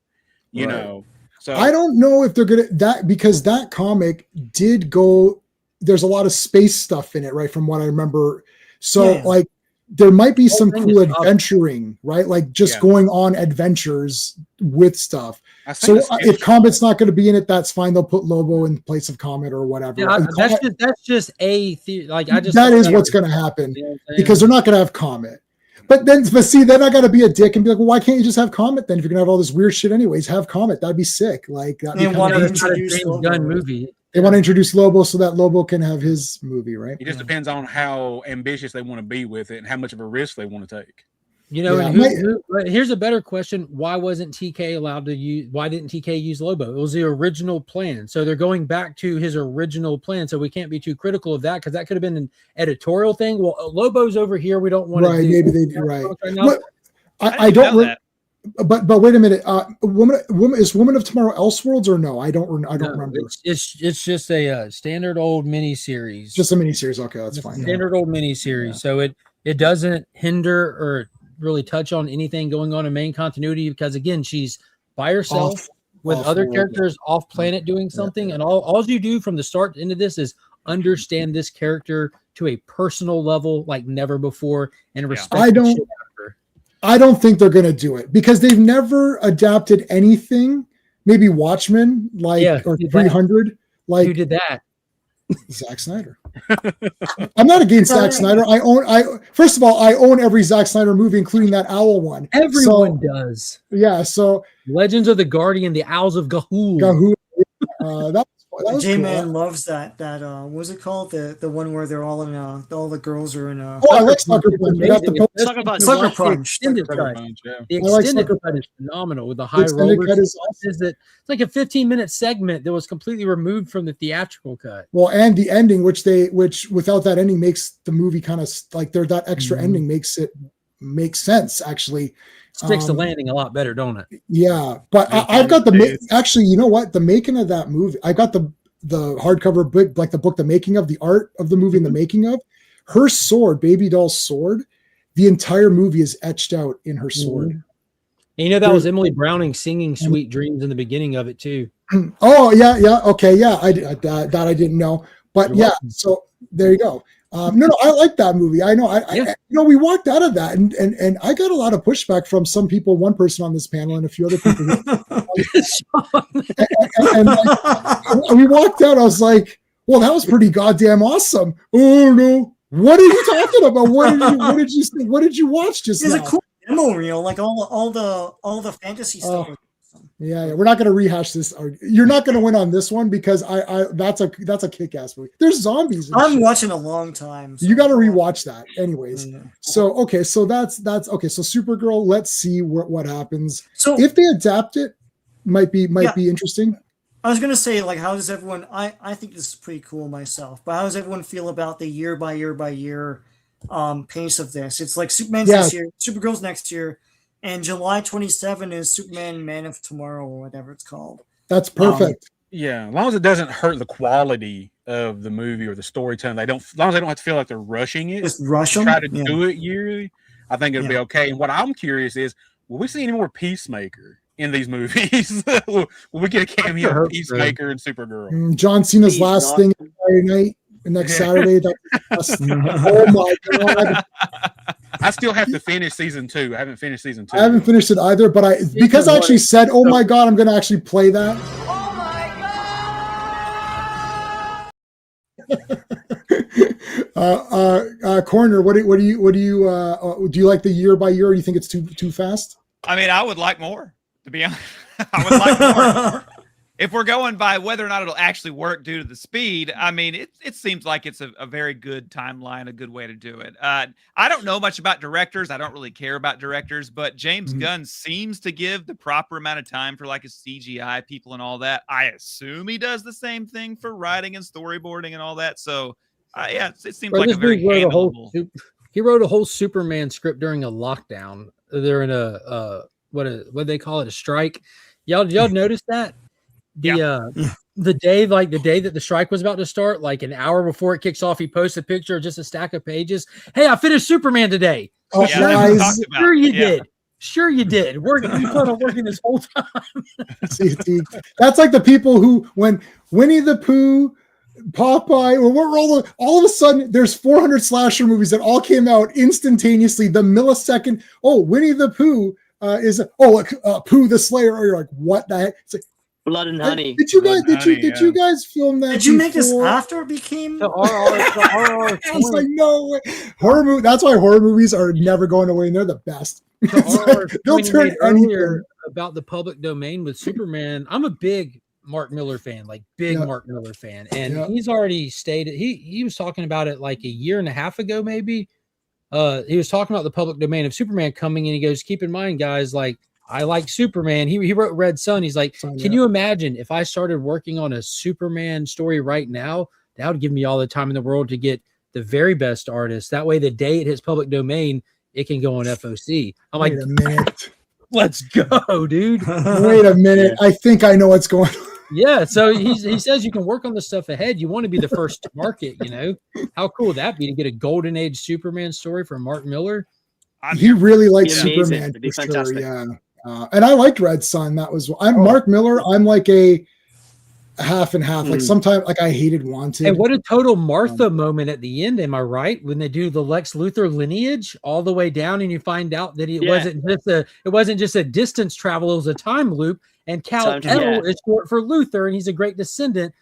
You know. So I don't know if they're gonna because that comic did go. There's a lot of space stuff in it, right? From what I remember. So like there might be some cool adventuring, right? Like just going on adventures with stuff. So if Comet's not going to be in it, that's fine. They'll put Lobo in place of Comet or whatever. Yeah, that's just a theory. Like that is what's going to happen because they're not going to have Comet. But see, then I got to be a dick and be like, well, why can't you just have Comet then? If you're going to have all this weird shit anyways, have Comet. That'd be sick. Like they want to introduce Gunn movie. They want to introduce Lobo so that Lobo can have his movie, right? It just depends on how ambitious they want to be with it and how much of a risk they want to take. You know, here's a better question. Why wasn't TK allowed to use, why didn't TK use Lobo? It was the original plan. So they're going back to his original plan. So we can't be too critical of that because that could have been an editorial thing. Well, Lobo's over here. We don't want to do maybe they do, right. I don't know. But wait a minute. Woman is Woman of Tomorrow Elseworlds or no? I don't remember. It's just a standard old mini series. Just a mini series. Okay, that's fine. Standard old mini series. So it doesn't hinder or really touch on anything going on in main continuity because again, she's by herself with other characters off planet doing something, and all you do from the start to end of this is understand this character to a personal level like never before and respect. I don't think they're going to do it because they've never adapted anything. Maybe Watchmen, or 300. Like who did that? Zack Snyder. I'm not against Zack Snyder. First of all, I own every Zack Snyder movie, including that owl one. Everyone does. Yeah. So Legends of the Guardian, the Owls of Ga'Hoole. That was J-Man cool. loves that what was it called? The one where they're all in all the girls are in I like Sucker Punch. Sucker Punch. The extended cut is phenomenal with the high rollers. It's like a 15-minute segment that was completely removed from the theatrical cut. Well, and the ending, which without that ending makes the movie kind of like that extra ending makes it make sense actually. Sticks the landing a lot better, don't it? Yeah, but I've got actually, you know what? The making of that movie, I got the hardcover book, like the book, the making of the art of the movie and the making of her sword, Baby Doll's sword. The entire movie is etched out in her sword. And you know that was Emily Browning singing "Sweet Dreams" in the beginning of it too. Oh yeah, okay, yeah. I didn't know, but yeah. So there you go. No, I like that movie. I know. We walked out of that, and I got a lot of pushback from some people. One person on this panel and a few other people. and we walked out. I was like, "Well, that was pretty goddamn awesome." Oh no, what are you talking about? What did you watch just now? It's a cool demo reel, like all the fantasy stuff. Yeah, we're not going to rehash this. You're not going to win on this one because that's a kick-ass movie. There's zombies. I'm watching a long time. So. You got to rewatch that, anyways. So okay, so that's okay. So Supergirl, let's see what happens. So if they adapt it, might be interesting. I was gonna say, like, how does everyone? I think this is pretty cool myself, but how does everyone feel about the year by year pace of this? It's like Superman's this year, Supergirl's next year. And July 27 is Superman Man of Tomorrow or whatever it's called. That's perfect. Yeah, as long as it doesn't hurt the quality of the movie or the storytelling, as long as they don't have to feel like they're rushing it. Just rush them. Try to do it yearly. I think it'll be okay. And what I'm curious is, will we see any more Peacemaker in these movies? will we get a cameo of Peacemaker and Supergirl? John Cena's last thing Friday night, next Saturday. Oh my god. I still have to finish season 2. I haven't finished season 2. I haven't finished it either, but because I actually said, "Oh my god," I'm going to actually play that. Oh my god! Corner. What do you like the year by year? Or do you think it's too fast? I mean, I would like more. To be honest, I would like more. If we're going by whether or not it'll actually work due to the speed, I mean, it seems like it's a very good timeline, a good way to do it. I don't know much about directors. I don't really care about directors, but James Gunn seems to give the proper amount of time for like his CGI people and all that. I assume he does the same thing for writing and storyboarding and all that. So, yeah, it seems like a very handleable. He wrote a whole Superman script during a lockdown. They're in what do they call it? A strike. Y'all notice that? The day that the strike was about to start, like an hour before it kicks off, he posts a picture of just a stack of pages. Hey, I finished Superman today. Oh, nice. Sure you did. Sure you did. We plan on working this whole time. See, that's like the people who, when Winnie the Pooh, Popeye, or all of a sudden there's 400 slasher movies that all came out instantaneously. The millisecond, Winnie the Pooh is Pooh the Slayer, or you're like, what the heck? It's like, Blood and Honey. Did you guys film that? Did you make this after it became the RR? I was like, no way. Horror movie. That's why horror movies are never going away, and they're the best. They'll turn anything. About the public domain with Superman. I'm a big Mark Miller fan, Mark Miller fan, and he's already stated he was talking about it like a year and a half ago, maybe. He was talking about the public domain of Superman coming, and he goes, "Keep in mind, guys, like." I like Superman. He wrote Red Sun. He's like, can you imagine if I started working on a Superman story right now? That would give me all the time in the world to get the very best artist. That way, the day it hits public domain, it can go on FOC. I'm like, wait a minute. Let's go, dude. Wait a minute. I think I know what's going on. Yeah. So he says you can work on the stuff ahead. You want to be the first to market, How cool would that be to get a golden age Superman story from Mark Miller? He really likes Superman. For sure, yeah. And I liked Red Sun. Mark Miller. I'm like a half and half. Like sometimes, like I hated Wanted. And what a total Martha moment at the end. Am I right? When they do the Lex Luthor lineage all the way down, and you find out that it wasn't just a distance travel. It was a time loop. And Kal-El is short for Luthor, and he's a great descendant.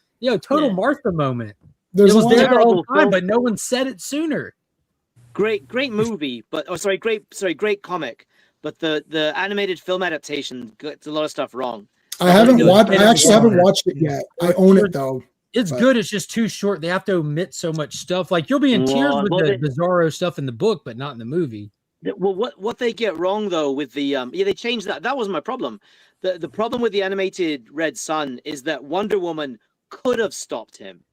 Total Martha moment. It was there the whole time, but no one said it sooner. Great movie, but great comic. But the animated film adaptation gets a lot of stuff wrong. I actually haven't watched it yet. I own it though. It's good. It's just too short. They have to omit so much stuff. Like you'll be in tears with the Bizarro stuff in the book, but not in the movie. Well, what they get wrong though with the they changed that. That was my problem. The problem with the animated Red Sun is that Wonder Woman could have stopped him,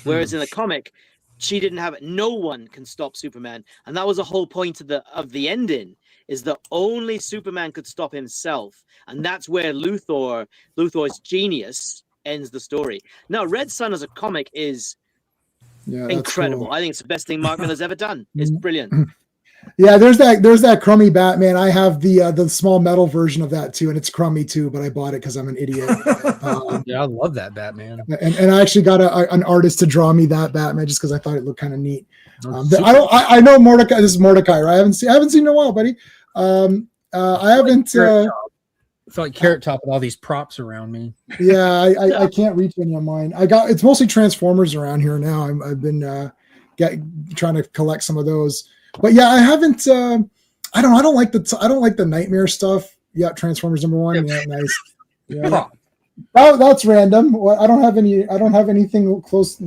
whereas in the comic, she didn't have it. No one can stop Superman, and that was the whole point of the ending. Is that only Superman could stop himself, and that's where Luthor's genius ends the story. Now, Red Sun as a comic is incredible. Cool. I think it's the best thing Mark Miller's ever done. It's brilliant. Yeah, there's that crummy Batman. I have the small metal version of that too, and it's crummy too. But I bought it because I'm an idiot. Yeah, I love that Batman. And I actually got an artist to draw me that Batman just because I thought it looked kind of neat. I know Mordecai. This is Mordecai, right? I haven't seen in a while, buddy. I haven't. I feel like Carrot Top with all these props around me. Yeah, I can't reach any of mine. It's mostly Transformers around here now. I've been trying to collect some of those. But yeah, I haven't. I don't like the Nightmare stuff. Yeah, Transformers #1. Yeah, nice. Yeah, that's random. Well, I don't have anything close.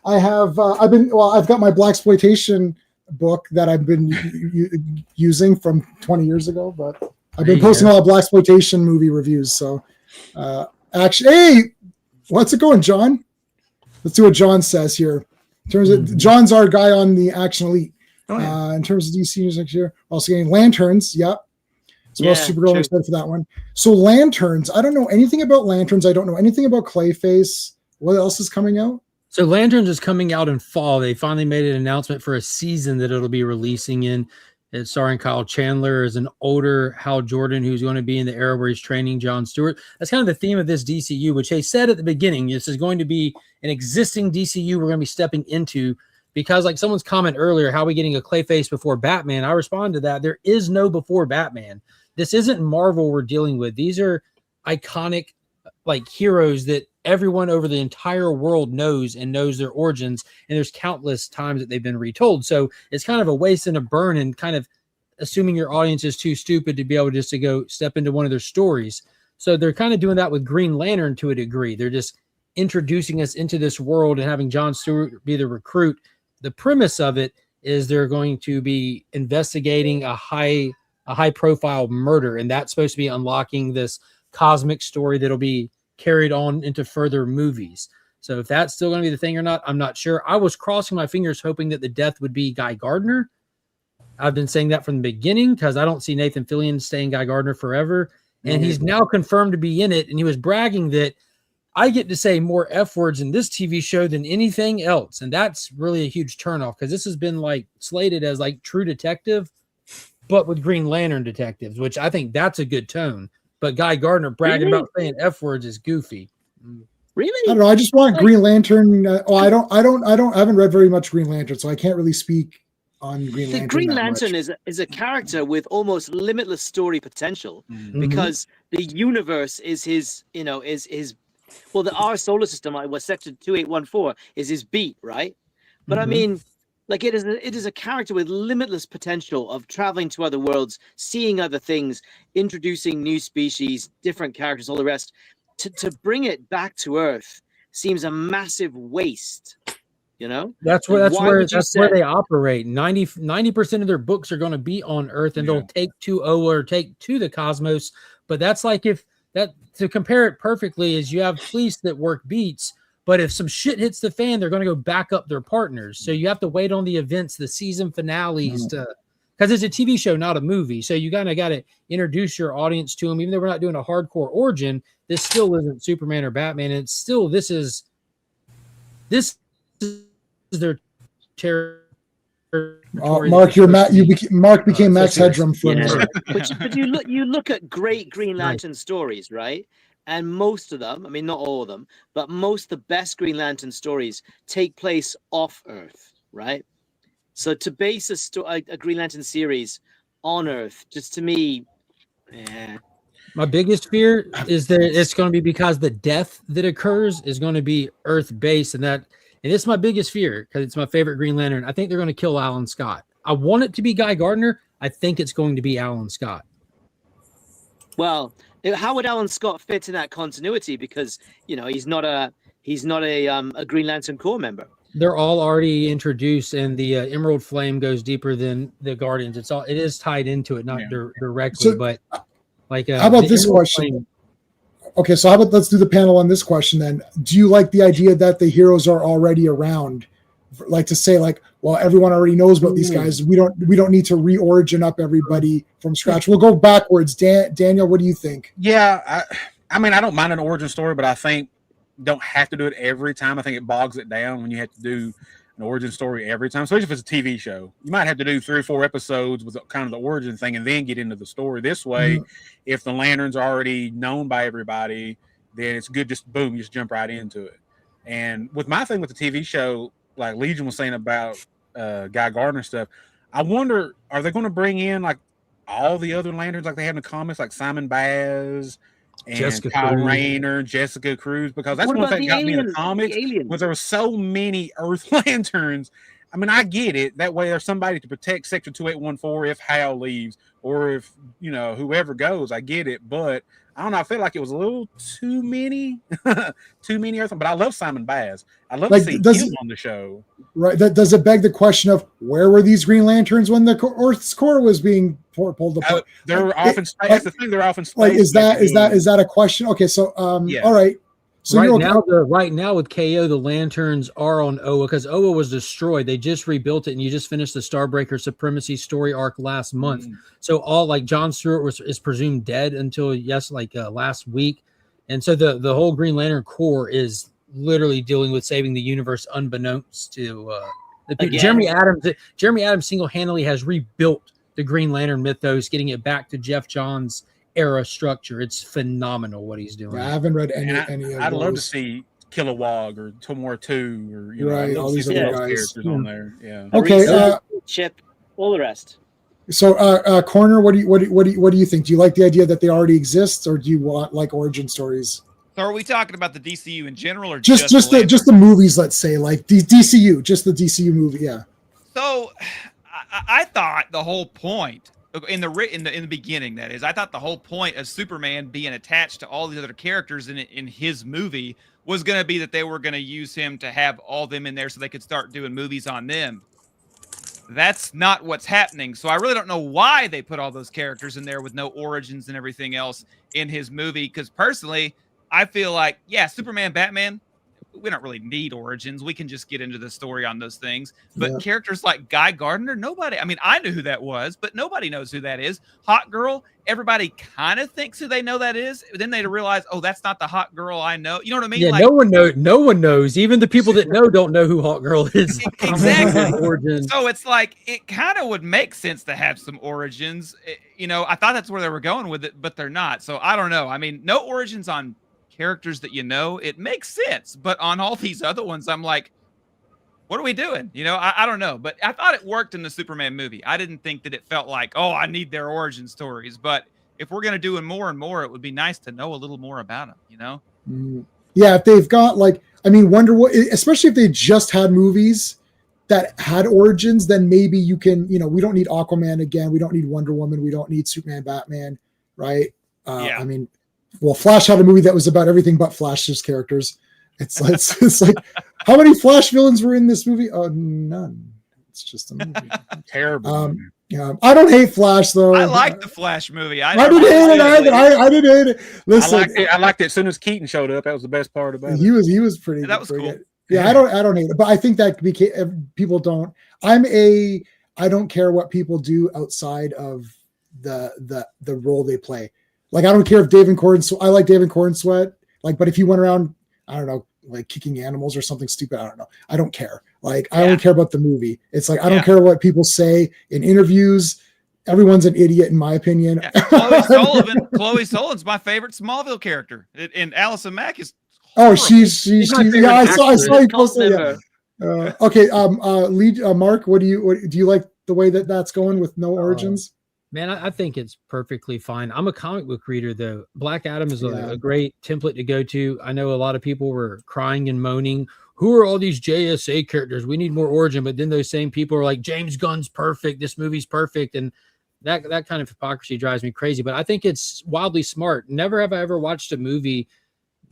I have. I've got my blaxploitation book that I've been using from 20 years ago, but I've been posting a lot of blaxploitation movie reviews. So, actually, hey, what's it going, John? Let's see what John says here. In terms of John's our guy on the Action Elite. In terms of DC news next year, also getting Lanterns. Yep. So Supergirl, I'm excited for that one. So Lanterns, I don't know anything about Lanterns. I don't know anything about Clayface. What else is coming out? So Lanterns is coming out in fall. They finally made an announcement for a season that it'll be releasing in. It's starring Kyle Chandler as an older Hal Jordan who's going to be in the era where he's training Jon Stewart. That's kind of the theme of this DCU, which they said at the beginning, this is going to be an existing DCU we're going to be stepping into. Because like someone's comment earlier, how are we getting a Clayface before Batman? I respond to that. There is no before Batman. This isn't Marvel we're dealing with. These are iconic like heroes that everyone over the entire world knows their origins. And there's countless times that they've been retold. So it's kind of a waste and a burn and kind of assuming your audience is too stupid to be able just to go step into one of their stories. So they're kind of doing that with Green Lantern to a degree. They're just introducing us into this world and having Jon Stewart be the recruit. The premise of it is they're going to be investigating a high profile murder, and that's supposed to be unlocking this cosmic story that'll be carried on into further movies. So if that's still going to be the thing or not, I'm not sure. I was crossing my fingers hoping that the death would be Guy Gardner. I've been saying that from the beginning because I don't see Nathan Fillion staying Guy Gardner forever, and he's now confirmed to be in it, and he was bragging that I get to say more F words in this TV show than anything else. And that's really a huge turnoff because this has been like slated as like True Detective, but with Green Lantern detectives, which I think that's a good tone. But Guy Gardner bragging about saying F words is goofy. Really? I don't know. I just want Green Lantern. I haven't read very much Green Lantern, so I can't really speak on Green Lantern. The Green Lantern is a character with almost limitless story potential because the universe is his, well, our solar system, was Section 2814, is his beat, right? But I mean, like it is a character with limitless potential of traveling to other worlds, seeing other things, introducing new species, different characters, all the rest. To bring it back to Earth seems a massive waste. That's where they operate. 90% of their books are going to be on Earth, and they'll take to or take to the cosmos. But that's like to compare it perfectly is you have police that work beats, but if some shit hits the fan, they're going to go back up their partners. So you have to wait on the events, the season finales because it's a TV show, not a movie. So you kind of got to introduce your audience to them. Even though we're not doing a hardcore origin, this still isn't Superman or Batman. And it's still, this is their territory. Mark, Mark became Max Headroom for a minute. But you look at great Green Lantern stories, right? And most of them, I mean, not all of them, but most of the best Green Lantern stories take place off Earth, right? So to base a Green Lantern series on Earth, just to me, My biggest fear is that it's going to be because the death that occurs is going to be Earth-based, and it's my biggest fear because it's my favorite Green Lantern. I think they're going to kill Alan Scott. I want it to be Guy Gardner. I think it's going to be Alan Scott. Well, how would Alan Scott fit in that continuity? Because he's not a Green Lantern Corps member. They're all already introduced, and the Emerald Flame goes deeper than the Guardians. It is tied into it, not directly, but like. How about this question? Okay, so let's do the panel on this question then. Do you like the idea that the heroes are already around? Like to say, well, everyone already knows about these guys. We don't need to re-origin up everybody from scratch. We'll go backwards. Daniel, what do you think? Yeah, I mean, I don't mind an origin story, but I think don't have to do it every time. I think it bogs it down when you have to do an origin story every time, especially if it's a TV show. You might have to do 3 or 4 episodes with kind of the origin thing and then get into the story. This way, if the Lanterns are already known by everybody, then it's good. Just boom, you just jump right into it. And with my thing with the TV show, like Legion was saying about Guy Gardner stuff, I wonder, are they going to bring in like all the other Lanterns like they have in the comics, like Simon Baz and Jessica Kyle Cruz. Rayner, Jessica Cruz? Because that's What one about thing the that got me in the aliens? comics The aliens? was there were so many Earth Lanterns. I mean, I get it. That way there's somebody to protect Sector 2814 if Hal leaves or if, whoever goes. I get it. But I don't know. I feel like it was a little too many. Too many Earth. But I love Simon Baz. I love to see him on the show. Right. Does it beg the question of where were these Green Lanterns when the Earth's core was being pulled apart? They're often space. That's the thing. They're often space. Like, is that a question? Okay. So, Yeah. all right. So right now with KO, the Lanterns are on Oa because Oa was destroyed. They just rebuilt it, and you just finished the Starbreaker Supremacy story arc last month. So all like John Stewart is presumed dead until last week, and so the whole Green Lantern Corps is literally dealing with saving the universe unbeknownst to the people. Jeremy Adams single-handedly has rebuilt the Green Lantern mythos, getting it back to Jeff Johns' era structure. It's phenomenal what he's doing. I haven't read any of I'd those. love to see Kilowog or Tomora 2 or right, all these other guys on there. Yeah. Okay. Chip, all the rest. So, Corner, what do you think? Do you like the idea that they already exist, or do you want like origin stories? So are we talking about the DCU in general, or just the movies? Let's say like the DCU, just the DCU movie. Yeah. So, I thought the whole point in the beginning, that is, I thought the whole point of Superman being attached to all the other characters in his movie was going to be that they were going to use him to have all them in there so they could start doing movies on them. That's not what's happening. So I really don't know why they put all those characters in there with no origins and everything else in his movie. Because personally, I feel like, Superman, Batman, we don't really need origins. We can just get into the story on those things. But characters like Guy Gardner, nobody, I mean, I knew who that was, but nobody knows who that is. Hot Girl, everybody kind of thinks who they know that is. Then they realize, oh, that's not the hot girl I know. You know what I mean? Yeah, like, no one knows. Even the people that know don't know who Hot Girl is. Exactly. So it's like, it kind of would make sense to have some origins. I thought that's where they were going with it, but they're not. So I don't know. I mean, no origins on characters that it makes sense, but on all these other ones I'm like, what are we doing? I don't know, but I thought it worked in the Superman movie. I didn't think that it felt like, oh, I need their origin stories, but if we're going to do more and more, it would be nice to know a little more about them, Yeah, if they've got Wonder Woman, especially if they just had movies that had origins, then maybe you can, we don't need Aquaman again, we don't need Wonder Woman, we don't need Superman, Batman, right? I mean, well, Flash had a movie that was about everything but Flash's characters. It's like, how many Flash villains were in this movie? Oh, none. It's just a movie. Terrible. I don't hate Flash though. I like the Flash movie. I didn't hate it either. I didn't hate it. Listen, I liked it as soon as Keaton showed up. That was the best part about it. He was pretty. That was cool. Good. Yeah, I don't hate it, but I think that people don't. I don't care what people do outside of the role they play. Like, I don't care if David Cornsweet, I like David Cornsweet, but if he went around, I don't know, like kicking animals or something stupid, I don't know. I don't care. Like, I only care about the movie. It's like, I don't care what people say in interviews. Everyone's an idiot, in my opinion. Yeah. Chloe Sullivan's my favorite Smallville character. And Allison Mack is horrible. she's I saw you posted. Okay. Mark, do you like the way that's going with no origins? Man, I think it's perfectly fine. I'm a comic book reader, though. Black Adam is a great template to go to. I know a lot of people were crying and moaning, who are all these JSA characters? We need more origin. But then those same people are like, James Gunn's perfect. This movie's perfect. And that kind of hypocrisy drives me crazy. But I think it's wildly smart. Never have I ever watched a movie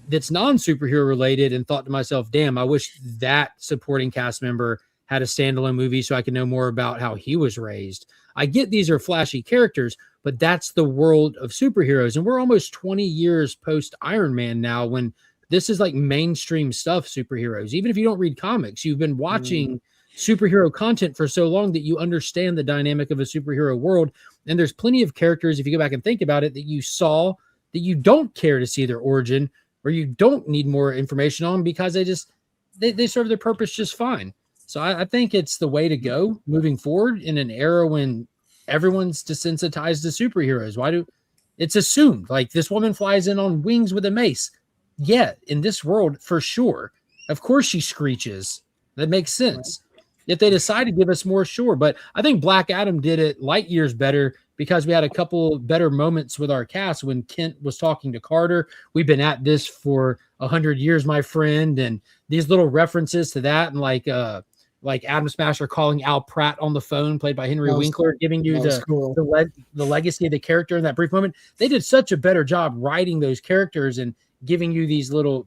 that's non-superhero related and thought to myself, damn, I wish that supporting cast member had a standalone movie so I could know more about how he was raised. I get these are flashy characters, but that's the world of superheroes. And we're almost 20 years post Iron Man now, when this is like mainstream stuff, superheroes. Even if you don't read comics, you've been watching superhero content for so long that you understand the dynamic of a superhero world. And there's plenty of characters, if you go back and think about it, that you saw that you don't care to see their origin, or you don't need more information on because they serve their purpose just fine. So I think it's the way to go moving forward in an era when everyone's desensitized to superheroes. It's assumed like this woman flies in on wings with a mace. Yeah, in this world, for sure. Of course she screeches. That makes sense. If they decide to give us more, sure. But I think Black Adam did it light years better because we had a couple better moments with our cast when Kent was talking to Carter. We've been at this for 100 years, my friend. And these little references to that, and like Adam Smasher calling Al Pratt on the phone, played by Henry Winkler, giving you the legacy of the character in that brief moment. They did such a better job writing those characters and giving you these little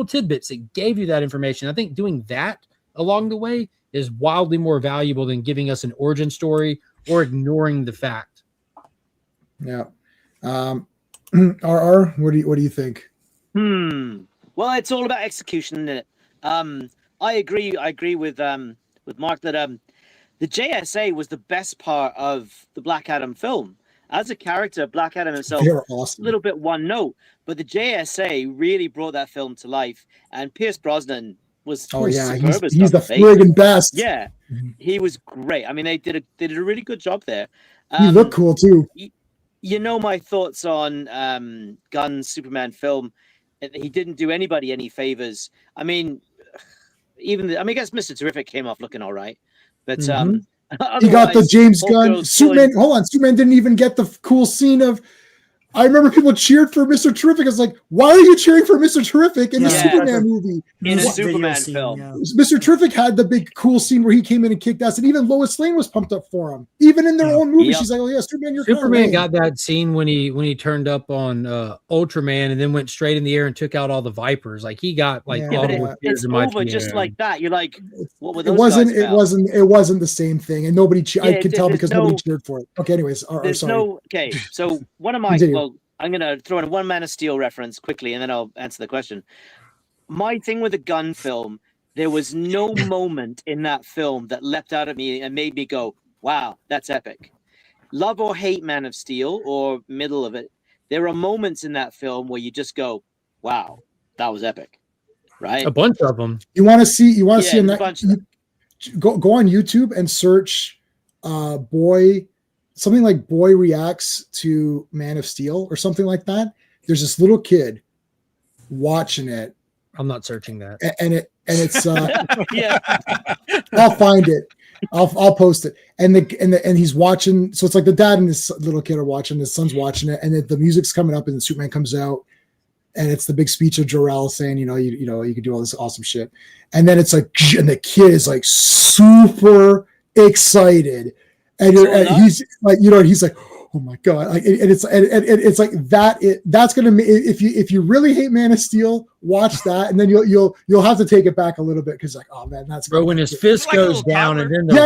tidbits that gave you that information. I think doing that along the way is wildly more valuable than giving us an origin story or ignoring the fact. Yeah. RR, what do you think? Well, it's all about execution, isn't it? I agree with Mark that the JSA was the best part of the Black Adam film. As a character, Black Adam himself, awesome. A little bit one note, but the JSA really brought that film to life. And Pierce Brosnan was he's the friggin' best. Yeah, he was great. I mean, they did a really good job there. He looked cool too. You know my thoughts on Gunn's Superman film. He didn't do anybody any favors. I mean, I guess Mr. Terrific came off looking all right, but he got the James Gunn Superman. Hold on, Superman didn't even get the cool scene of. I remember people cheered for Mr. Terrific. It's like, why are you cheering for Mr. Terrific in the Superman movie? In a Superman film. Mr. Terrific had the big cool scene where he came in and kicked ass, and even Lois Lane was pumped up for him. Even in their own movie, she's like, "Oh yeah, Superman, you're Superman got that scene when he turned up on Ultraman and then went straight in the air and took out all the Vipers. Like he got like it's over just like that. You're like, what were those? It wasn't the same thing, and nobody. I could tell because nobody cheered for it. Okay, anyways, sorry. So one of my I'm going to throw in one Man of Steel reference quickly, and then I'll answer the question. My thing with the Gunn film, there was no moment in that film that leapt out at me and made me go, wow, that's epic. Love or hate Man of Steel, or middle of it, there are moments in that film where you just go, wow, that was epic. Right? A bunch of them. You want to see go on YouTube and search something like Boy Reacts to Man of Steel or something like that. There's this little kid watching it. I'm not searching that. And it's I'll find it. I'll post it. And he's watching. So it's like the dad and this little kid are watching, his son's watching it, and the music's coming up and Superman comes out, and it's the big speech of Jor-El saying, you can do all this awesome shit. And then it's like, and the kid is like super excited. And he's like, he's like, oh my god! Like, and it's like that. That's gonna if you really hate Man of Steel, watch that, and then you'll have to take it back a little bit because like, oh man, that's bro when his fist goes down and then like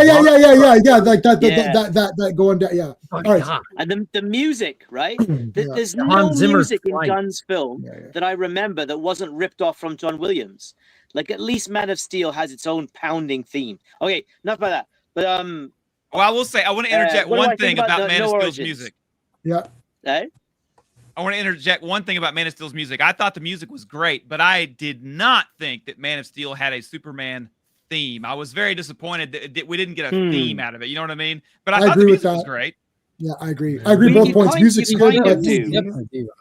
that going down, yeah. All right, and the music, right? There's no music in Gunn's film that I remember that wasn't ripped off from John Williams. Like at least Man of Steel has its own pounding theme. Okay, enough about that. But well, I will say, I want to interject one thing about Man of Steel's music. Yeah. Hey? I want to interject one thing about Man of Steel's music. I thought the music was great, but I did not think that Man of Steel had a Superman theme. I was very disappointed that we didn't get a theme out of it. You know what I mean? But I thought the music was great. Yeah, I agree. I agree both points. Music's good.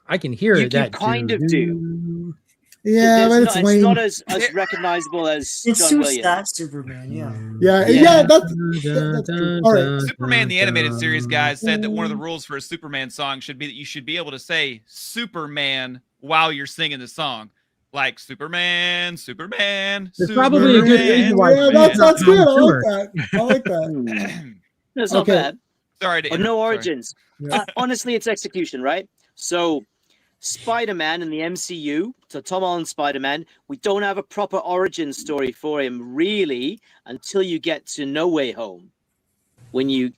I can hear you that. You kind of do. Yeah, but it's not as recognizable as it's John Williams. That Superman, that's true. All right. Superman the animated series guys said that one of the rules for a Superman song should be that you should be able to say Superman while you're singing the song. Like Superman. There's probably a good reason why. Yeah, that's good. I like that. That's not bad. Sorry. No origins. Honestly, it's execution, right? So Spider-Man in the MCU, so Tom Holland's Spider-Man, we don't have a proper origin story for him really until you get to No Way Home.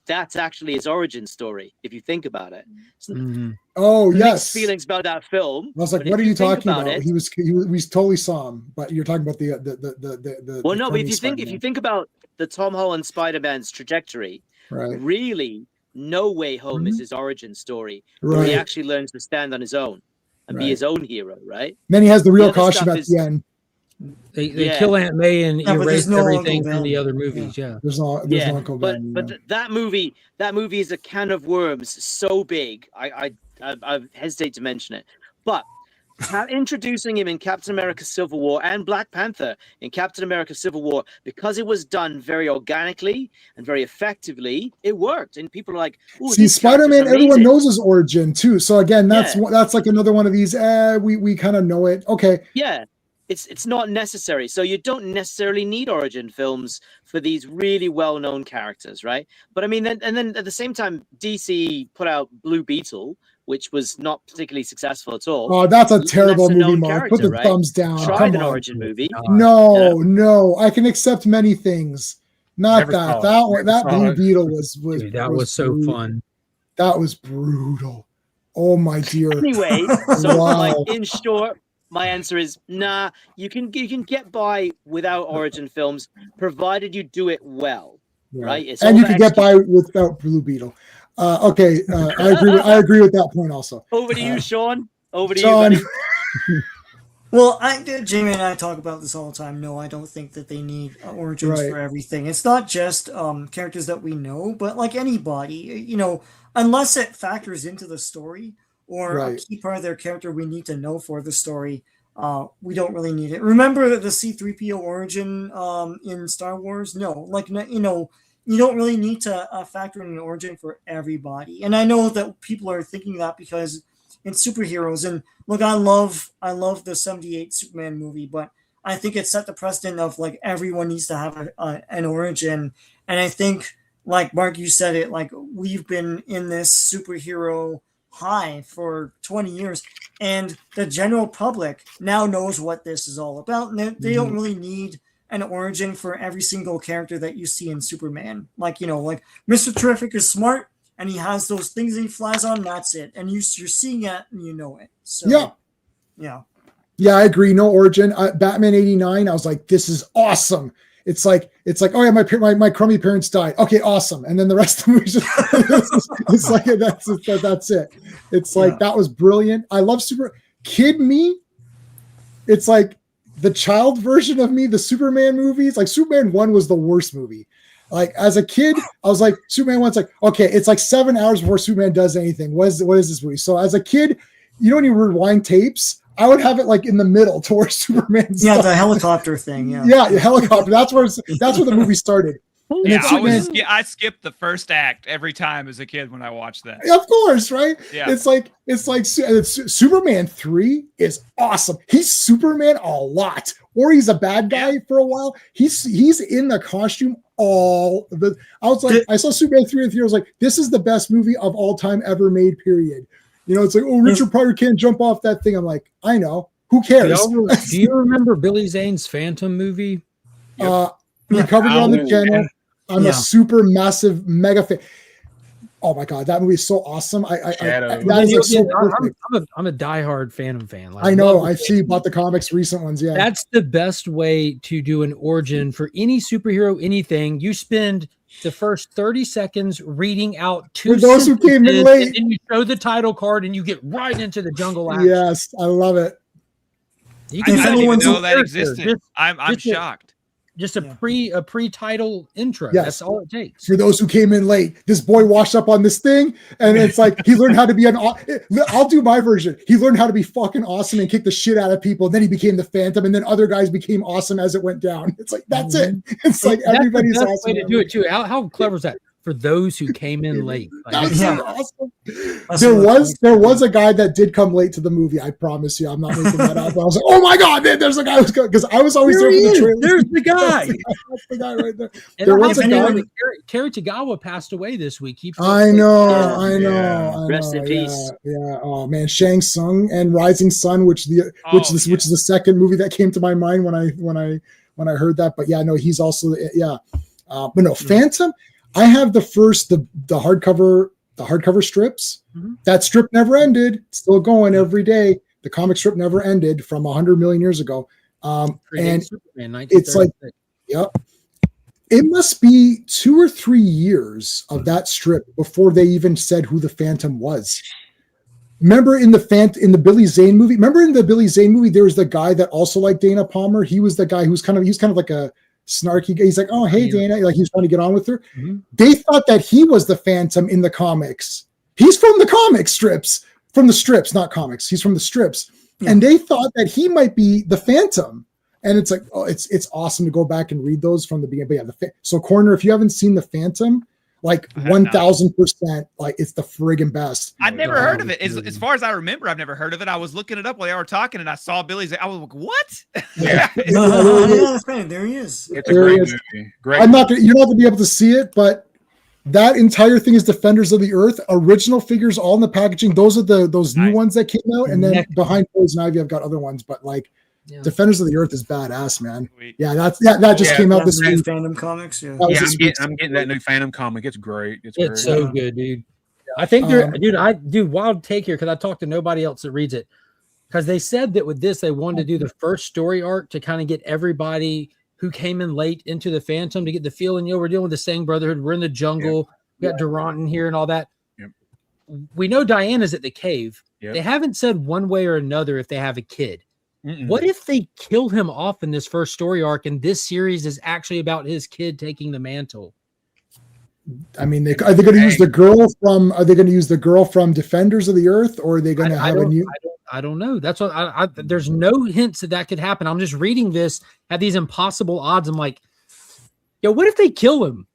That's actually his origin story, if you think about it. Oh, yes. Mixed feelings about that film. I was like, what are you talking about? We totally saw him, but you're talking about the well, no, but if you think about the Tom Holland Spider-Man's trajectory, really, No Way Home is his origin story, where he actually learns to stand on his own and be his own hero, right? Then he has the real caution at the end. They kill Aunt May and Yeah, but erase there's no everything Uncle from the Ben. other movies. Yeah. There's no Uncle Ben. But that movie is a can of worms so big. I hesitate to mention it, but introducing him in Captain America: Civil War and Black Panther in Captain America: Civil War, because it was done very organically and very effectively, it worked, and people are like, "Ooh, see, Spider-Man, everyone knows his origin too. So again, that's like another one of these. We kind of know it. Okay. Yeah. It's not necessary. So you don't necessarily need origin films for these really well-known characters, right? But I mean, then at the same time, DC put out Blue Beetle, which was not particularly successful at all. Oh, that's a terrible movie, Mark. Character, Put the right? thumbs down. Tried an origin movie. No, I can accept many things. Not Never that. saw it. That Never saw Blue it. Beetle was Dude, that was so brutal. fun. That was brutal. Oh my dear. Anyway, so Wow. like in short, my answer is nah. You can get by without origin films, provided you do it well, right? It's and all you about can get by without Blue Beetle. Okay, I agree with that point also. Over to you, Sean. Over to Sean. you, buddy. Well, Jamie and I talk about this all the time. No, I don't think that they need origins Right. for everything. It's not just characters that we know, but like anybody, you know, unless it factors into the story or a Right. key part of their character we need to know for the story, we don't really need it. Remember the C-3PO origin in Star Wars? No, like, you know, you don't really need to factor in an origin for everybody. And I know that people are thinking that because it's superheroes. And look, I love the 78 Superman movie, but I think it set the precedent of like everyone needs to have an origin. And I think, like Mark, you said it, like we've been in this superhero high for 20 years, and the general public now knows what this is all about. And they don't really need an origin for every single character that you see in Superman. Like, you know, like Mr. Terrific is smart and he has those things that he flies on. That's it. And you're seeing it and you know it. So, yeah, I agree. No origin. Batman '89. I was like, this is awesome. It's like, oh yeah, my crummy parents died. Okay, awesome. And then the rest of the movie just it's like that's it. It's like that was brilliant. I love Kid me. It's like the child version of me. The Superman movies, like Superman 1 was the worst movie. Like as a kid, I was like, Superman 1's like, okay, it's like 7 hours before Superman does anything. What is this movie? So as a kid, you know, when you rewind tapes, I would have it like in the middle towards Superman. Yeah, stuff. the helicopter thing. Yeah, yeah, helicopter. That's where the movie started. And Yeah, Superman, I skipped the first act every time as a kid when I watched that. of course, right? Yeah. It's Superman 3 is awesome. He's Superman a lot, or he's a bad guy for a while. He's in the costume I was like, I saw Superman 3 and 3. I was like, this is the best movie of all time ever made. Period. You know, it's like, oh, Richard Pryor can't jump off that thing. I'm like, I know. Who cares? Do you remember Billy Zane's Phantom movie? We covered it on the channel. I'm a super massive mega fan. Oh my god, that movie is so awesome! I'm a diehard Phantom fan. Like, I know. I see you bought the comics, recent ones. Yeah, that's the best way to do an origin for any superhero. Anything you spend the first 30 seconds reading out two. For those who came in late, and then you show the title card and you get right into the jungle action. Yes, I love it. I didn't even know that existed. I'm shocked. Just a pre-title intro. Yes. That's all it takes. For those who came in late, this boy washed up on this thing, and it's like he learned how to be I'll do my version. He learned how to be fucking awesome and kick the shit out of people. And then he became the Phantom, and then other guys became awesome as it went down. It's like that's it. It's like everybody's the best awesome. way to do it too. How clever is that? For those who came in late. That's awesome. There was a guy that did come late to the movie. I promise you, I'm not making that up. I was like, oh my god, there's a guy who's going, because I was always there for the trailer. There's the guy. That's the guy right there. And There was a guy. Kerry Tagawa passed away this week. I know. Rest in peace. Yeah. Oh man, Shang Tsung and Rising Sun, which is the second movie that came to my mind when I heard that. But yeah, no, he's also but no, Phantom. I have the hardcover strips. Mm-hmm. That strip never ended. It's still going every day. The comic strip never ended from 100 million years ago. And Superman, it's like, yep. It must be 2 or 3 years of that strip before they even said who the Phantom was. remember in the Billy Zane movie? Remember in the Billy Zane movie, there was the guy that also liked Dana Palmer. He was the guy who's kind of like a snarky guy. He's like, oh hey Dana, like he was trying to get on with her. They thought that he was the Phantom in the comics. He's from the comic strips, from the strips, not comics. He's from the strips, and they thought that he might be the Phantom. And it's like, oh, it's awesome to go back and read those from the beginning. But yeah, so Corner, if you haven't seen the Phantom, like 1000%, like it's the friggin' best. I've never heard of it. As far as I remember, I've never heard of it. I was looking it up while they were talking, and I saw Billy's. I was like, "What?" Yeah, there he is. It's a great movie. Great. You're not gonna be able to see it, but that entire thing is Defenders of the Earth. Original figures all in the packaging. Those are those new ones that came out, and then behind Poison Ivy, I've got other ones, but like. Yeah. Defenders of the Earth is badass, man. Yeah, that just came out this week. Phantom Comics, I'm getting that new Phantom comic. It's great. It's so good, dude. I think they're wild take here because I talked to nobody else that reads it. Because they said that with this, they wanted to do the first story arc to kind of get everybody who came in late into the Phantom to get the feeling, we're dealing with the Sang Brotherhood, we're in the jungle, we got Durant in here and all that. Yep. We know Diana's at the cave. Yep. They haven't said one way or another if they have a kid. What if they kill him off in this first story arc and this series is actually about his kid taking the mantle? I mean, are they going to use the girl from? Are they going to use the girl from Defenders of the Earth, or are they going to have a new? I don't know. That's what there's no hints that could happen. I'm just reading this at these impossible odds. I'm like, what if they kill him?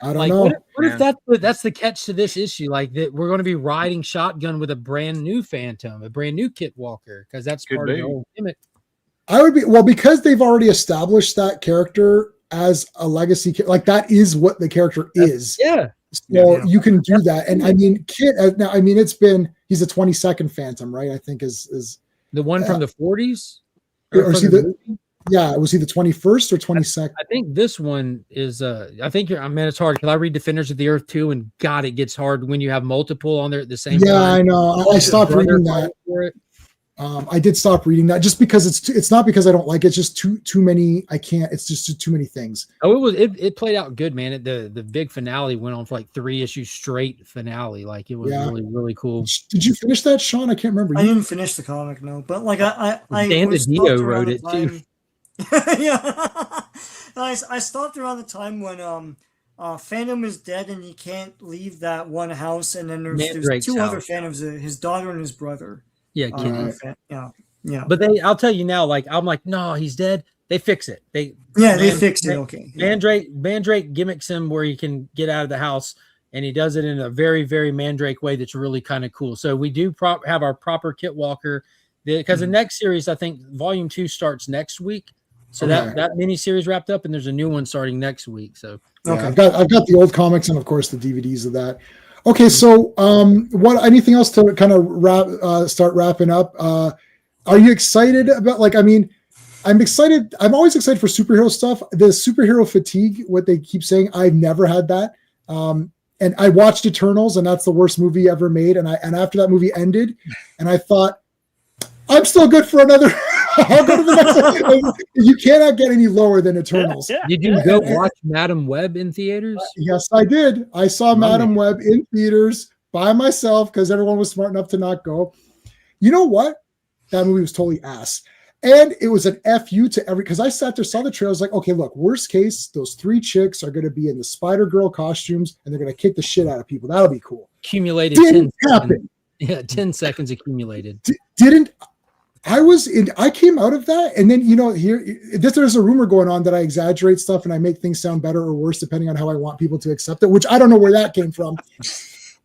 I don't know. What if that's the catch to this issue? Like that we're going to be riding shotgun with a brand new Phantom, a brand new Kit Walker, because that's part of the whole gimmick. I would be because they've already established that character as a legacy. Like that is what the character is. Yeah. So you can do that, and I mean, Kit. Now, I mean, he's a 22nd Phantom, right? I think is the one from the 40s. Or is he was he the 21st or 22nd? I think this one is it's hard because I read Defenders of the Earth too, and God, it gets hard when you have multiple on there at the same time. Yeah, I know. I stopped reading that. I did stop reading that just because it's not because I don't like it. It's just too many. I can't. It's just too many things. Oh, it played out good, man. The big finale went on for like 3 issues straight finale. Like it was really, really cool. Did you finish that, Sean? I can't remember. I didn't finish the comic, no. But like I Dan DiDio wrote it too. Yeah, I stopped around the time when Phantom is dead and he can't leave that one house, and then there's two other Phantoms, his daughter and his brother. Yeah, yeah. But I'll tell you now, like I'm like, no, he's dead. They fix it. They fix it. Okay. Mandrake gimmicks him where he can get out of the house, and he does it in a very, very Mandrake way that's really kind of cool. So we do have our proper Kit Walker because the next series, I think Volume 2 starts next week. So that mini series wrapped up, and there's a new one starting next week. So I've got the old comics and of course the DVDs of that. Okay, so what? Anything else to kind of start wrapping up? Are you excited about? Like, I mean, I'm excited. I'm always excited for superhero stuff. The superhero fatigue, what they keep saying, I've never had that. And I watched Eternals, and that's the worst movie ever made. And after that movie ended, and I thought, I'm still good for another. I'll go to the next one. You cannot get any lower than Eternals. Did you go watch Madam Web in theaters? Yes, I did. I saw Madam Web in theaters by myself because everyone was smart enough to not go. You know what? That movie was totally ass. And it was an FU to because I sat there, saw the trailer, I was like, okay, look, worst case, those 3 chicks are going to be in the Spider-Girl costumes and they're going to kick the shit out of people. That'll be cool. Accumulated. Didn't happen. Yeah, 10 seconds accumulated. I came out of that, and then there's a rumor going on that I exaggerate stuff and I make things sound better or worse depending on how I want people to accept it, which I don't know where that came from.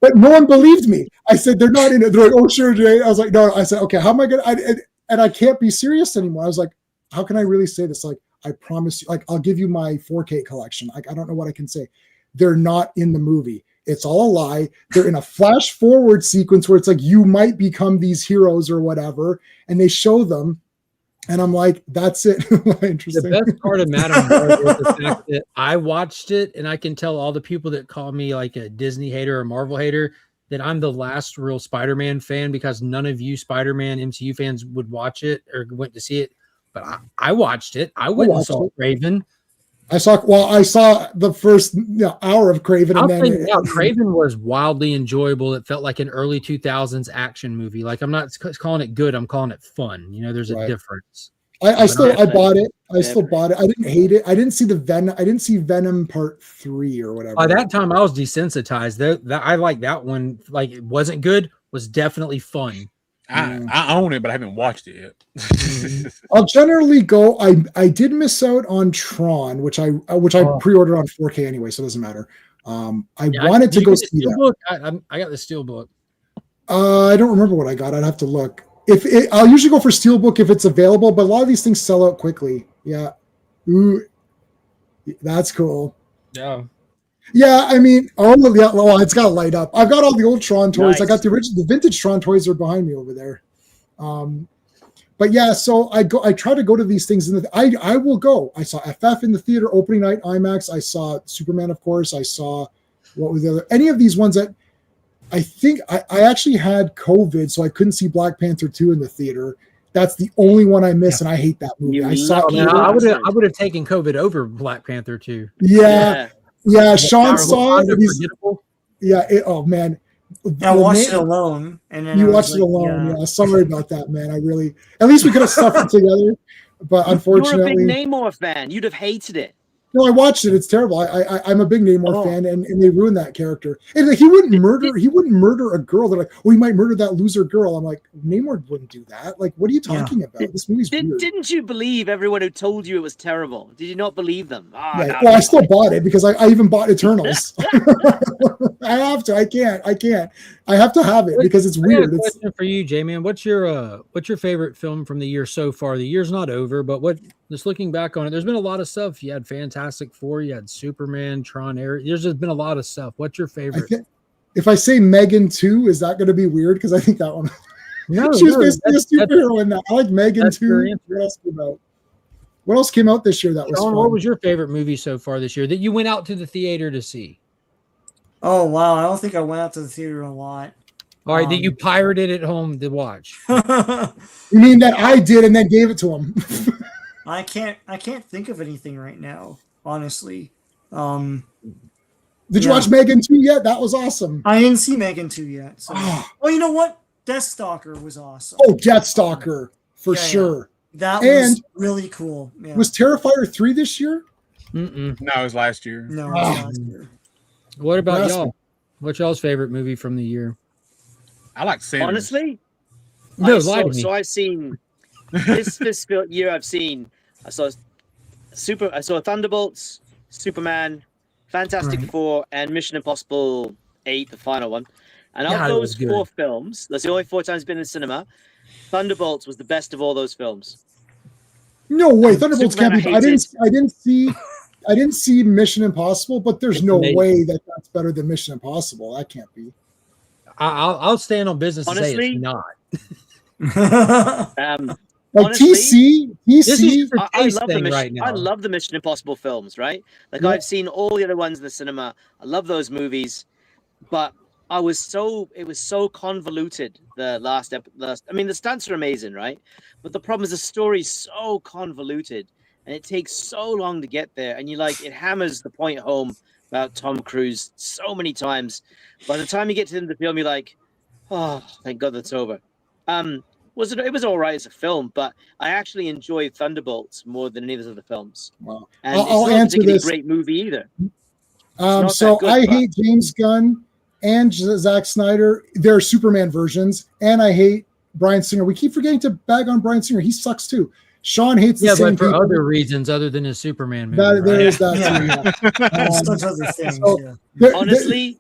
But no one believed me. I said they're not in it. They're like, oh sure, Jay. I was like, no. I said, okay, how am I gonna? And I can't be serious anymore. I was like, how can I really say this? Like, I promise you, like, I'll give you my 4K collection. Like, I don't know what I can say. They're not in the movie. It's all a lie. They're in a flash forward sequence where it's like, you might become these heroes or whatever. And they show them. And I'm like, that's it. Interesting. The best part of Madam Web is the fact that I watched it, and I can tell all the people that call me like a Disney hater or Marvel hater that I'm the last real Spider-Man fan because none of you Spider-Man MCU fans would watch it or went to see it. But I watched it. I went and saw Raven. I saw the first hour of Craven, and then Craven was wildly enjoyable. It felt like an early 2000s action movie. Like, I'm not calling it good, I'm calling it fun. There's a difference. I bought it. I still bought it. I didn't hate it. I didn't see I didn't see Venom Part 3 or whatever. By that time, I was desensitized. I like that one. Like, it wasn't good, was definitely fun. I own it, but I haven't watched it yet. I'll generally go. I did miss out on Tron, which I pre-ordered on 4K anyway, so it doesn't matter. I wanted to go see that. I got the Steelbook. I don't remember what I got. I'd have to look. I'll usually go for Steelbook if it's available, but a lot of these things sell out quickly. Yeah. Ooh, that's cool. Yeah. Yeah, I mean, it's got to light up. I've got all the old Tron toys. Nice. I got the vintage Tron toys are behind me over there. But yeah, so I try to go to these things, and I will go. I saw FF in the theater opening night, IMAX. I saw Superman, of course. I saw any of these ones that I think I actually had COVID, so I couldn't see Black Panther 2 in the theater. That's the only one I missed, and I hate that movie. I would have taken COVID over Black Panther 2. Yeah, Sean saw it. Oh man, I watched it alone, and then you watched it alone. Yeah, sorry about that, man. At least we could have suffered together, but unfortunately, you're a big Namor fan. You'd have hated it. No, I watched it. It's terrible. I'm a big Namor fan, and they ruined that character. And he wouldn't murder a girl. They're like, he might murder that loser girl. I'm like, Namor wouldn't do that. Like, what are you talking about? This movie's weird. Didn't you believe everyone who told you it was terrible? Did you not believe them? I still bought it because I even bought Eternals. I have to. I can't. I have to have it because it's weird. I got a question for you, J-Man. What's your favorite film from the year so far? The year's not over, but just looking back on it, there's been a lot of stuff. You had Fantastic Four, you had Superman, Tron, there's just been a lot of stuff. What's your favorite? If I say Megan 2, is that going to be weird? Because I think that one. No, she was basically a superhero in that. I like Megan 2. What else came out this year that was fun? What was your favorite movie so far this year that you went out to the theater to see? Oh wow, I don't think I went out to the theater a lot. All right, that you pirated at home to watch. You mean that I did and then gave it to him? I can't think of anything right now, honestly. Did you watch Megan 2 yet? That was awesome. I didn't see Megan 2 yet. So. Well, you know what? Deathstalker was awesome. Oh, Deathstalker for sure. That was really cool. Yeah. Was Terrifier 3 this year? No, it was last year. No, it was last year. What about y'all? What's y'all's favorite movie from the year? I like Sinners. Honestly, so I've seen this year. I saw Thunderbolts, Superman, Fantastic Four, and Mission Impossible 8, the final one. And of those 4 films, that's the only 4 times been in cinema. Thunderbolts was the best of all those films. No way, Thunderbolts can't be. I didn't see Mission Impossible, but there's no way that's better than Mission Impossible. That can't be. I'll stand on business and say it's not. Honestly, TC. I love the Mission Impossible films, right? Like I've seen all the other ones in the cinema. I love those movies, but it was so convoluted. The last. I mean, the stunts are amazing, right? But the problem is the story's so convoluted, and it takes so long to get there. And it hammers the point home about Tom Cruise so many times. By the time you get to the end of the film, you're like, oh, thank God that's over. It was all right as a film, but I actually enjoyed Thunderbolts more than any of the other films. Wow. And I'll answer this. A great movie either. I hate James Gunn and Zack Snyder, their Superman versions, and I hate Bryan Singer. We keep forgetting to bag on Bryan Singer. He sucks too. Sean hates the same but for people. other reasons other than his Superman movie. There is that too. Honestly,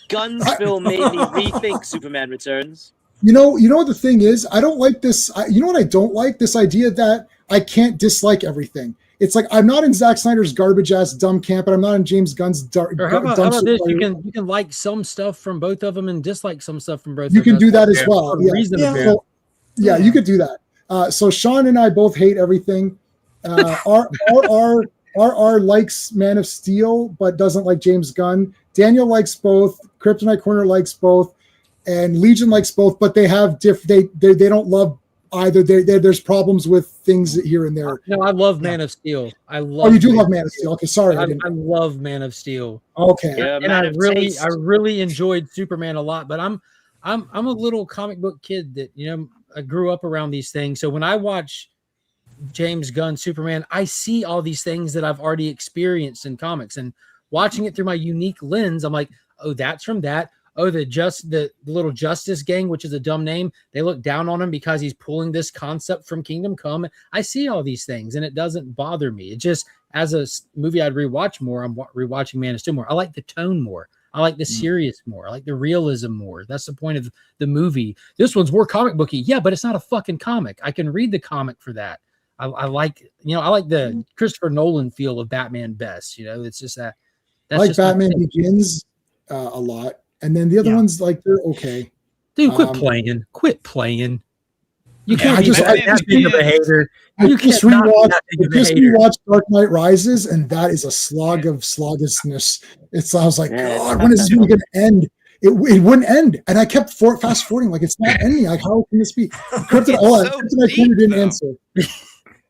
Gunn's film made me rethink Superman Returns. You know the thing is, I don't like this. You know what I don't like? This idea that I can't dislike everything. It's like I'm not in Zack Snyder's garbage ass dumb camp, and I'm not in James Gunn's how about this? You can like some stuff from both of them and dislike some stuff from both. You can do that as well. Yeah, you could do that. So Sean and I both hate everything. RR likes Man of Steel, but doesn't like James Gunn. Daniel likes both. Kryptonite Corner likes both. And Legion likes both, but they have they don't love either there's problems with things here and there. No, I love Man of Steel. I love. Oh, you do love Man of Steel. Okay, sorry, I love Man of Steel. Okay, Yeah, and I really enjoyed Superman a lot. But I'm a little comic book kid that I grew up around these things. So when I watch James Gunn Superman, I see all these things that I've already experienced in comics, and watching it through my unique lens, I'm like, oh, that's from that. Oh, the little Justice Gang, which is a dumb name. They look down on him because he's pulling this concept from Kingdom Come. I see all these things, and it doesn't bother me. It just, as a movie I'd rewatch more, I'm rewatching Man of Steel more. I like the tone more. I like the serious more. I like the realism more. That's the point of the movie. This one's more comic booky. Yeah, but it's not a fucking comic. I can read the comic for that. I like the Christopher Nolan feel of Batman best. It's just that. That's I like just Batman Begins a lot. And then the other ones, like, they're okay. Dude, quit playing. Quit playing. You Yeah, can't be that big of a hater. You can't just rewatched Dark Knight Rises, and that is a slog of sloggishness. I was like, God, when is this movie going to end? It wouldn't end, and I kept fast forwarding, like, it's not ending. Like, how can this be? Kryptonite Corner didn't answer.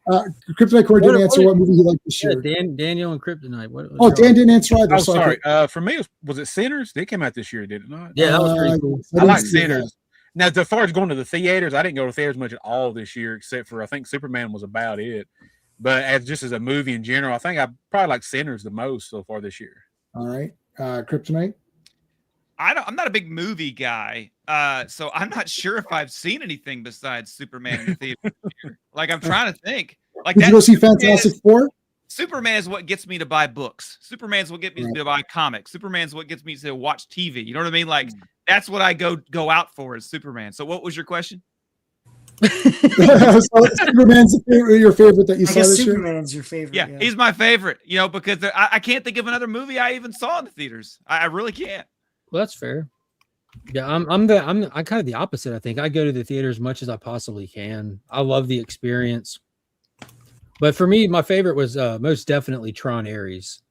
Kryptonite Corner didn't answer what movie he liked this year. Daniel and Kryptonite. Dan didn't answer either. Oh, sorry. For me, was it Sinners? They came out this year, did it not? Yeah, that was pretty cool. I like Sinners. Now, as far as going to the theaters, I didn't go to theaters much at all this year, except for I think Superman was about it. But as a movie in general, I think I probably like Sinners the most so far this year. All right, Kryptonite. I'm not a big movie guy, so I'm not sure if I've seen anything besides Superman in the theater this year. Like, I'm trying to think. Like, did you go see Fantastic Four? Superman is what gets me to buy books. Superman's what gets me to buy comics. Superman's what gets me to watch TV. You know what I mean? Like, that's what I go out for is Superman. So what was your question? So Superman's your favorite that you saw this year? Superman's your favorite. Yeah, he's my favorite, because I can't think of another movie I even saw in the theaters. I really can't. Well, that's fair. Yeah, I'm kind of the opposite. I think I go to the theater as much as I possibly can. I love the experience. But for me, my favorite was most definitely Tron Ares.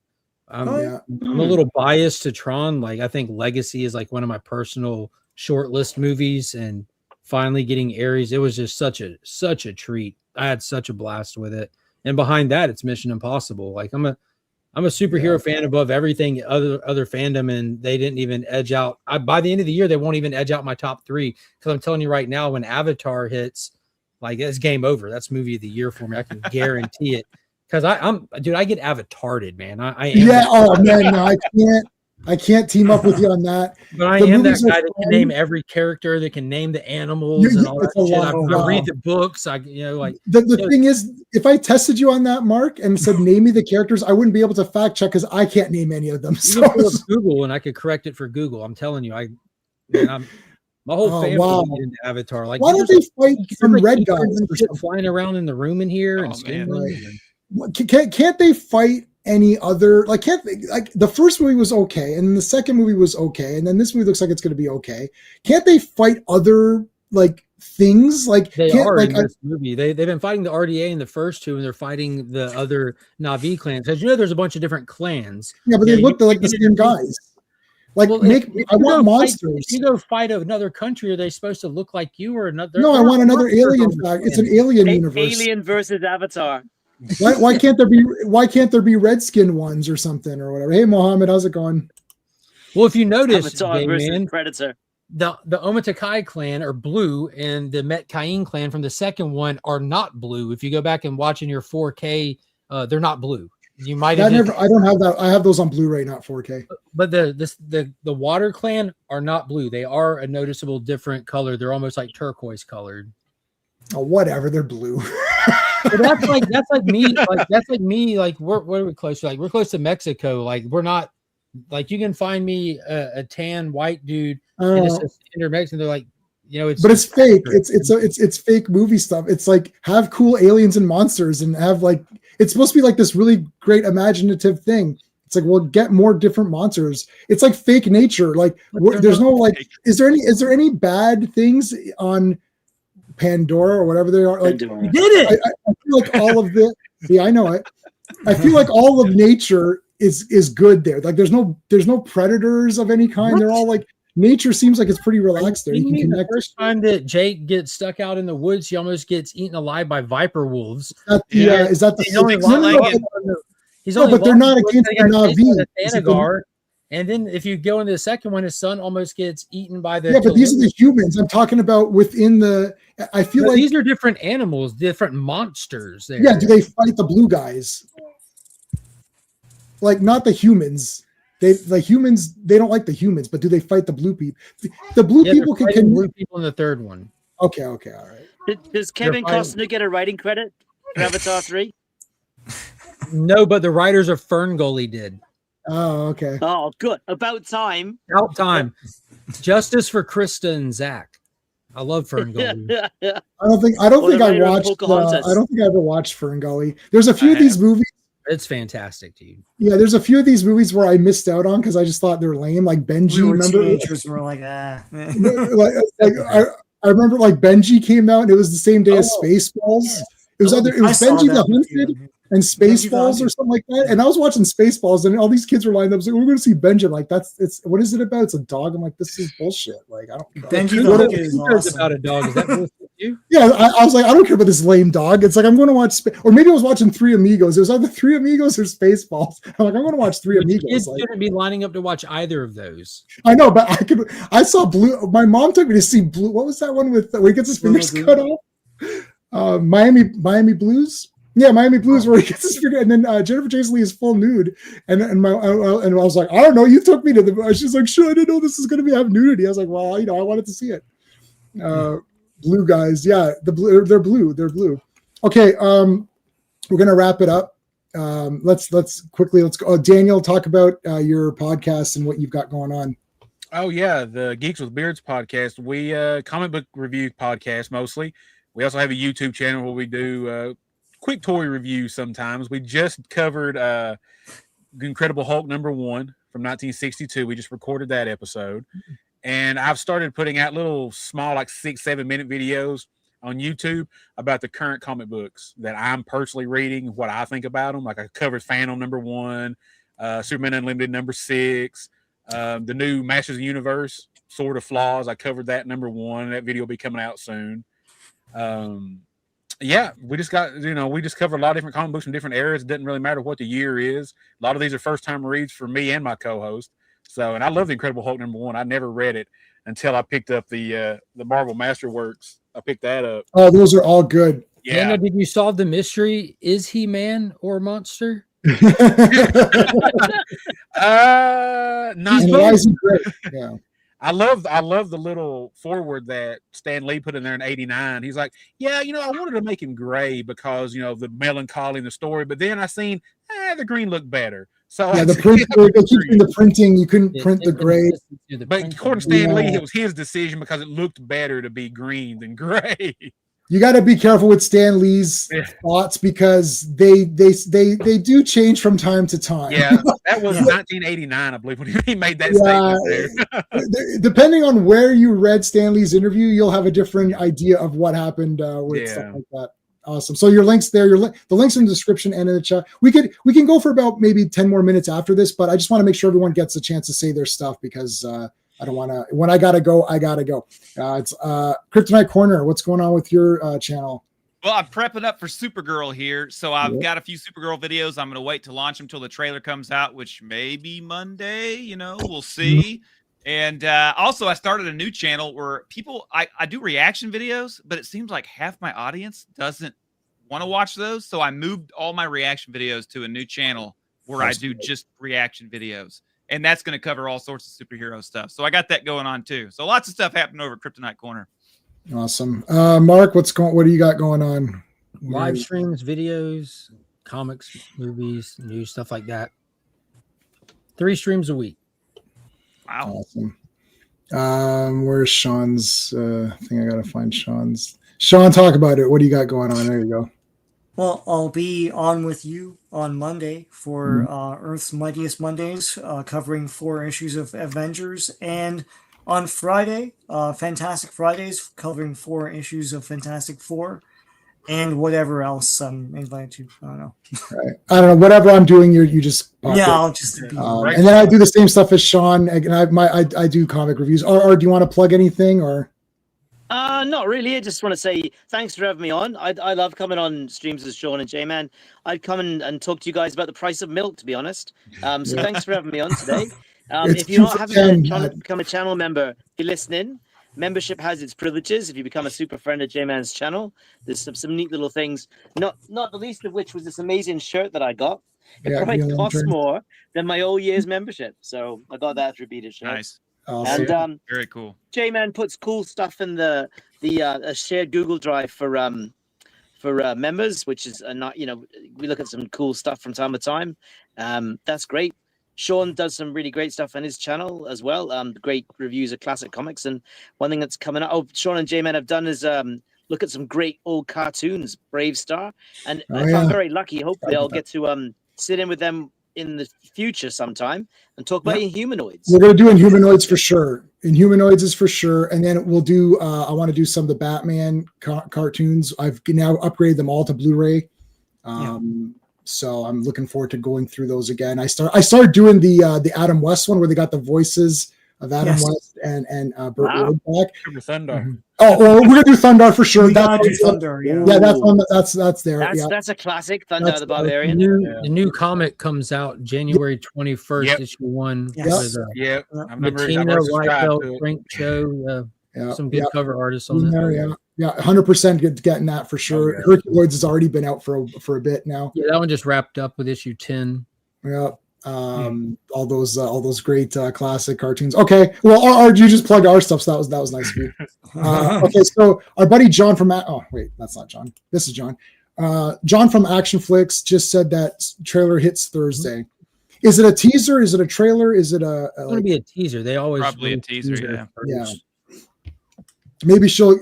I'm a little biased to Tron. Like, I think Legacy is like one of my personal short list movies, and finally getting Ares, it was just such a treat. I had such a blast with it. And behind that, it's Mission Impossible. Like, I'm a superhero fan above everything other fandom, and they didn't even edge out. By the end of the year, they won't even edge out my top 3, because I'm telling you right now, when Avatar hits, like, it's game over. That's movie of the year for me. I can guarantee it. Because I get avatared, man. I am. Yeah. Oh man, no, I can't team up with you on that. But I am that guy that can name every character, that can name the animals and all that shit. I read the books. The thing is, if I tested you on that, Mark, and said name me the characters, I wouldn't be able to fact check because I can't name any of them. So you can pull up Google, and I could correct it for Google. I'm telling you, my whole family into Avatar. Like, why don't they fight some red guys flying around in the room in here and can't they fight any other, like, can't they, like, the first movie was okay, and then the second movie was okay, and then this movie looks like it's going to be okay. Can't they fight other, like, things? Like, they are in this movie. They've been fighting the RDA in the first two, and they're fighting the other Na'vi clans. As there's a bunch of different clans. Yeah, but they look like the same guys. Like, I want monsters. If you go fight another country, are they supposed to look like you or another? No, I want another alien. It's an alien universe. Alien versus Avatar. Why can't there be redskin ones or something or whatever? Hey, Mohammed, how's it going? Well, if you notice, Avatar versus Predator. The Omatakai clan are blue, and the Metcaine clan from the second one are not blue. If you go back and watch in your 4K, they're not blue. You might have. I don't have that. I have those on Blu-ray, not 4K. But the Water clan are not blue. They are a noticeable different color. They're almost like turquoise colored. Oh, whatever. They're blue. But that's like me. Like, what are we close to? Like, we're close to Mexico. Like, we're not. Like, you can find me a tan white dude and it's just Mexican. They're like, it's. But it's fake. It's fake movie stuff. It's like, have cool aliens and monsters and have, like, it's supposed to be like this really great imaginative thing. It's like, well, get more different monsters. It's like fake nature. Like, there's no, like, is there any bad things on Pandora or whatever they are? Like, you did it. I feel like all of the I know it. I feel like all of nature is good there. Like, there's no predators of any kind. What? They're all like, nature seems like it's pretty relaxed there. You can The connect. first time that Jake gets stuck out in the woods, he almost gets eaten alive by viper wolves. Is that the He's only six-legged. He's No, only but they're lost not once against they the got chased by Na'vi. the Is it Thanagar. And then if you go into the second one, his son almost gets eaten by the. Yeah, but these are the humans. I'm talking about within the. I feel like these are different animals, different monsters. There. Yeah, do they fight the blue guys? Like not the humans. The humans. They don't like the humans, but do they fight the blue people? The blue people they're can. fighting blue people in the third one. Okay, all right. Does Kevin Costner get a writing credit for Avatar 3? No, but the writers of Fern Gully did. Oh, okay. Oh, good. About time. About time. Justice for Krista and Zach. I love Fern Gully. I don't think I watched. I don't think I ever watched Fern Gully. There's a few of these movies. It's fantastic, dude. Yeah, there's a few of these movies where I missed out on because I just thought they're lame. Like Benji, We were remember? teenagers. We're like, ah. I remember like Benji came out and it was the same day as Spaceballs. It was I saw Benji the that with Hunted you. and Benji the Spaceballs or Hunted. something like that. And I was watching Spaceballs and all these kids were lined up. I was like, we're going to see Benji. I'm like, it's what is it about? It's a dog. I'm like, this is bullshit. Like, I don't. Benji the What Hunted is- is awesome. About a dog. Is that bullshit to you? Yeah, I was like, I don't care about this lame dog. It's like I'm going to watch, or maybe I was watching Three Amigos. It was either Three Amigos or Spaceballs. I'm like, I'm going to watch Three Amigos. Kids Like, shouldn't be lining up to watch either of those. I know, but I saw Blue. My mom took me to see Blue. What was that one with where he gets his fingers Blue. cut off? Miami Blues. Yeah, Miami Blues, where he gets his finger, and then Jennifer Jason Leigh is full nude, and I was like, I don't know, you took me to the. She's like, sure, I didn't know this is going to have nudity. I was like, well, I wanted to see it. Blue guys, yeah, they're blue. Okay, we're gonna wrap it up. Let's go. Daniel, talk about your podcast and what you've got going on. Oh yeah, the Geeks with Beards podcast. We comic book review podcast mostly. We also have a YouTube channel where we do quick toy reviews sometimes. We just covered Incredible Hulk #1 from 1962. We just recorded that episode. And I've started putting out little small, like 6-7 minute videos on YouTube about the current comic books that I'm personally reading, what I think about them. Like I covered Phantom #1, Superman Unlimited #6, the new Masters of the Universe, Sword of Flaws. I covered that #1. That video will be coming out soon. Yeah, we just cover a lot of different comic books from different eras. It doesn't really matter what the year is. A lot of these are first time reads for me and my co-host. So, and I love the Incredible Hulk #1. I never read it until I picked up the Marvel Masterworks. I picked that up. Oh, those are all good. Yeah. Daniel, did you solve the mystery? Is he man or monster? Not And why is he great? Yeah. I love the little forward that Stan Lee put in there in '89. He's like, yeah, I wanted to make him gray because the melancholy in the story, but then I seen the green looked better. So Yeah, the print. They keep doing the printing. You couldn't print the gray. But according to Stan Lee, it was his decision because it looked better to be green than gray. You got to be careful with Stan Lee's thoughts because they do change from time to time. Yeah, that was 1989, I believe, when he made that statement there. Depending on where you read Stan Lee's interview, you'll have a different idea of what happened with stuff like that. Awesome. So your links there, the links in the description and in the chat. We can go for about maybe 10 more minutes after this, but I just want to make sure everyone gets a chance to say their stuff because I don't want to. When I gotta go, I gotta go. It's Kryptonite Corner. What's going on with your channel? Well, I'm prepping up for Supergirl here, so I've got a few Supergirl videos. I'm going to wait to launch them until the trailer comes out, which may be Monday. We'll see. And also, I started a new channel where I do reaction videos, but it seems like half my audience doesn't want to watch those. So I moved all my reaction videos to a new channel where I do just reaction videos. And that's going to cover all sorts of superhero stuff. So I got that going on too. So lots of stuff happening over at Kryptonite Corner. Awesome. Mark, what do you got going on? Live streams, videos, comics, movies, news, stuff like that. 3 streams a week. Wow. Awesome. Where's Sean's thing? I gotta find Sean's. Sean, talk about it. What do you got going on? There you go. Well, I'll be on with you on Monday for Earth's Mightiest Mondays, covering 4 issues of Avengers, and on Friday, Fantastic Fridays, covering 4 issues of Fantastic Four. and whatever else I'm invited to. I don't know. Right. I don't know. Whatever I'm doing, you just pop Yeah, it. I'll just be and then I do the same stuff as Sean. And I do comic reviews. Or do you want to plug anything or? Not really. I just want to say thanks for having me on. I love coming on streams with Sean and J-Man. I'd come and talk to you guys about the price of milk, to be honest. So thanks for having me on today. If you're not trying to become a channel member, if you're listening, membership has its privileges. If you become a super friend of J-Man's channel, there's some neat little things. Not the least of which was this amazing shirt that I got. It probably costs more than my whole year's membership. So I got that through Beat It shirt. Nice. And very cool. J-Man puts cool stuff in the shared Google Drive for members, which is not, we look at some cool stuff from time to time. That's great. Sean does some really great stuff on his channel as well. Great reviews of classic comics. And one thing that's coming up, Sean and J-Man have done is look at some great old cartoons, Brave Star. And if I'm very lucky, hopefully I'll get to sit in with them in the future sometime and talk about Inhumanoids. We're going to do Inhumanoids for sure. Inhumanoids is for sure. And then we'll do, I want to do some of the Batman cartoons. I've now upgraded them all to Blu-ray. So I'm looking forward to going through those again. I started doing the Adam West one where they got the voices of Adam West and Burt Ward back. Thunder. Oh, well, we're gonna do Thundar for sure. Thunder, yeah, that's on. That's there. That's a classic. Thunder the Barbarian. The new comic comes out January 21st, issue 1. Yes. Bettina, Liefeld, Frank Cho, some good cover artists on that. Yeah, 100% getting that for sure. Herculoids has already been out for a bit now. Yeah, that one just wrapped up with issue 10. Yeah. All those great classic cartoons. Okay, well, you just plugged our stuff, so that was nice of you. Okay, so our buddy John from that's not John. This is John. John from Action Flicks just said that trailer hits Thursday. Is it a teaser? Is it a trailer? Is it it's going to be a teaser. They always probably a teaser. Yeah. Maybe she'll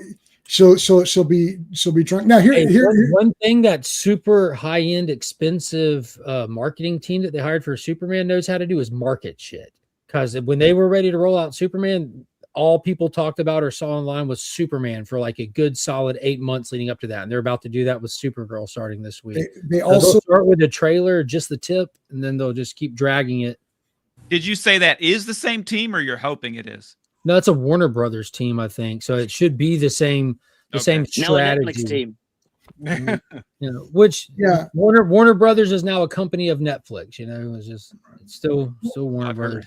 be drunk. Now here one thing that super high-end expensive marketing team that they hired for Superman knows how to do is market shit. Because when they were ready to roll out Superman, all people talked about or saw online was Superman for like a good solid 8 months leading up to that. And they're about to do that with Supergirl starting this week. They also start with a trailer, just the tip, and then they'll just keep dragging it. Did you say that is the same team or you're hoping it is? No, it's a Warner Brothers team, I think. So it should be the same same strategy. Now a Netflix team. Warner Brothers is now a company of Netflix. It's still Warner Brothers.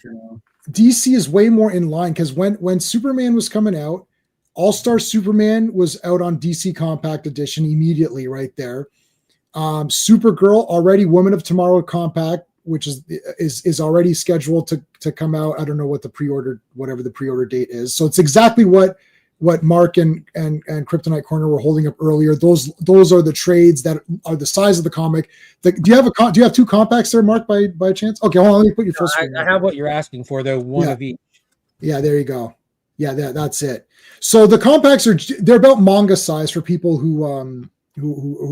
DC is way more in line because when Superman was coming out, All-Star Superman was out on DC Compact Edition immediately right there. Supergirl already Woman of Tomorrow Compact, which is already scheduled to come out. I don't know what whatever the pre-order date is. So it's exactly what Mark and Kryptonite Corner were holding up earlier. Those are the trades that are the size of the comic. Do you have two compacts there, Mark, by chance? Okay, hold on, let me put your full screen. I have what you're asking for, though. One of each. Yeah, there you go. Yeah, that's it. So the compacts they're about manga size for people who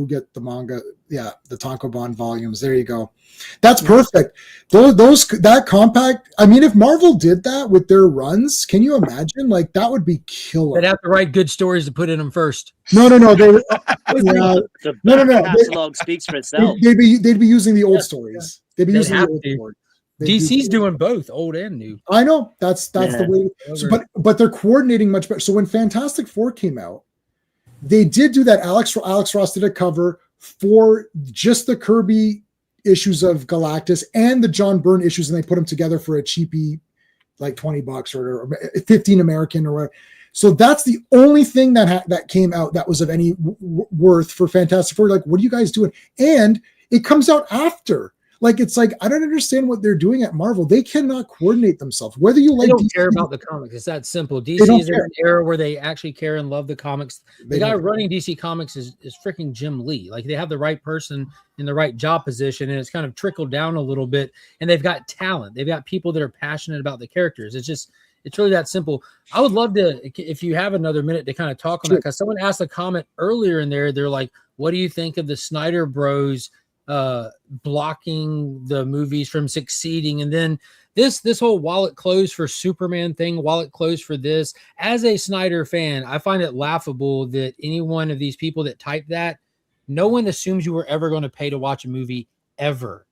get the manga. Yeah, the Tankobon volumes. There you go. That's perfect. That compact. I mean, if Marvel did that with their runs, can you imagine? Like that would be killer. They'd have to write good stories to put in them first. No. The catalog speaks for itself. They'd be using the old stories. They'd be using the old stories. DC's doing both old and new. I know that's the way. So, but they're coordinating much better. So when Fantastic Four came out, they did do that. Alex Ross did a cover for just the Kirby issues of Galactus and the John Byrne issues, and they put them together for a cheapy, like $20 or 15 American or whatever. So that's the only thing that came out that was of any worth for Fantastic Four. Like, what are you guys doing? And it comes out after. Like, it's like, I don't understand what they're doing at Marvel. They cannot coordinate themselves. Whether you like, they don't care about the comics. It's that simple. DC is in an era where they actually care and love the comics. The guy running DC Comics is freaking Jim Lee. Like, they have the right person in the right job position, and it's kind of trickled down a little bit. And they've got talent. They've got people that are passionate about the characters. It's really that simple. I would love to, if you have another minute to kind of talk on that, because someone asked a comment earlier in there. They're like, what do you think of the Snyder Bros blocking the movies from succeeding? And then this whole wallet closed for Superman thing, wallet closed for this. As a Snyder fan, I find it laughable that any one of these people that type that no one assumes you were ever going to pay to watch a movie ever.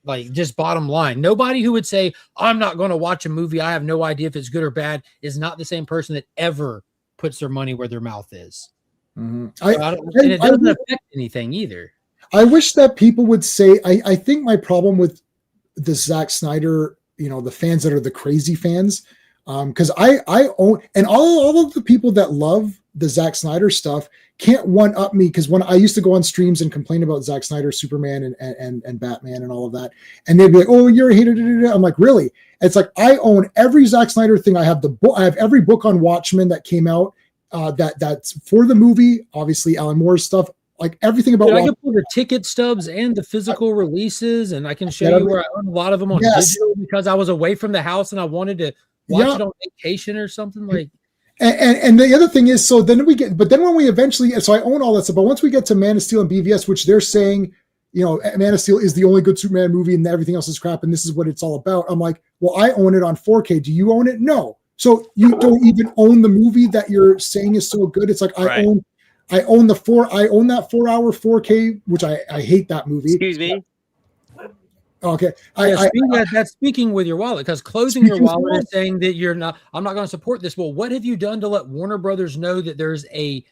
Like, just bottom line, nobody who would say, I'm not going to watch a movie, I have no idea if it's good or bad, is not the same person that ever puts their money where their mouth is. Mm-hmm. And it doesn't affect anything either. I wish that people would say, I think my problem with the Zack Snyder, the fans that are the crazy fans, because I own, and all of the people that love the Zack Snyder stuff can't one up me, because when I used to go on streams and complain about Zack Snyder, Superman and Batman and all of that, and they'd be like, "Oh, you're a hater." I'm like, really? It's like, I own every Zack Snyder thing. I have the book. I have every book on Watchmen that came out. That's for the movie. Obviously, Alan Moore's stuff. Like, everything about. I can pull the ticket stubs and the physical releases, and I can show you where I own a lot of them on digital, because I was away from the house and I wanted to watch it on vacation or something like. And the other thing is, when we eventually, so I own all that stuff, but once we get to Man of Steel and BVS, which they're saying, Man of Steel is the only good Superman movie and everything else is crap, and this is what it's all about. I'm like, well, I own it on 4K. Do you own it? No. So you don't even own the movie that you're saying is so good. It's like, I own that 4-hour 4K, which I hate that movie. Excuse me. Okay. That's speaking with your wallet, because closing your wallet is saying that I'm not going to support this. Well, what have you done to let Warner Brothers know that there's a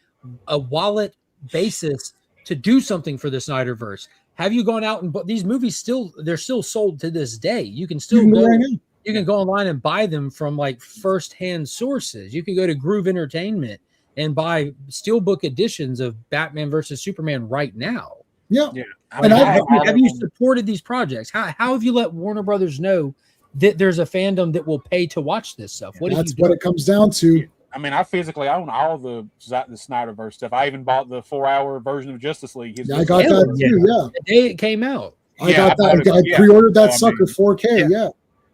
wallet basis to do something for the Snyderverse? Have you gone out and these movies they're still sold to this day? You can still you can go online and buy them from like firsthand sources. You can go to Groove Entertainment and buy steelbook editions of Batman versus Superman right now. Yeah. Have you supported these projects? How have you let Warner Brothers know that there's a fandom that will pay to watch this stuff? That's what it comes down to. I mean, I physically own all the Snyderverse stuff. I even bought the 4-hour version of Justice League. I got that too. Yeah, the day it came out, I got that. I pre-ordered that sucker 4K. Yeah.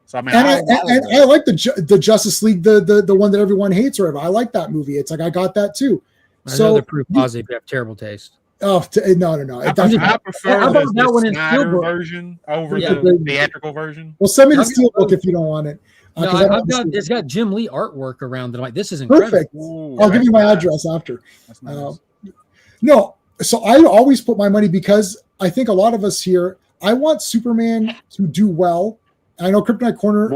So I mean, I like the Justice League, the one that everyone hates, or whatever. I like that movie. It's like, I got that too. Another proof positive you have terrible taste. Oh no! I prefer the Snyder version over the theatrical version. Well, send me the steelbook if you don't want it. It's got Jim Lee artwork around it. I'm like, this is incredible. Perfect. I'll give you my address after. That's nice. No, so I always put my money, because I think a lot of us here, I want Superman to do well. I know Kryptonite Corner.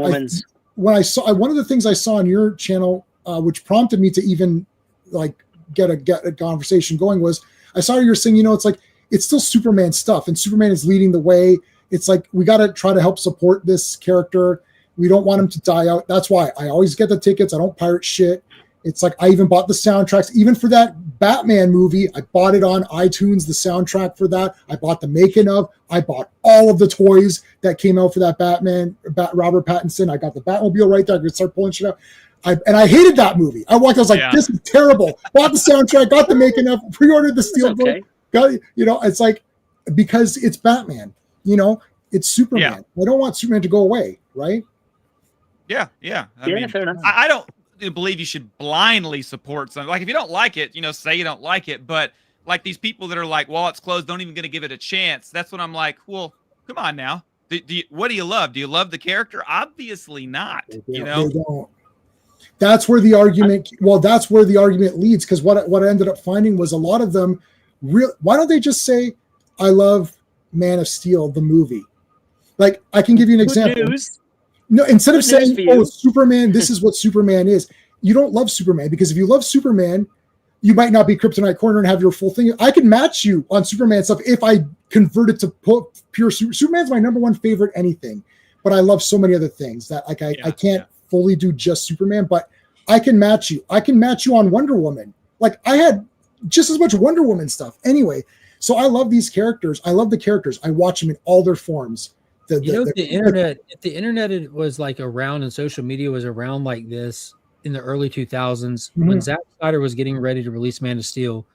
When I saw one of the things I saw on your channel, which prompted me to even like get a conversation going, was I saw you were saying, it's like, it's still Superman stuff, and Superman is leading the way. It's like, we got to try to help support this character. We don't want him to die out. That's why I always get the tickets. I don't pirate shit. It's like, I even bought the soundtracks, even for that Batman movie. I bought it on iTunes, the soundtrack for that. I bought the making of. I bought all of the toys that came out for that Robert Pattinson. I got the Batmobile right there. I could start pulling shit out. I hated that movie. I was like, this is terrible. Bought the soundtrack, got the making of, pre-ordered the steelbook. Got, it's like, because it's Batman. It's Superman. Yeah. I don't want Superman to go away, right? Yeah. I mean, fair enough. I don't believe you should blindly support something. Like, if you don't like it, say you don't like it. But like these people that are like, well, it's closed, don't even going to give it a chance. That's when I'm like, well, come on now. What do you love? Do you love the character? Obviously not. They don't. That's where the argument. That's where the argument leads. Because what I ended up finding was a lot of them. Why don't they just say, "I love Man of Steel, the movie"? Like, I can give you an example. No, instead of saying, "Oh, Superman, this is what Superman is," you don't love Superman, because if you love Superman, you might not be Kryptonite Corner and have your full thing. I can match you on Superman stuff if I convert it to pure Superman's my number one favorite anything, but I love so many other things that I can't fully do just Superman, but I can match you. I can match you on Wonder Woman. Like, I had just as much Wonder Woman stuff anyway. So I love these characters. I love the characters. I watch them in all their forms. If the internet was like around and social media was around like this in the early 2000s, when Zack Snyder was getting ready to release Man of Steel,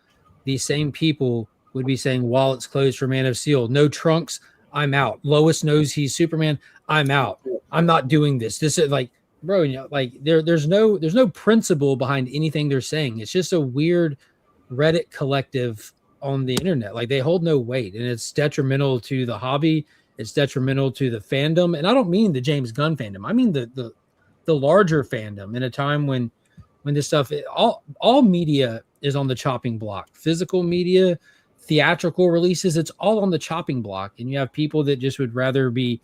these same people would be saying, wallets closed for Man of Steel, no trunks, I'm out. Lois knows he's Superman, I'm out. I'm not doing this. This is like, bro, like there's no principle behind anything they're saying. It's just a weird Reddit collective on the internet. Like, they hold no weight, and it's detrimental to the hobby. It's detrimental to the fandom. And I don't mean the James Gunn fandom. I mean the larger fandom, in a time when this stuff, all media is on the chopping block. Physical media, theatrical releases, it's all on the chopping block. And you have people that just would rather be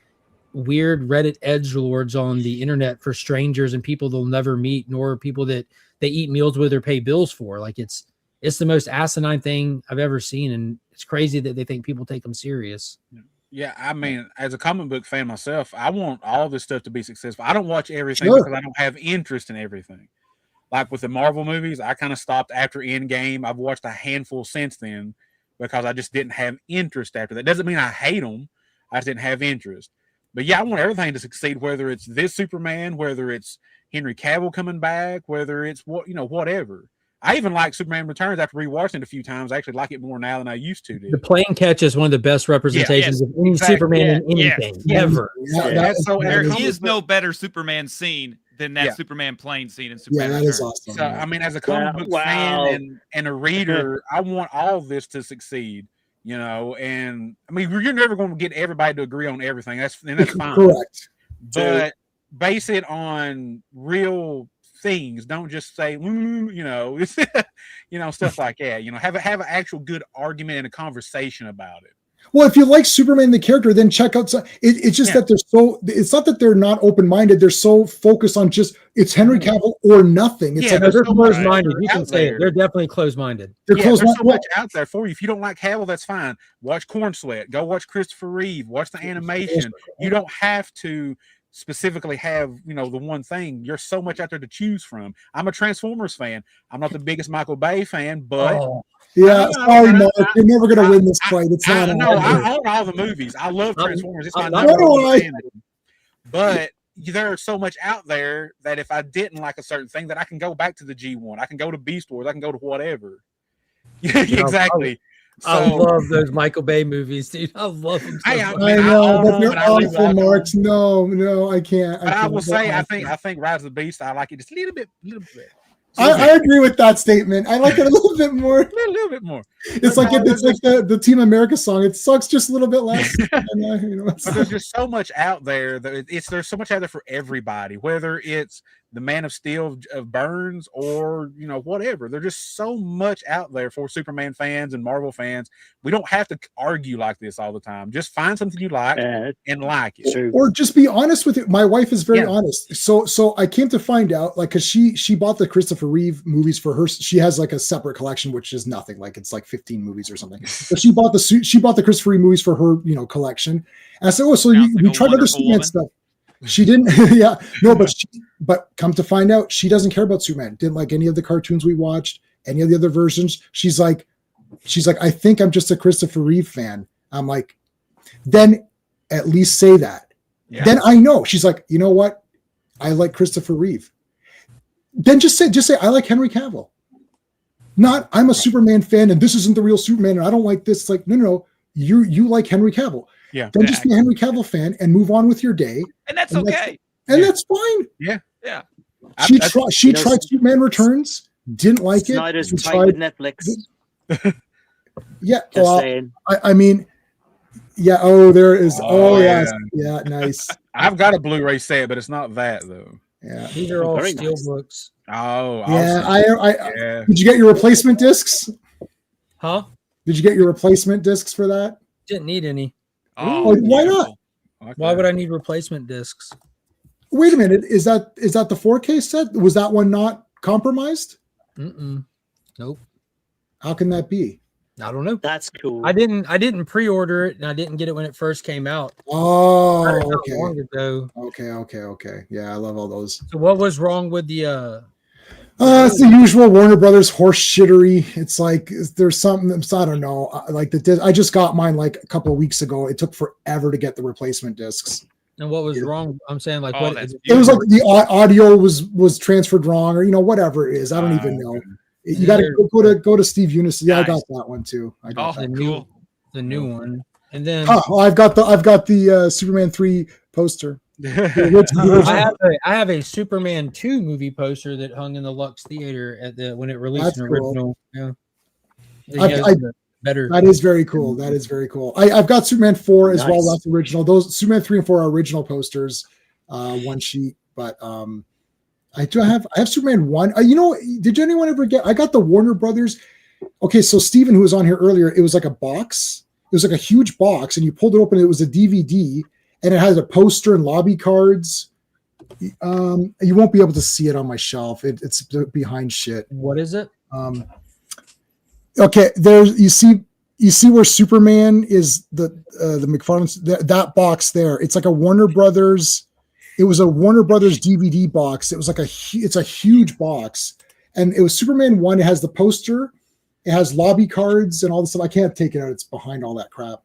weird Reddit edgelords on the internet for strangers and people they'll never meet, nor people that they eat meals with or pay bills for. Like it's the most asinine thing I've ever seen, and it's crazy that they think people take them serious. Yeah, I mean, as a comic book fan myself, I want all this stuff to be successful. I don't watch everything because I don't have interest in everything. Like with the Marvel movies, I kind of stopped after Endgame. I've watched a handful since then because I just didn't have interest after that. Doesn't mean I hate them. I just didn't have interest. But yeah, I want everything to succeed, whether it's this Superman, whether it's Henry Cavill coming back, whether it's whatever. I even like Superman Returns after rewatching it a few times. I actually like it more now than I used to do. The plane catch is one of the best representations of any Superman in anything ever. There is no better Superman scene than that Superman plane scene in Superman that Returns. is awesome. So, I mean, as a comic book fan and a reader, I want all of this to succeed. And I mean, you're never going to get everybody to agree on everything. That's fine. Correct. But base it on real things. Don't just say, stuff like that. Have an actual good argument and a conversation about it. Well, if you like Superman the character, then check out. It's just that they're so. It's not that they're not open-minded. They're so focused on it's Henry Cavill or nothing. It's they're closed-minded. You can say it. They're definitely closed-minded. There's so much out there for you. If you don't like Cavill, that's fine. Watch Corn Sweat. Go watch Christopher Reeve. Watch the animation. You don't have to specifically have the one thing. There's so much out there to choose from. I'm a Transformers fan. I'm not the biggest Michael Bay fan, but sorry, Mark, you're never gonna win this fight. It's not. I own all the movies. I love Transformers. It's my number one fan. But there's so much out there that if I didn't like a certain thing, that I can go back to the G1. I can go to Beast Wars. I can go to whatever. Exactly. I love those Michael Bay movies, dude. I love them. I know, but they're awful, Marks. No, I can't. But I will say, I think Rise of the Beast, I like it just a little bit. I agree with that statement. I like it a little bit more. A little bit more. It's like the Team America song. It sucks just a little bit less. But there's just so much out there. There's so much out there for everybody. Whether it's the Man of Steel of Burns or whatever. There's just so much out there for Superman fans and Marvel fans. We don't have to argue like this all the time. Just find something you like and like it, or just be honest with it. My wife is very honest. So I came to find out, like, because she bought the Christopher Reeve movies for her. She has like a separate collection, which is nothing. Like it's like 15 movies or something. But she bought the Christopher Reeve movies for her collection. And I said, so you tried other Superman stuff. She didn't. But come to find out, she doesn't care about Superman. Didn't like any of the cartoons we watched, any of the other versions. She's like, I think I'm just a Christopher Reeve fan. I'm like, then at least say that. Yeah. Then I know. She's like, you know what? I like Christopher Reeve. Then just say I like Henry Cavill. Not I'm a Superman fan and this isn't the real Superman and I don't like this. It's like, no, you like Henry Cavill. Yeah. Then just be a Henry Cavill fan and move on with your day. And that's okay. That's fine. Yeah. Yeah. She tried Superman Returns, didn't like Snyder's it. tight with Netflix. Yeah. Just saying. I mean, yeah. Oh, there is. Oh, yes. Yeah. Nice. I've got a Blu-ray set, but it's not that though. Yeah. These are all steel books. Oh, yeah. Did you get your replacement discs? Huh? Did you get your replacement discs for that? Didn't need any. Oh, why not? Okay. Why would I need replacement discs? Wait a minute. Is that the 4K set? Was that one not compromised? Nope. How can that be? I don't know. That's cool. I didn't pre-order it, and I didn't get it when it first came out. Oh, okay. Long ago. Okay. Yeah, I love all those. So what was wrong with the it's the usual Warner Brothers horse shittery. It's like there's something. I don't know. Like I just got mine like a couple of weeks ago. It took forever to get the replacement discs. And what was wrong? I'm saying like what it was like the audio was transferred wrong, or whatever it is. I don't even know. You got to go to Steve Eunice. Yeah, nice. I got that one too. I got the new one. And then I've got the Superman 3 poster. I have a Superman 2 movie poster that hung in the Lux Theater when it released an original. Cool. Yeah. That is very cool. That is very cool. I've got Superman 4 as well. That's original. Those Superman 3 and 4 are original posters, one sheet. But I have Superman 1. Did anyone ever get? I got the Warner Brothers. Okay, so Steven, who was on here earlier, it was like a box. It was like a huge box, and you pulled it open. It was a DVD, and it has a poster and lobby cards. You won't be able to see it on my shelf. It's behind shit. What is it? Okay, there's you see where Superman is the McFarlane's that box there. It's like a Warner Brothers. It was a Warner Brothers DVD box. It was like it's a huge box, and it was Superman 1. It has the poster. It has lobby cards and all this stuff. I can't take it out. It's behind all that crap.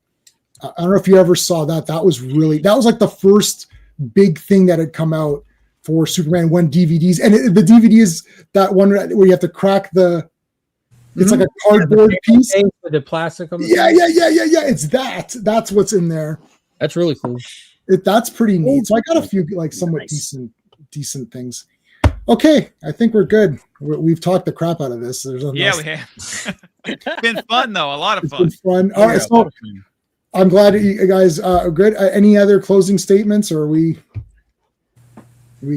I don't know if you ever saw that. That was like the first big thing that had come out for Superman 1 DVDs. And the DVD is that one where you have to crack it's like a cardboard piece. With the plastic on the Yeah. It's that. That's what's in there. That's really cool. That's pretty neat. So I got a few like somewhat decent things. Okay, I think we're good. We've talked the crap out of this. We have. It's been fun though. A lot of fun. It's been fun. All right, so I'm glad you guys are good. Any other closing statements, or are we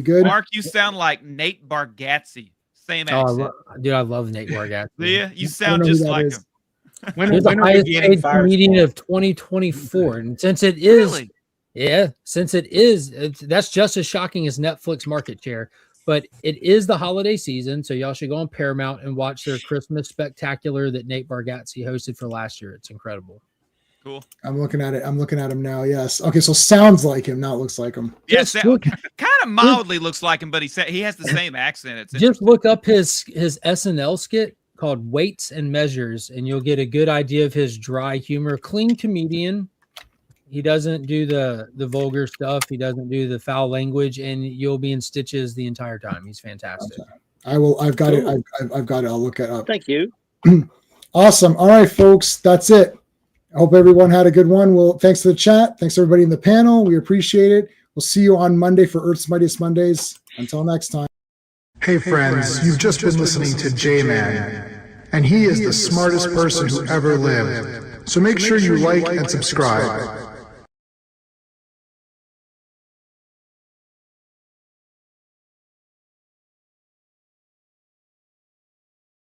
good? Mark, you sound like Nate Bargatze. Same accent. Dude, I love Nate Bargatze. Yeah, you sound just like him. He's the highest paid comedian of 2024, and since it is, that's just as shocking as Netflix market share. But it is the holiday season, so y'all should go on Paramount and watch their Christmas spectacular that Nate Bargatze hosted for last year. It's incredible. Cool. I'm looking at it. I'm looking at him now. Yes. Okay. So sounds like him. Now it looks like him. Yes. Kind of mildly looks like him, but he has the same accent. Just look up his SNL skit called Weights and Measures, and you'll get a good idea of his dry humor. Clean comedian. He doesn't do the vulgar stuff. He doesn't do the foul language, and you'll be in stitches the entire time. He's fantastic. Okay. I will. I've got it. I've got it. I'll look it up. Thank you. Awesome. All right, folks. That's it. I hope everyone had a good one. Well, thanks to the chat. Thanks to everybody in the panel. We appreciate it. We'll see you on Monday for Earth's Mightiest Mondays. Until next time. Hey friends, you've just been listening to J-Man, and he is the smartest person who ever lived. So make sure you like and subscribe.